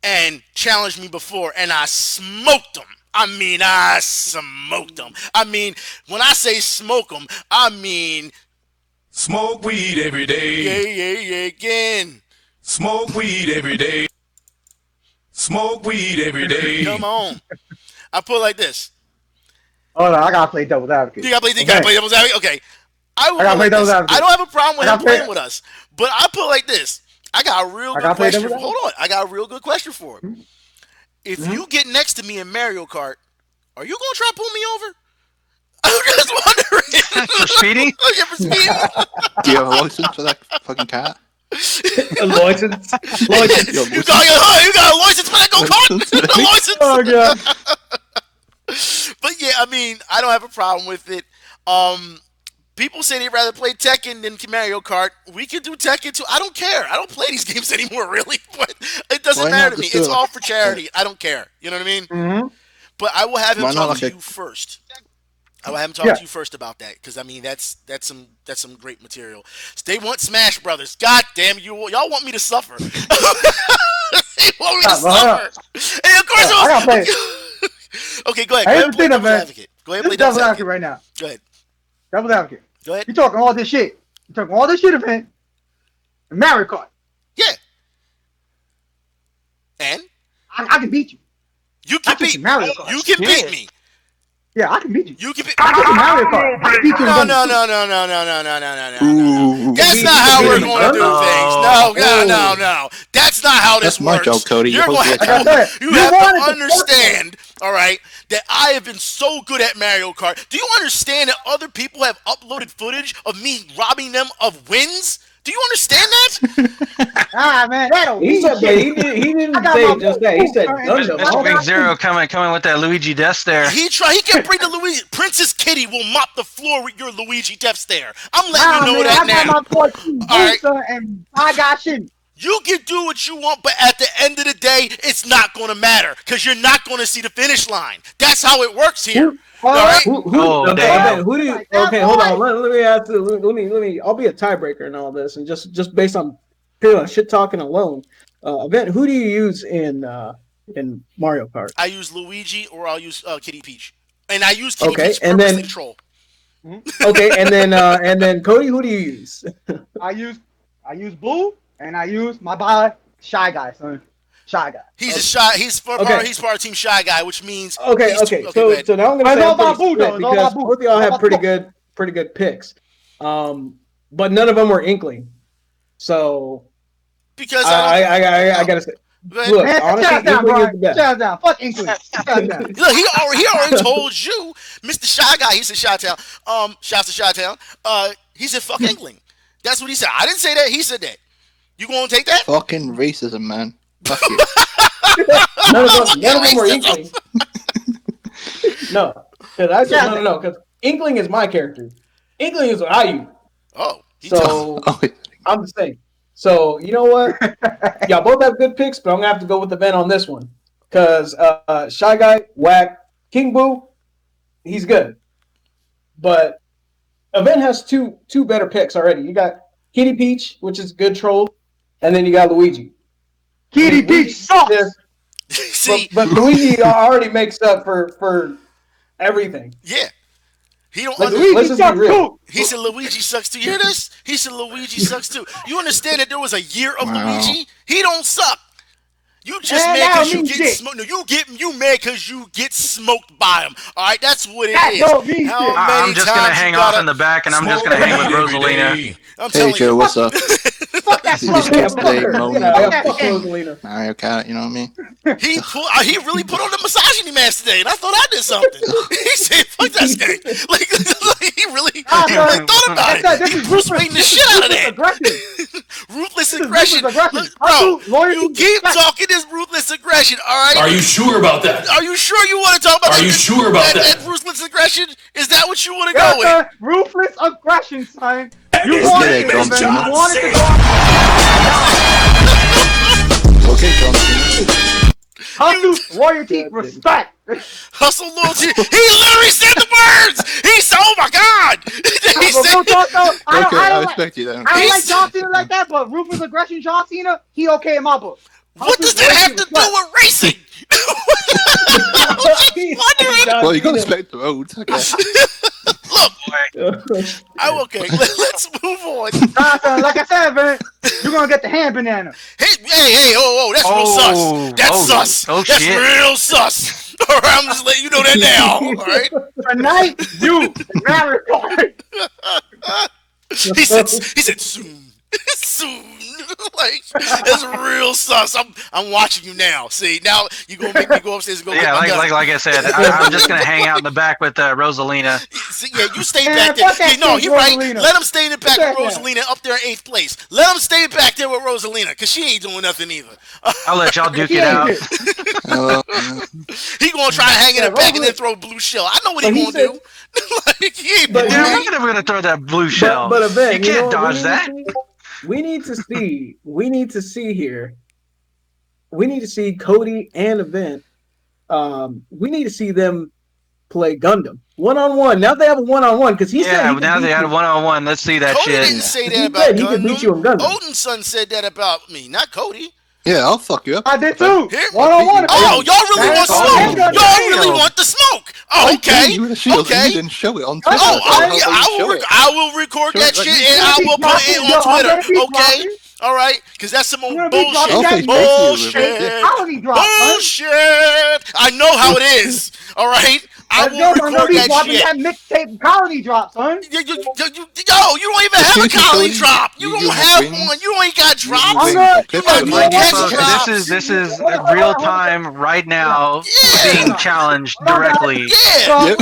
and challenged me before, and I smoked him. I mean, I smoked him. I mean, when I say smoke him, I mean smoke weed every day. Yeah, again. Smoke weed every day. Smoke weed every day. Come on. I put it like this. Hold on, I gotta play devil's advocate. You gotta play devil's advocate? Okay. I gotta play devil's advocate. I don't have a problem with him playing with us. But I put it like this. I got a real good question. Hold on. I got a real good question for him. If you get next to me in Mario Kart, are you gonna try to pull me over? I'm just wondering. For speeding? Yeah, for speeding. Do you have a license for that fucking car? A license? You got a license for that go-kart? A license? Oh, God. But yeah, I mean, I don't have a problem with it. People say they'd rather play Tekken than Mario Kart. We can do Tekken too. I don't care. I don't play these games anymore, really. But doesn't Why matter not to me. just do It's it all like- for charity. I don't care. You know what I mean? Mm-hmm. But I will have him Why not talk to like a- you first. I will have him talk Yeah. to you first about that because I mean that's some great material. They want Smash Brothers. God damn you! Y'all want me to suffer. They want me to suffer. And of course, I gotta play. Okay, go ahead. Here's Go ahead the and play thing, Devil's man. Advocate. Go ahead and This play is Devil's Devil's Advocate Advocate right now. Go ahead. Devil's Advocate. Go ahead. You talking all this shit. You talking all this shit, event. Mario Kart. Yeah. And I can beat you. you can I can beat Mario Kart. you can beat me. Yeah, I can beat you. You can beat. I can Mario Kart. I can beat you. No, in no, Gundam. no, no, no, no, no, no, no, no, no. Ooh. That's not how we're going to do things. No, no, no, no. That's not how this That's my works. job, Cody. You're You're going supposed to to be Like I said, you you have wanted to to understand, all right, that I have been so good at Mario Kart. Do you understand that other people have uploaded footage of me robbing them of wins? Do you understand that? Ah, man, that don't He mean said, but shit. he didn't I got say my just that. He said Mr. Gundam. Mr. Wing Zero coming with that Luigi death stare. He can bring the Luigi. Princess Kitty will mop the floor with your Luigi death stare. I'm letting Nah, you know man, that I now. got my boy King right. Booster and I got shit. You can do what you want, but at the end of the day, it's not going to matter because you're not going to see the finish line. That's how it works here. All right? Oh, damn. Who do you? Like that Okay, hold boy. on. Let me ask you. Let me. I'll be a tiebreaker in all this, and just based on pure shit talking alone. Event. Who do you use in Mario Kart? I use Luigi or I'll use Kitty Peach, and I use Kitty Okay, Peach and purposely then- to troll. Okay, and then Cody, who do you use? I use Blue and I use my boy Shy Guy, son. Shy Guy. He's a shy. He's part of Team Shy Guy, which means Okay, he's okay. go ahead. So now I'm I gonna say know I'm about pretty Boo, though. split I know because about Boo. both of y'all I know have about pretty good picks, but none of them were Inkling. So Because I gotta say, Go ahead. look, Man, honestly, shut down, Inkling bro. is the best. Shut down. Fuck Inkling. Shut down. Look, he already told you, Mr. Shy Guy. He said Chi-Town. Shouts to Chi-Town. He said fuck Inkling. That's what he said. I didn't say that. He said that. You gonna take that? Fucking racism, man. Fuck you. None of them were Inkling. No, because I said no, because Inkling is my character. Inkling is what I use. Oh, So Oh, wait. I'm just saying. So you know what? Y'all both have good picks, but I'm gonna have to go with the Ben on this one because Shy Guy, whack. King Boo, he's good, but Event has two better picks already. You got Kitty Peach, which is good troll, and then you got Luigi. Kitty Peach sucks. See, But Luigi already makes up for everything. yeah. He don't. Like, Under- let's just be real. he said Luigi sucks too. You hear this? He said Luigi sucks too. You understand that there was a year of Wow. Luigi? He don't suck. You just Man, mad that because don't you mean get shit. smoked. No, you mad because you get smoked by him. All right, that's what it That is. don't mean How shit. many I'm just gonna times hang you off gotta in the back, and I'm just smoke gonna hang with every Rosalina. day? I'm Hey, telling Joe, you. what's up? Fuck that You just slow. can't stay moaning Yeah, about fuck Rosalina. Mario Kart, you know what I mean? He really put on the misogyny mask today, and I thought I did something. He said, "Fuck that guy." Like he really thought about it. This He is Bruce Wayne the this is shit out of ruthless that. aggression. Ruthless This is aggression. ruthless aggression. Look, bro, I do loyalty, you keep respect. talking this ruthless aggression, all right? Are you sure about that? Are you sure you want to talk about Are that? you sure about that? That ruthless aggression? Is that what you want to Yes, go with? sir. Ruthless aggression, son. You is wanted the it, Gundam. man. You wanted to go. Okay, John. Hustle, loyalty, respect. Hustle, loyalty. He literally said the words. He said, "Oh my God." He But said, real talk, though, I Okay, don't I like. respect you then. I don't like He's- John Cena like that, but ruthless aggression, John Cena, he okay in my book. "What does that have to do with racing?" Well, you gotta respect the roads. Okay. Look, I'm okay. Let's move on. Nah, son, like I said, man, you're gonna get the hand banana. Hey, oh, that's real sus. That's sus. Oh, That's shit. real sus. All right, I'm just letting you know that now. All right. Tonight, you Mario Kart. He said soon. Soon. Like that's real sus. I'm watching you now. See, now you gonna make me go upstairs and go. Yeah, get my gun. like I said, I'm just gonna hang out in the back with Rosalina. See, yeah, you stay Man, back there. fuck that Yeah, no, shit, you're right. Rosalina. Let him stay in the back Fuck with that. Rosalina up there in 8th place. Let him stay back there with Rosalina because she ain't doing nothing either. I'll let y'all duke it out. He gonna try to hang in Yeah, the back and then Rosalina- throw blue shell. I know what But he he gonna said- do. Like, he ain't But doing Dude, you- I'm never gonna throw that blue shell. But Event, you know can't what dodge that. We need to see here we need to see Cody and Event. We need to see them play Gundam 1-on-1. Now they have a 1-on-1 because he said now they had a 1-on-1. Let's see that Cody shit. didn't say that about He could beat you in Gundam. Gundam. Odin's son said that about me, not Cody. Yeah, I'll fuck you up. I did too. Here- 1-on-1. Oh, y'all really want smoke? Damn. Y'all really want the smoke? Oh, okay. You the shield, Okay. You didn't show it on Twitter. Oh, That's yeah, how you show it. I will record that Sure, shit like, and I will put it on I'm gonna be Twitter. Okay? dropping. All right? Because that's some old You're gonna be bullshit. dropping that Bullshit. How he dropped, son? Bullshit. I know how it is. All right? I Let's will go, I'm gonna record be that dropping shit. that mixtape colony drop, son. You don't even have a collie drop. You don't have one. You ain't got drops. I'm gonna- You got no I'm catch gonna- drops. This is real time right now Yeah. being challenged directly. Yeah. So, Yep.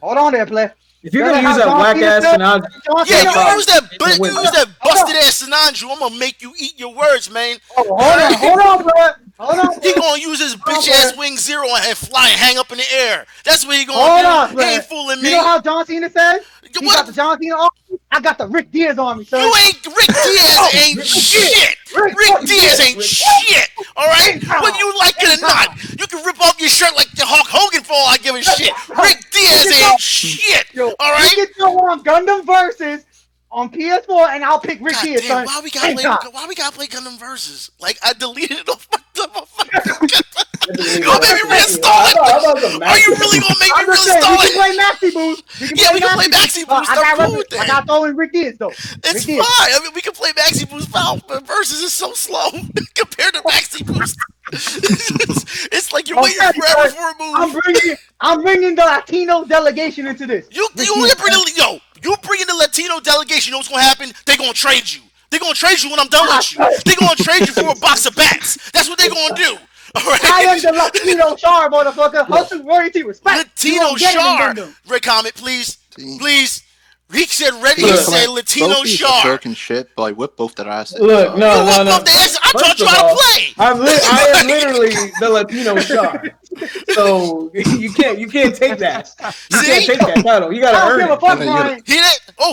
Hold on there, play. If you're gonna use that whack ass Sinanju, Yeah, you use that win. busted ass Sinanju. I'm gonna make you eat your words, man. Oh, hold on, bro. Hold on. He gonna use his bitch ass wing zero and fly and hang up in the air. That's what he Hold gonna on, do. bro. He ain't fooling me. You know how John Cena says? He What? got the John Cena army. I got the Rick Diaz army, son. You ain't Rick Diaz ain't shit. Rick Diaz ain't shit. All right, whether you like it or not, you can rip off your shirt like the Hulk Hogan for all I give a shit. Rick Diaz ain't shit. Yo, All right. You can throw on Gundam Versus on PS4, and I'll pick Rick Diaz, Damn, son. why we gotta play Gundam Versus? Like I deleted it off my You gonna make me reinstall it? Are you really gonna make me I'm just saying, reinstall we can it? play Maxi Boost. Yeah, we can play Maxi Boost. I'm cool with I that. got throwing Rick Diaz, though. It's Rick Diaz. fine. I mean, we can play Maxi Boost foul, but Versus is so slow compared to Maxi Boost. It's like you're waiting Okay, forever son, for a move. I'm bringing the Latino delegation into this. You bring the Latino delegation. You know what's gonna happen? They're gonna trade you. They're gonna trade you when I'm done with you. They're gonna trade you for a box of bats. That's what they're gonna do. All right. I am the Latino Char, motherfucker. Hustle, royalty, respect. Latino Char. Red comment, please. Please. He said ready to say Latino Char. Talking shit, but I whip both their asses. Look, no. I taught you how to play. I am literally the Latino Char. So you can't take that. You can't take that title. You gotta earn it.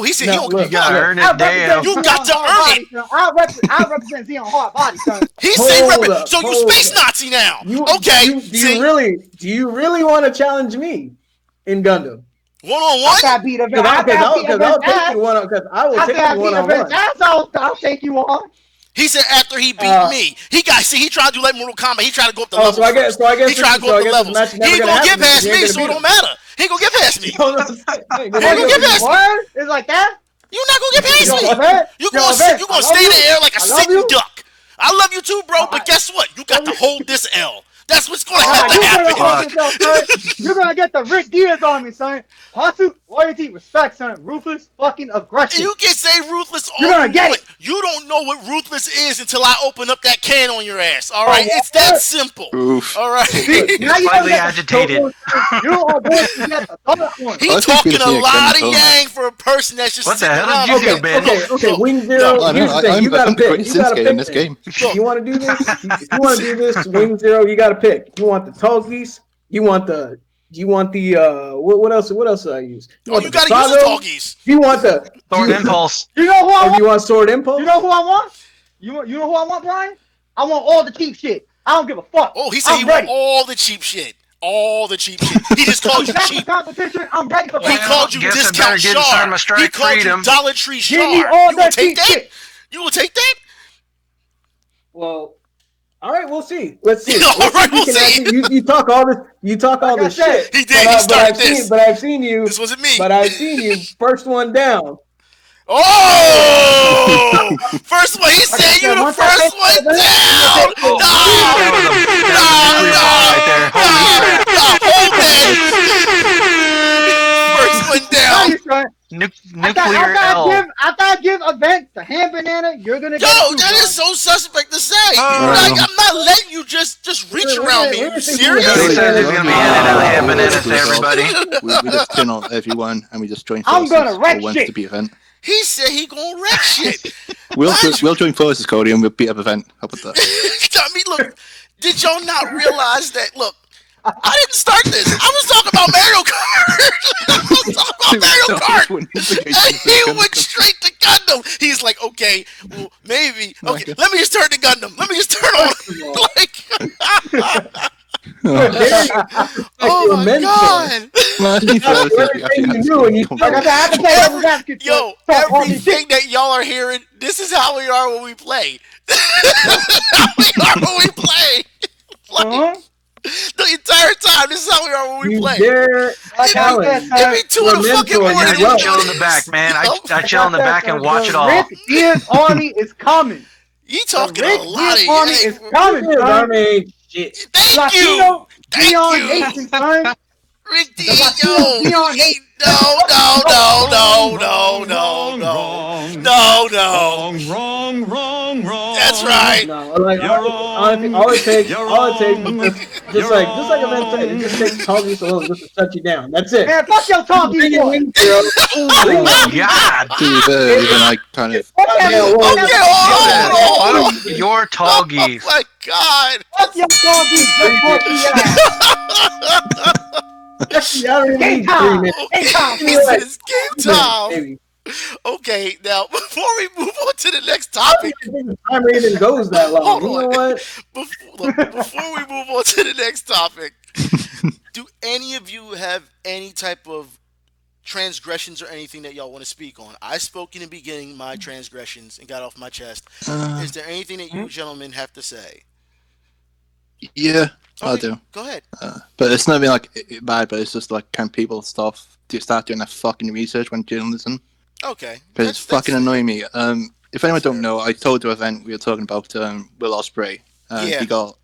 He said No, look, You gotta earn it. Damn. You got to earn it. I represent Xeon Hard Body, son. He said Hold up, so you hold space up. Nazi now. Okay. Do you really want to challenge me in Gundam? 1-on-1? I beat Because I'll take you one on. Because I will take you 1-on-1. I'll take you on. He said after he beat me, he tried to do like Mortal Kombat. He tried to go up the levels. So I guess he tried to go up the levels. He ain't gonna get past me, so it don't matter. He ain't gonna get past me. He ain't gonna get past me. What? It's like that? You're not gonna get past me. You're gonna stay in the air like a sitting duck. I love you too, bro, but guess what? You got to hold this L. That's what's gonna have to happen. You're gonna get the Rick Diaz on me, son. Hustle, loyalty, respect, son. Ruthless fucking aggression. You can say ruthless all You're gonna get it. You don't know what ruthless is until I open up that can on your ass. All right, it's that simple. Oof. All right. Now you Slightly agitated. You are going to get the other one. He talking a lot of yang for a person that's just What the sitting hell around. did you do, Ben? Okay. Wing Zero. I know, Here's the thing. You gotta pick. You gotta pick in this game. You want to do this? If you want to do this, Wing Zero, you gotta pick. You want the Toggies? You want the what else? What else did I use? You gotta use the Toggies. You want the Sword Impulse. You know who I want? You want Sword Impulse? You know who I want? You know who I want, Brian? I want all the cheap shit. I don't give a fuck. Oh, he said he want all the cheap shit. All the cheap shit. He just called you cheap. Competition. I'm ready for He called you Guess I discount better get inside my Char. He strike called freedom. you Dollar Tree Char. Give me all You that will take cheap that? shit. You will take that? Well, all right, we'll see. Let's see. All right, we'll see. You talk all this. You talk all this shit. He did. He started this. But I've seen you. This wasn't me. But I've seen you. First one down. Oh! First one. He said you the first one down. No. Hold that. First one down. Nuclear L. I gotta give event the hand banana. You're gonna get it too, That is so suspect to say. Oh. I'm not letting you just reach around me. Are you serious? He says he's gonna be handing out hand bananas to everybody. We just pin on everyone and we just join I'm forces gonna wreck for once shit. to beat event. He said he gonna wreck shit. We'll join forces, Cody, and we'll beat up event. How about that? I mean, look, did y'all not realize that? Look, I didn't start this. I was talking about Mario Kart. I was talking about Mario Kart. And he went straight to Gundam. He's like, okay, well, maybe. Okay, let me just turn to Gundam. Let me just turn on. Like, oh my god. Yo, everything that y'all are hearing, this is how we are when we play. How we are when we play. Like, the entire time, this is how we are when we play. Give me 2 in the fucking morning. I just chill in the back, man. I chill in the back and watch it all. Rick Diaz Army is coming. You talking a lot of Army is coming, bro. Thank you. Thank you. Rick Diaz, yo. No. Wrong. That's right. No, like all it takes, just like EventStatus, it just takes Toggy Solos just to shut you down. That's it. Man, fuck your Toggy Solos. Oh God. Even like kind of. Hold on. Your Toggies. Oh my God. Fuck your Toggies. Game time. This is game time. Okay, now before we move on to the next topic, time even goes that long. Hold you on. know what? Before we move on to the next topic, do any of you have any type of transgressions or anything that y'all want to speak on? I spoke in the beginning my transgressions and got off my chest. Is there anything that you gentlemen have to say? Yeah, Okay, I do. Go ahead. But it's not even like bad, but it's just like, can people start doing their fucking research when journalism? Okay. Because it's fucking annoying me. If anyone don't know, I told the event we were talking about Will Ospreay. He got.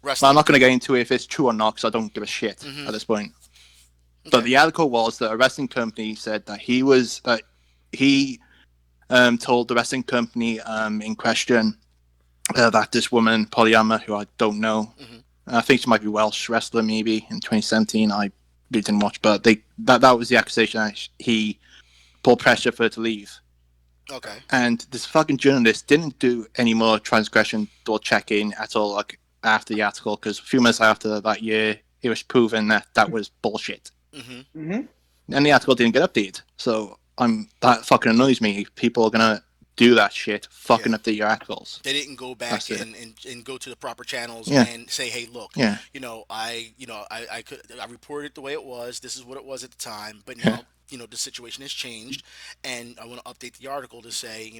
Well, I'm not going to get into it if it's true or not, because I don't give a shit at this point. Okay. But the article was that a wrestling company said that he told the wrestling company in question that this woman, Polyama, who I don't know, I think she might be Welsh wrestler maybe in 2017. I really didn't watch, but that was the accusation that he pulled pressure for her to leave. Okay. And this fucking journalist didn't do any more transgression or check-in at all, like after the article, because a few months after that year, it was proven that was bullshit. And the article didn't get updated. So that fucking annoys me. People are gonna do that shit, fucking update your articles. They didn't go back and go to the proper channels and say, hey, look, I reported it the way it was. This is what it was at the time, but now the situation has changed, and I want to update the article to say,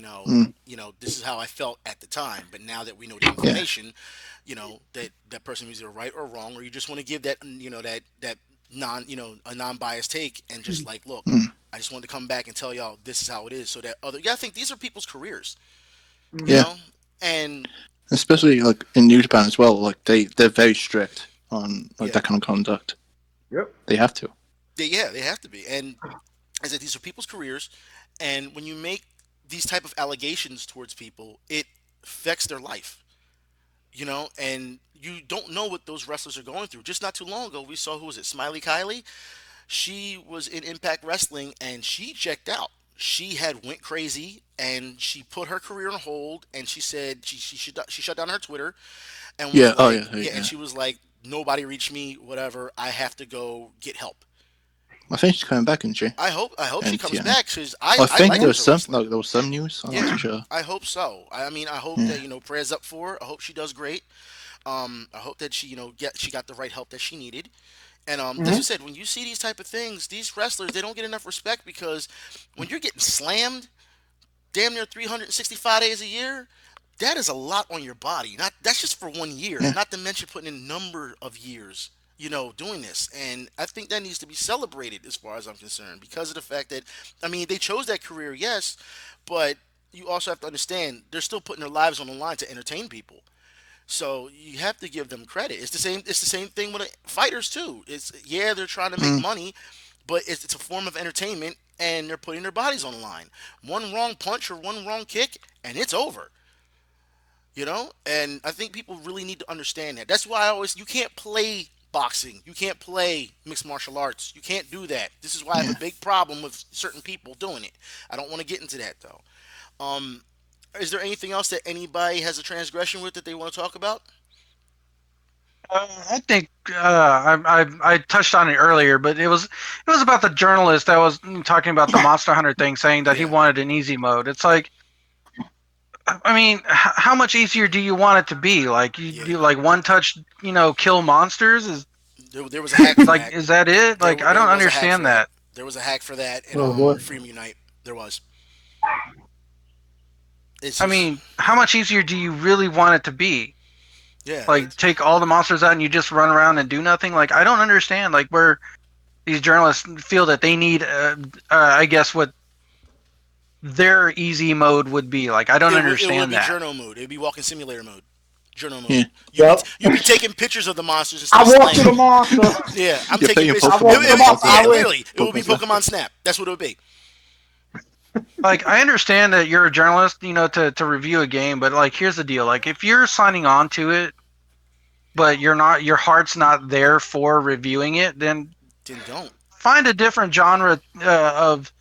this is how I felt at the time. But now that we know the information, that person is either right or wrong, or you just want to give that that a non-biased take and just like, look, I just wanted to come back and tell y'all this is how it is, so that I think these are people's careers, you know, and especially like in New Japan as well. Like they're very strict on that kind of conduct. Yep, they have to. They have to be, and I said these are people's careers, and when you make these type of allegations towards people, it affects their life, and you don't know what those wrestlers are going through. Just not too long ago, we saw, who was it, Smiley Kylie? She was in Impact Wrestling, and she checked out. She had went crazy, and she put her career on hold, and she said she shut down her Twitter, and and she was like, nobody reached me, whatever. I have to go get help. I think she's coming back, isn't she? I hope she comes back, because I think like there was some news. I'm not too sure. I hope so. I mean, I hope that prayers up for her. I hope she does great. I hope that she she got the right help that she needed. And as you said, when you see these type of things, these wrestlers, they don't get enough respect, because when you're getting slammed damn near 365 days a year, that is a lot on your body. That's just for 1 year, not to mention putting in a number of years, doing this. And I think that needs to be celebrated as far as I'm concerned, because of the fact that, I mean, they chose that career, yes, but you also have to understand they're still putting their lives on the line to entertain people. So you have to give them credit. It's the same thing with fighters too. They're trying to make money, but it's a form of entertainment, and they're putting their bodies on the line. One wrong punch or one wrong kick, and it's over. And I think people really need to understand that. That's why you can't play boxing. You can't play mixed martial arts. You can't do that. This is why I have a big problem with certain people doing it. I don't want to get into that though. Is there anything else that anybody has a transgression with that they want to talk about? I think I touched on it earlier, but it was about the journalist that was talking about the Monster Hunter thing, saying that he wanted an easy mode. It's like, I mean, how much easier do you want it to be? Like you like one touch, kill monsters? Is There was a hack for like that. is that it? Like I don't understand that. There was a hack for that in Freedom Unite. There was. I mean, how much easier do you really want it to be? Yeah. Like take all the monsters out and you just run around and do nothing. Like I don't understand. Like where these journalists feel that they need, I guess what their easy mode would be. Like I don't understand that. It would be Journo mode. It would be walking simulator mode. Journo mode. Yeah. You'd be taking pictures of the monsters. I walk to the monster. Yeah, I'm taking pictures. It would be Pokemon Snap. That's what it would be. Like I understand that you're a journalist, to review a game, but like here's the deal: like if you're signing on to it, but your heart's not there for reviewing it, then don't find a different genre of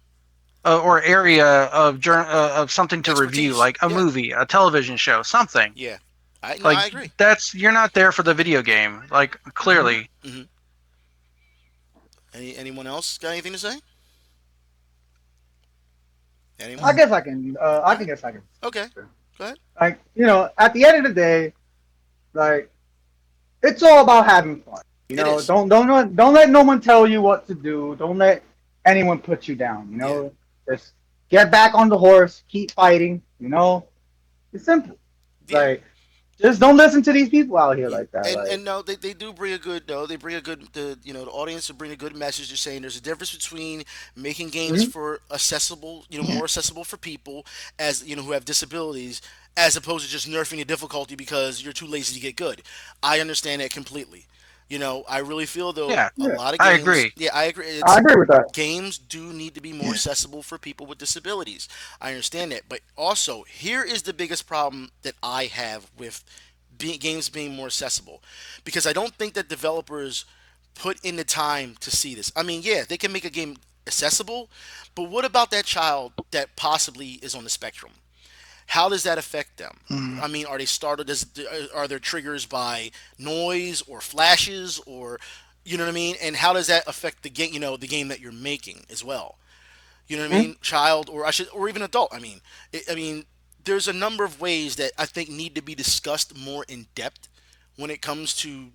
or area of something to review, like a movie, a television show, something. Yeah, I agree. You're not there for the video game, like clearly. Mm-hmm. Anyone else got anything to say? Anyone? I guess I can. Okay, go ahead. Like at the end of the day, like it's all about having fun. Don't let no one tell you what to do. Don't let anyone put you down. Just get back on the horse, keep fighting. It's simple. Yeah. Like just don't listen to these people out here like that. And no, they do bring a good. No, they bring a good. The audience will bring a good message. They're saying there's a difference between making games for accessible, more accessible for people as who have disabilities, as opposed to just nerfing the difficulty because you're too lazy to get good. I understand that completely. I really feel though a lot of games. I agree. Yeah, I agree. I agree with that. Games do need to be more accessible for people with disabilities. I understand that, but also here is the biggest problem that I have with games being more accessible, because I don't think that developers put in the time to see this. I mean, yeah, they can make a game accessible, but what about that child that possibly is on the spectrum? How does that affect them? I mean, are they started are there triggers by noise or flashes or what I mean? And how does that affect the game, the game that you're making as well? You know what I mean? Child or even adult. I mean, there's a number of ways that I think need to be discussed more in depth when it comes to,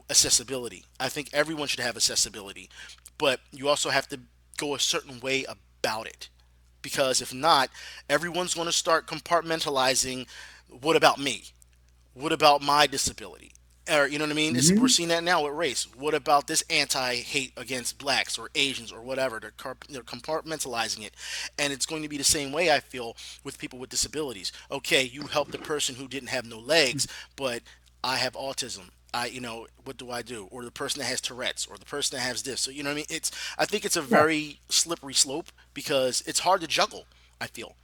accessibility. I think everyone should have accessibility, but you also have to go a certain way about it. Because if not, everyone's going to start compartmentalizing. What about me? What about my disability? Or you know what I mean? We're seeing that now with race. What about this anti-hate against blacks or Asians or whatever? They're compartmentalizing it, and it's going to be the same way I feel with people with disabilities. Okay, you help the person who didn't have no legs, but I have autism. What do I do? Or the person that has Tourette's, or the person that has this. So you know what I mean? I think it's a very slippery slope because it's hard to juggle. I feel.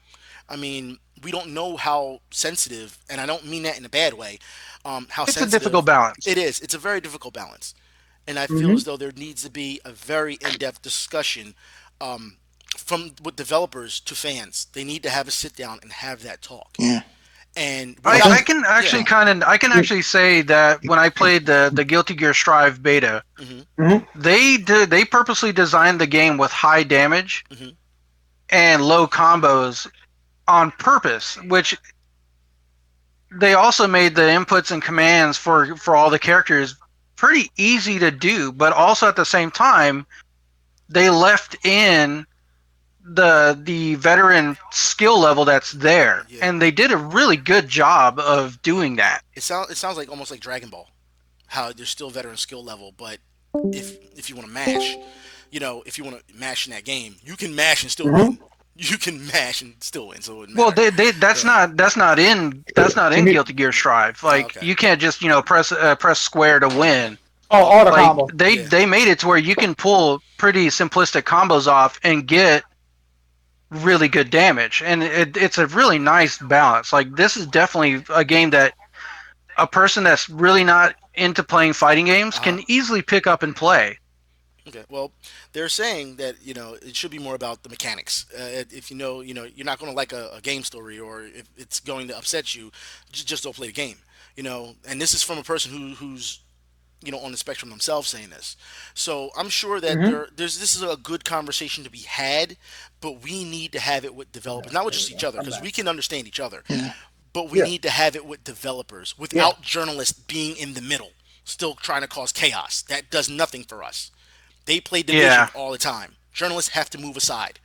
I mean, we don't know how sensitive, and I don't mean that in a bad way. It's a difficult balance. It is. It's a very difficult balance, and I feel as though there needs to be a very in-depth discussion from with developers to fans. They need to have a sit down and have that talk. Yeah. And I can actually say that when I played the Guilty Gear Strive beta, they purposely designed the game with high damage and low combos on purpose, which they also made the inputs and commands for all the characters pretty easy to do, but also at the same time they left in the veteran skill level that's there, and they did a really good job of doing that. It sounds like almost like Dragon Ball, how there's still veteran skill level, but if you want to mash, if you want to mash in that game, you can mash and still win. You can mash and still win. So that's not in Guilty Gear Strive. Like you can't just press square to win. Oh, auto combo. They made it to where you can pull pretty simplistic combos off and get really good damage, and it's a really nice balance. Like this is definitely a game that a person that's really not into playing fighting games can easily pick up and play. Okay. Well, they're saying that it should be more about the mechanics. If you're not going to like a game story, or if it's going to upset you, just don't play the game. And this is from a person who's on the spectrum themselves saying this. So I'm sure that this is a good conversation to be had, but we need to have it with developers, not with just each other, because we can understand each other. But we need to have it with developers without journalists being in the middle, still trying to cause chaos. That does nothing for us. They play division Yeah. all the time. Journalists have to move aside.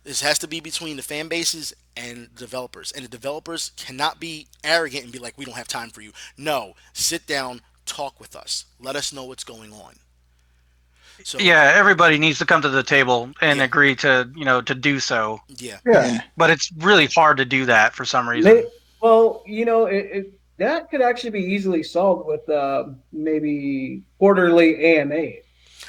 This has to be between the fan bases and developers. And the developers cannot be arrogant and be like, we don't have time for you. No, sit down, talk with us. Let us know what's going on. So Yeah, everybody needs to come to the table and Yeah. agree to to do so. yeah. Yeah. But it's really hard to do that for some reason. Well, that could actually be easily solved with maybe quarterly AMA.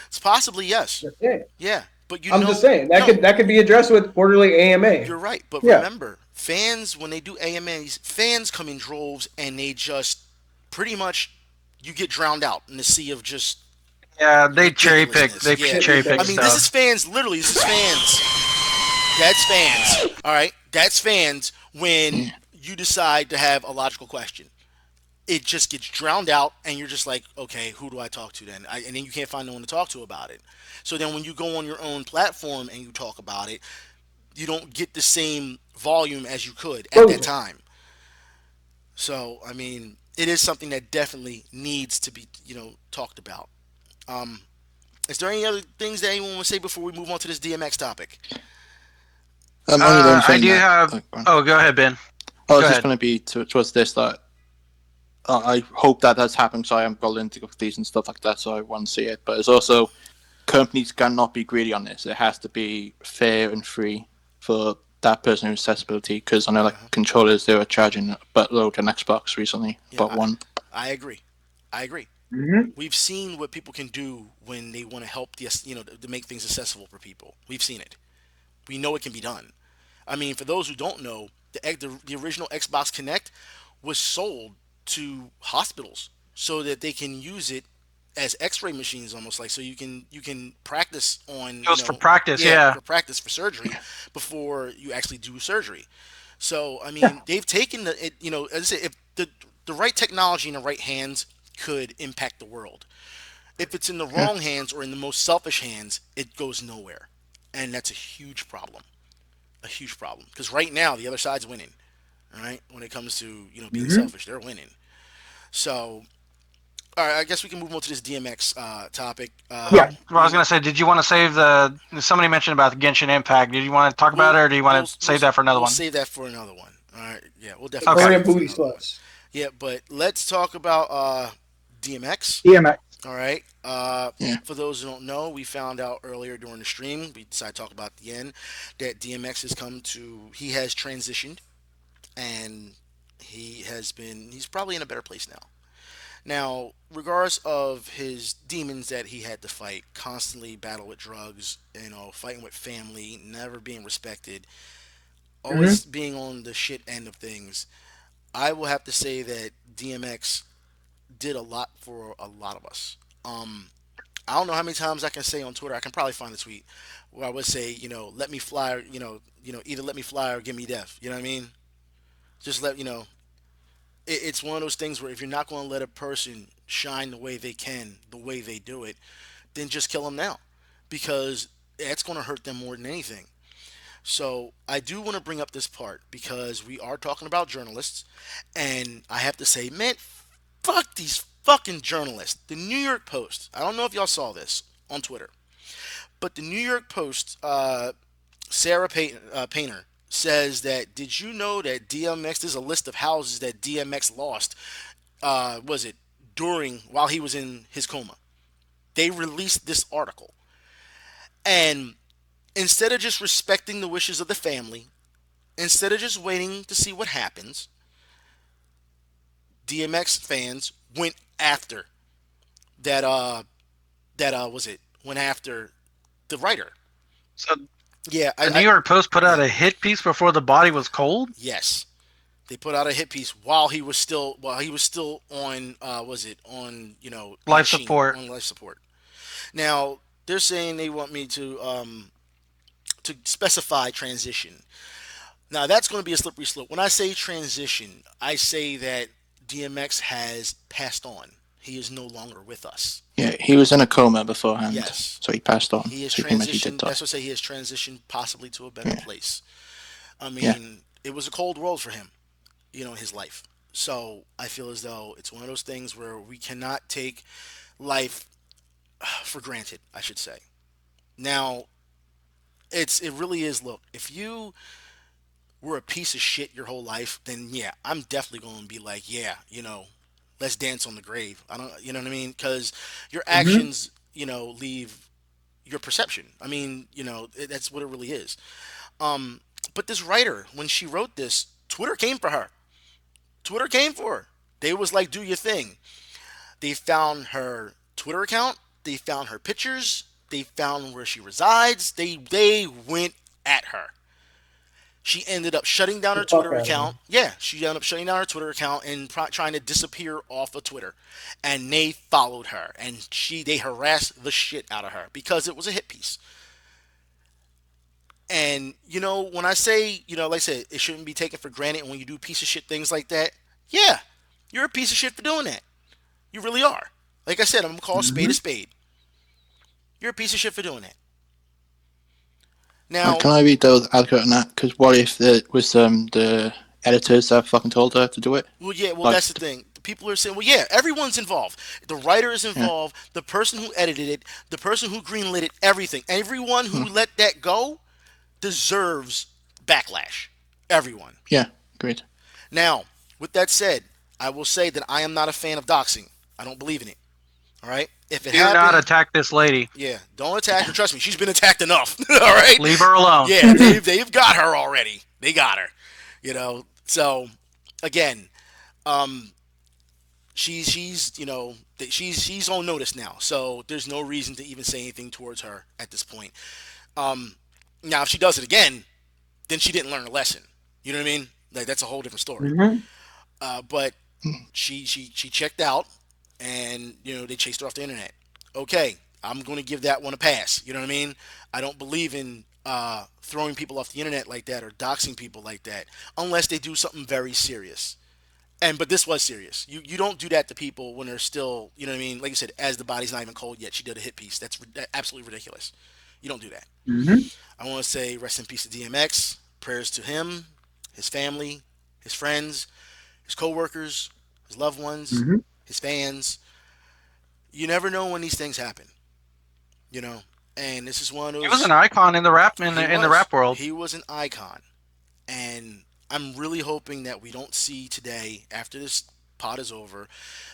It's possibly yes. Yeah. Yeah. But I'm just saying that could be addressed with quarterly AMA. You're right, but Yeah. remember, fans when they do AMAs, fans come in droves and they just pretty much you get drowned out in the sea of just Yeah, they cherry pick. ridiculousness. They Yeah. cherry pick I mean, stuff. this is fans. Literally, this is fans. That's fans. All right, that's fans when you decide to have a logical question. It just gets drowned out, and you're just like, okay, who do I talk to then? And then you can't find no one to talk to about it. So then when you go on your own platform and you talk about it, you don't get the same volume as you could at that time. So I mean, it is something that definitely needs to be talked about. Is there any other things that anyone want to say before we move on to this DMX topic? Only one I thing do that- have. Oh, go ahead, Ben. I was Go just ahead. going to be towards this that I hope that does happen. So I am got into these and stuff like that. So I want to see it. But it's also companies cannot be greedy on this. It has to be fair and free for that person who's accessibility. Because I know like controllers they were charging a buttload on Xbox recently. But one. I agree. We've seen what people can do when they want to help to make things accessible for people. We've seen it. We know it can be done. I mean, for those who don't know, the original Xbox Connect was sold to hospitals so that they can use it as X-ray machines, almost like so you can practice on. It was for practice, yeah. For practice for surgery before you actually do surgery. So I mean, they've taken as I say, if the right technology in the right hands could impact the world. If it's in the wrong hands or in the most selfish hands, it goes nowhere, and that's a huge problem. A huge problem because right now the other side's winning. All right, when it comes to being selfish, they're winning. So, all right, I guess we can move on to this DMX topic. Yeah. Well, I was gonna say, did you want to save somebody mentioned about the Genshin Impact? Did you want to talk about it, or do you want to save that for another we'll one? Save that for another one. All right, yeah, we'll definitely. Okay. save it for Booty another one. sluts. Yeah, but let's talk about DMX. DMX. All right. For those who don't know, we found out earlier during the stream. We decided to talk about at the end that DMX he has transitioned, and he's probably in a better place now. Now, regardless of his demons that he had to fight, constantly battle with drugs, fighting with family, never being respected, always being on the shit end of things, I will have to say that DMX did a lot for a lot of us. I don't know how many times I can say on Twitter. I can probably find a tweet where I would say, let me fly, either let me fly or give me death. You know what I mean? Just it's one of those things where if you're not going to let a person shine the way they can, the way they do it, then just kill them now, because it's going to hurt them more than anything. So I do want to bring up this part because we are talking about journalists, and I have to say, man, fuck these fucking journalists. The New York Post. I don't know if y'all saw this on Twitter, but the New York Post, Sarah Painter says that did you know that DMX? There's a list of houses that DMX lost. Was it while he was in his coma? They released this article, and instead of just respecting the wishes of the family, instead of just waiting to see what happens, DMX fans went after that went after the writer. So Yeah, the New York Post put out a hit piece before the body was cold. Yes, they put out a hit piece while he was still on life support. On life support. Now They're saying they want me to specify transition. Now that's going to be a slippery slope. When I say transition, I say that DMX has passed on. He is no longer with us. Yeah, he was in a coma beforehand. Yes. So he passed on. He has So pretty much he did transitioned. die. That's what I say. He has transitioned possibly to a better Yeah. place. I mean, Yeah. it was a cold world for him, in his life. So I feel as though it's one of those things where we cannot take life for granted, I should say. Now, it really is. Look, if you were a piece of shit your whole life, then yeah, I'm definitely going to be like, yeah, let's dance on the grave. I don't, you know what I mean? Because your actions, leave your perception. I mean, that's what it really is. But this writer, when she wrote this, Twitter came for her. Twitter came for her. They was like, do your thing. They found her Twitter account. They found her pictures. They found where she resides. They went at her. She ended up shutting down her Twitter account. Yeah, she ended up shutting down her Twitter account and trying to disappear off of Twitter. And they followed her, and they harassed the shit out of her because it was a hit piece. And when I say, like I said, it shouldn't be taken for granted. And when you do piece of shit things like that, yeah, you're a piece of shit for doing that. You really are. Like I said, I'm gonna call a spade a spade. You're a piece of shit for doing that. Now, Can I be devil's advocate on that? Because what if it was the editors that fucking told her to do it? well, yeah, that's the thing. People are saying, well, yeah, everyone's involved. The writer is involved. Yeah. The person who edited it, the person who greenlit it, everything. Everyone who let that go deserves backlash. Everyone. Yeah, great. Now, with that said, I will say that I am not a fan of doxing. I don't believe in it. All right? If it Do not attack this lady. Yeah, don't attack her. Trust me, she's been attacked enough. All right? Leave her alone. Yeah, they've got her already. They got her. So, again, she's on notice now. So there's no reason to even say anything towards her at this point. Now, if she does it again, then she didn't learn a lesson. You know what I mean? Like, that's a whole different story. Mm-hmm. But she checked out, and they chased her off the internet. Okay, I'm going to give that one a pass. You know what I mean? I don't believe in throwing people off the internet like that or doxing people like that unless they do something very serious. But this was serious. You don't do that to people when they're still, you know what I mean? Like you said, as the body's not even cold yet, she did a hit piece. That's absolutely ridiculous. You don't do that. Mm-hmm. I want to say rest in peace to DMX. Prayers to him, his family, his friends, his co-workers, his loved ones, his fans. You never know when these things happen. And this is one of those. He was an icon in the rap the rap world. He was an icon, and I'm really hoping that we don't see today, after this pod is over,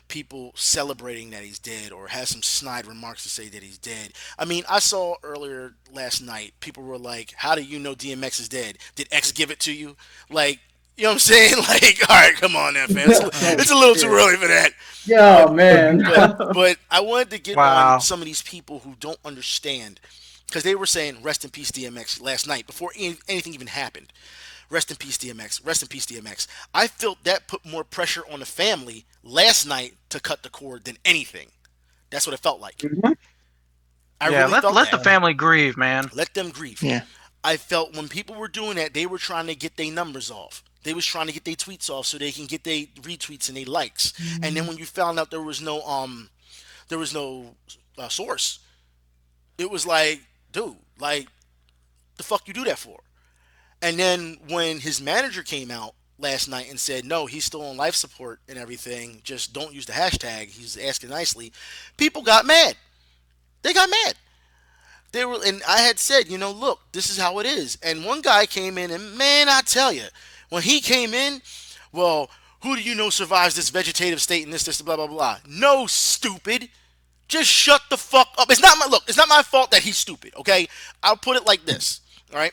people celebrating that he's dead or has some snide remarks to say that he's dead. I mean, I saw earlier last night, people were like, how do you know DMX is dead? Did X give it to you? Like, you know what I'm saying? Like, all right, come on now, fam. It's a little too early for that. Yeah, man. But I wanted to get on some of these people who don't understand, because they were saying, rest in peace, DMX, last night, before anything even happened. Rest in peace, DMX. Rest in peace, DMX. I felt that put more pressure on the family last night to cut the cord than anything. That's what it felt like. Mm-hmm. Let the family grieve, man. Let them grieve. Yeah. I felt when people were doing that, they were trying to get their numbers off. They was trying to get their tweets off so they can get their retweets and their likes. Mm-hmm. And then when you found out there was no source, it was like, dude, like, the fuck you do that for? And then when his manager came out last night and said, no, he's still on life support and everything, just don't use the hashtag, he's asking nicely, people got mad. They got mad. And I had said, look, this is how it is. And one guy came in, and man, I tell you, when he came in, well, who do you know survives this vegetative state and this, blah, blah, blah. No, stupid. Just shut the fuck up. It's not my fault that he's stupid, okay? I'll put it like this, all right?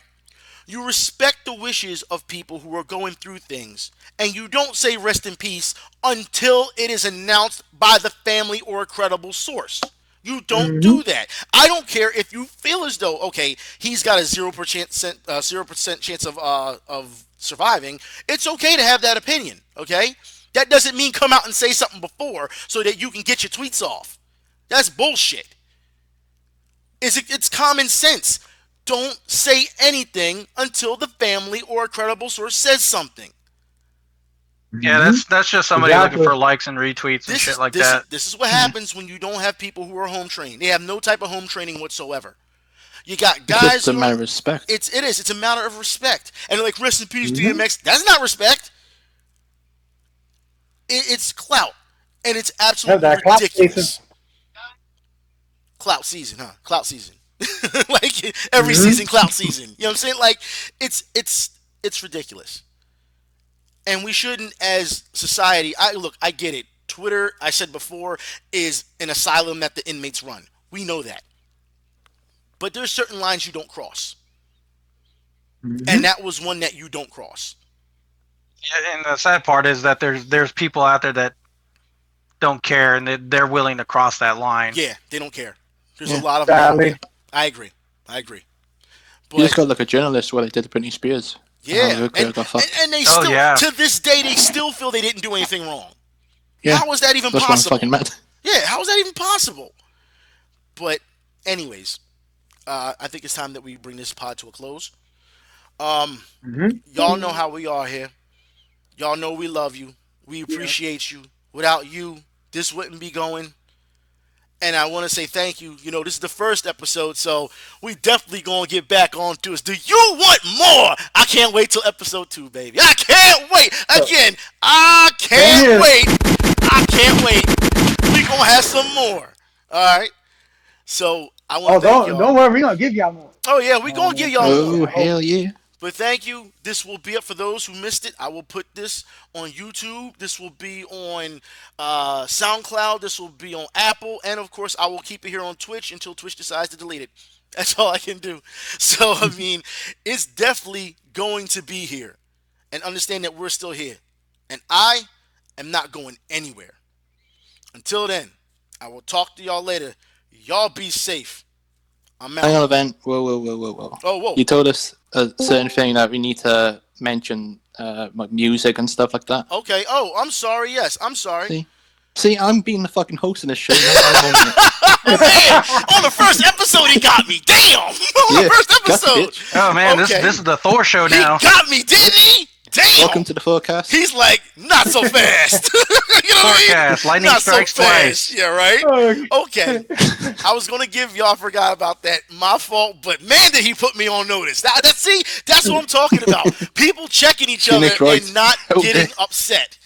You respect the wishes of people who are going through things, and you don't say rest in peace until it is announced by the family or a credible source. You don't do that. I don't care if you feel as though, okay, he's got a 0% chance of surviving. It's okay to have that opinion, okay? That doesn't mean come out and say something before so that you can get your tweets off. That's bullshit. It's common sense. Don't say anything until the family or a credible source says something. Yeah, that's just somebody looking for likes and retweets and shit like that. This is what happens when you don't have people who are home trained. They have no type of home training whatsoever. You got guys. It's a matter of respect. It is. It's a matter of respect. And they're like, rest in peace, DMX. That's not respect. It's clout, and it's absolutely ridiculous. Clout season, huh? Clout season. Like every season, clout season. You know what I'm saying? Like it's ridiculous. And we shouldn't, as society. I get it. Twitter, I said before, is an asylum that the inmates run. We know that. But there's certain lines you don't cross. And that was one that you don't cross. Yeah, and the sad part is that there's people out there that don't care, and they're willing to cross that line. Yeah, they don't care. There's a lot of them. I agree. But, you just got to look at journalists what they did to Britney Spears. Yeah, and they still, to this day, they still feel they didn't do anything wrong. Yeah. How is that even possible? That's fucking mad. Yeah, how is that even possible? But, anyways, I think it's time that we bring this pod to a close. Y'all know how we are here. Y'all know we love you. We appreciate you. Without you, this wouldn't be going. And I want to say thank you. You know, this is the first episode, so we definitely going to get back on to us. Do you want more? I can't wait till episode 2, baby. I can't wait. Again, I can't wait. I can't wait. We going to have some more. All right? So, I want to thank y'all. Don't worry. We're going to give y'all more. Oh, yeah. We're going to give y'all more. Oh, hell yeah. But thank you. This will be up for those who missed it. I will put this on YouTube. This will be on SoundCloud. This will be on Apple. And, of course, I will keep it here on Twitch until Twitch decides to delete it. That's all I can do. So, I mean, it's definitely going to be here. And understand that we're still here. And I am not going anywhere. Until then, I will talk to y'all later. Y'all be safe. I'm out. Hang on, Event. Whoa. Oh, whoa. You told us a certain thing that we need to mention, like music and stuff like that. Okay. Oh, I'm sorry. Yes, I'm sorry. See, I'm being the fucking host in this show. Man, on the first episode, he got me. Damn. On the first episode. Oh man, this is the Thor show now. He got me, didn't he? Damn. Welcome to the forecast. He's like, not so fast. You know what I mean? Lightning not strikes so fast. twice. Yeah, right? Okay. I was going to give y'all, I forgot about that. My fault, but man, did he put me on notice. That's what I'm talking about. People checking each other and not getting upset.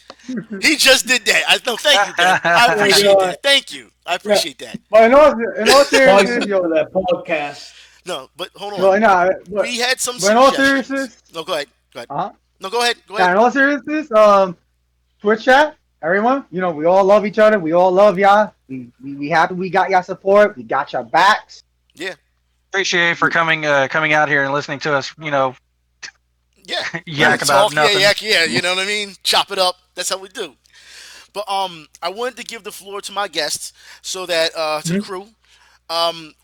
He just did that. Thank you, Ben. I appreciate that. Thank you. I appreciate that. But in all seriousness, that podcast. No, but hold on. We had some suggestions. In all seriousness, no, go ahead. Uh-huh. No, go ahead. Yeah, in all seriousness, Twitch chat, everyone, you know, we all love each other. We all love y'all. We happy we got y'all support. We got your backs. Yeah. Appreciate you for coming out here and listening to us, you know. Yeah. Yak about nothing. Yeah, you know what I mean? Chop it up. That's how we do. But I wanted to give the floor to my guests so that to the crew.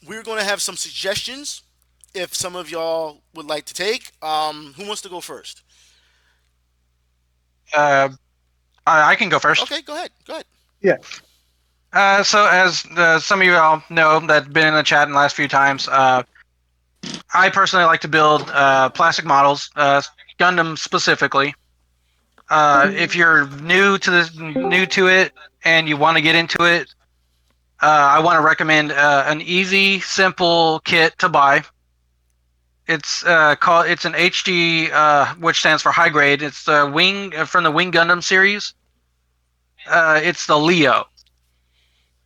We're going to have some suggestions if some of y'all would like to take. Who wants to go first? I can go first. Okay, go ahead. Yeah. So as some of you all know that have been in the chat in the last few times, I personally like to build plastic models, Gundam specifically. If you're new to it and you want to get into it, I want to recommend an easy, simple kit to buy. It's an HG, which stands for high grade. It's the wing from the Wing Gundam series. It's the Leo.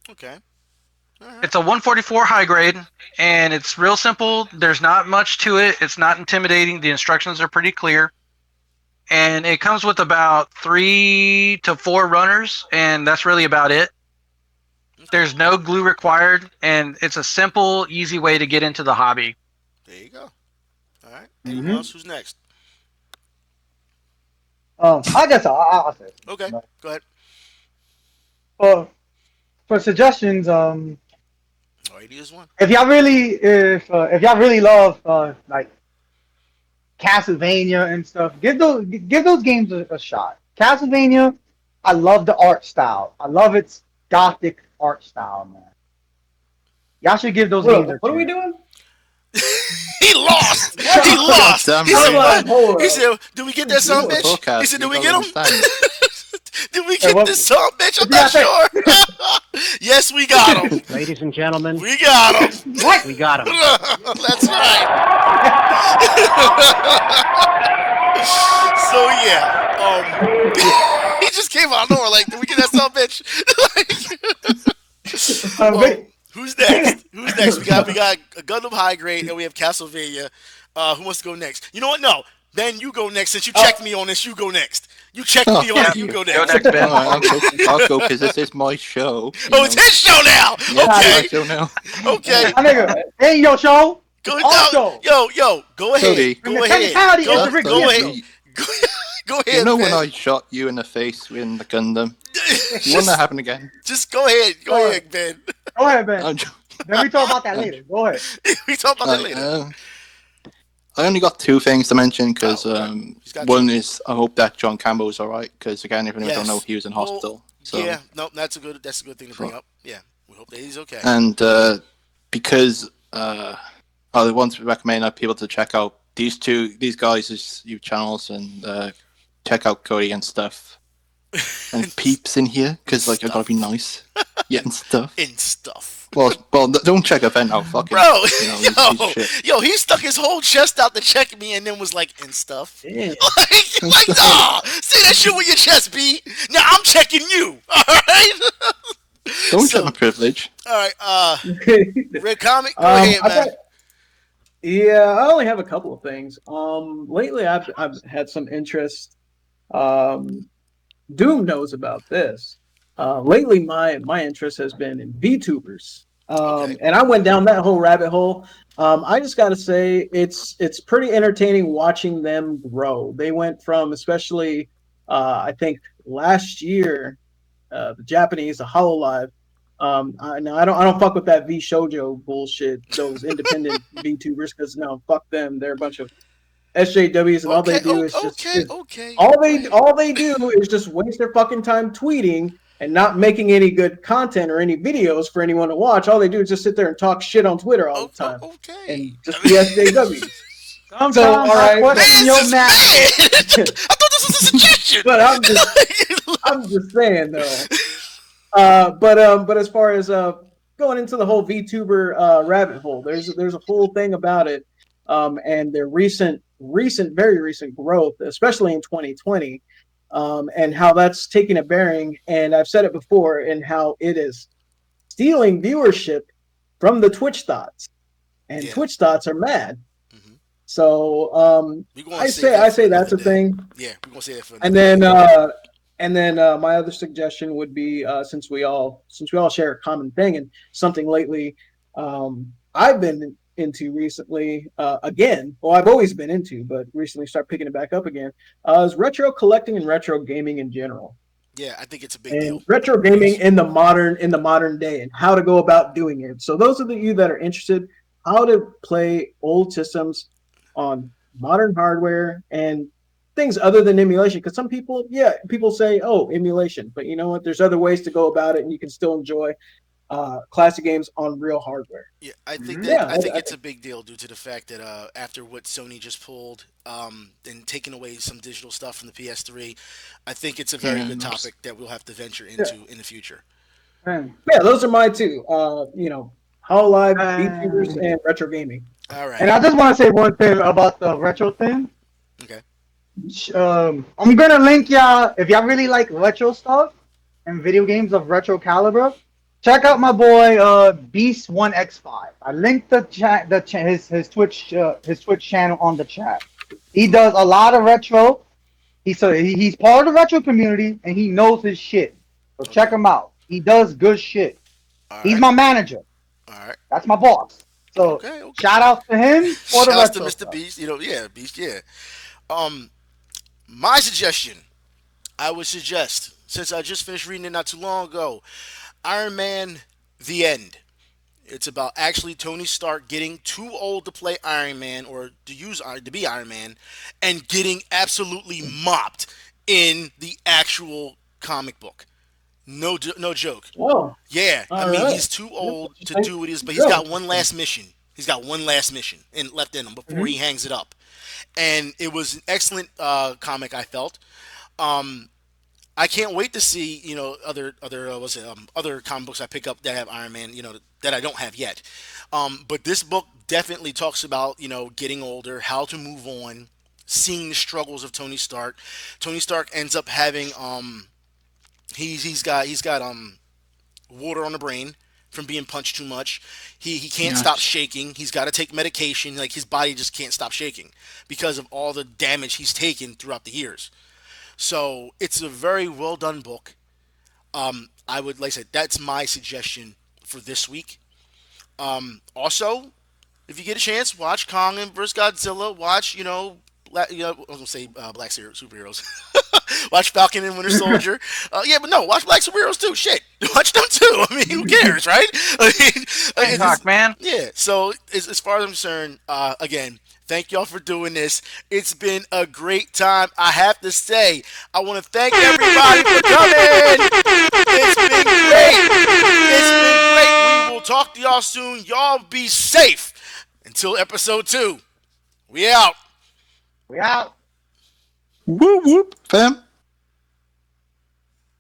Okay. Right. It's a 144 high grade, and it's real simple. There's not much to it. It's not intimidating. The instructions are pretty clear. And it comes with about 3 to 4 runners, and that's really about it. There's no glue required, and it's a simple, easy way to get into the hobby. There you go. All right. Anyone else? Who's next? I guess I'll say. Okay. Go ahead. For suggestions, is one. If y'all really love like Castlevania and stuff, give those games a shot. Castlevania, I love the art style. I love its gothic art style, man. Y'all should give those games. What are we doing? He lost. He lost. Damn He said, right. what? He said, did we get that son bitch? Forecast, He said, did you we gotta get him? understand. Did we get this son bitch? I'm not sure. Yes, we got him. Ladies and gentlemen, We got him. we got him. That's right. So yeah, he just came out of nowhere like, did we get that son bitch? Well, who's next? Who's next? We got a Gundam High Grade and we have Castlevania. Who wants to go next? You know what? No, Ben, you go next. Since you checked me on this, you go next. You checked me on it. You go next. Go next, Ben. I'll go because this is my show. Oh, it's his show now. Yeah, Okay. it's my show now. Okay. My nigga, ain't your show. Go Also, yo, go ahead. Cody. Go the ahead. technicality is the Rick Go Gibbs ahead. Go ahead. You know when Ben. I shot you in the face in the Gundam? You want that to happen again? Just go ahead. Go ahead, Ben. Go ahead, Ben. I'm Then we talk about that later. Go ahead. We talk about that later. I only got two things to mention because He's got one two. is I hope that John Campbell's all right because again, if anyone don't know, he was in Well, hospital. So yeah, no, that's a good thing to bring up. Yeah, we hope that he's okay. and because I want to recommend people to check out these guys' YouTube channels and check out Cody and stuff and peeps in here because like I gotta be nice. Yeah, and stuff. In stuff. Well, don't check Event out, fucking. Bro, he's shit. yo, he stuck his whole chest out to check me and then was like, and stuff. Yeah. like, nah, say that shit with your chest, B. Now I'm checking you, alright? Don't check my privilege. Alright, Red Comic, go ahead, man. Yeah, I only have a couple of things. Lately I've had some interest. Doom knows about this. Lately my interest has been in VTubers. And I went down that whole rabbit hole. I just got to say it's pretty entertaining watching them grow. They went from, especially I think last year, the Japanese, the HoloLive. Now I don't fuck with that V Shoujo bullshit. Those independent VTubers, because no, fuck them. They're a bunch of SJWs, and all they do is all they do is just waste their fucking time tweeting and not making any good content or any videos for anyone to watch. All they do is just sit there and talk shit on Twitter all the time. And just be SJWs. Sometimes all right, question your man. I thought this was a suggestion. But I'm just saying though. But as far as going into the whole VTuber rabbit hole, there's a whole thing about it, and their very recent growth, especially in 2020. And how that's taking a bearing, and I've said it before, and how it is stealing viewership from the Twitch thoughts, and Twitch thoughts are mad. Mm-hmm. So I say that's a thing. Yeah, we're gonna say that for. And then my other suggestion would be since we all share a common thing and something lately I've been into recently again. Well, I've always been into, but recently start picking it back up again. Is retro collecting and retro gaming in general. Yeah, I think it's a big deal. Retro gaming in the modern day and how to go about doing it. So those of you that are interested, how to play old systems on modern hardware and things other than emulation. Because some people say, oh, emulation, but you know what? There's other ways to go about it, and you can still enjoy classic games on real hardware. Yeah, I think it's a big deal due to the fact that after what Sony just pulled and taking away some digital stuff from the PS3, I think it's a very good topic that we'll have to venture into in the future. Yeah, those are my two. HoloLive, VTubers, and retro gaming. All right. And I just want to say one thing about the retro thing. Okay. I'm gonna link y'all if y'all really like retro stuff and video games of retro caliber. Check out my boy Beast1x5. I linked his Twitch channel on the chat. He does a lot of retro. He's part of the retro community and he knows his shit. So check him out. He does good shit. He's my manager. All right. That's my boss. So shout out to him for the retro. Shout out to Mr. Beast. Beast. Yeah. My suggestion, I would suggest, since I just finished reading it not too long ago, Iron Man: The End. It's about actually Tony Stark getting too old to play Iron Man or to be Iron Man, and getting absolutely mopped in the actual comic book. No joke. Oh, Yeah, I all mean right. he's too old to Interesting. do what he is, but he's got Real one last mission. He's got one last mission left in him before he hangs it up, and it was an excellent comic. I felt. I can't wait to see other comic books I pick up that have Iron Man that I don't have yet. But this book definitely talks about getting older, how to move on, seeing the struggles of Tony Stark. Tony Stark ends up having he's got water on the brain from being punched too much. He can't stop shaking. He's got to take medication. Like his body just can't stop shaking because of all the damage he's taken throughout the years. So it's a very well done book. I would like I said that's my suggestion for this week. Also, if you get a chance, watch Kong and vs Godzilla. Watch I was gonna say black superheroes. Watch Falcon and Winter Soldier. Yeah, but no, watch black superheroes too. Shit, watch them too. I mean, who cares, right? Man. Yeah. So as far as I'm concerned, again, thank y'all for doing this. It's been a great time. I have to say, I want to thank everybody for coming. It's been great. It's been great. We will talk to y'all soon. Y'all be safe. Until episode 2. We out. We out. Whoop whoop, fam.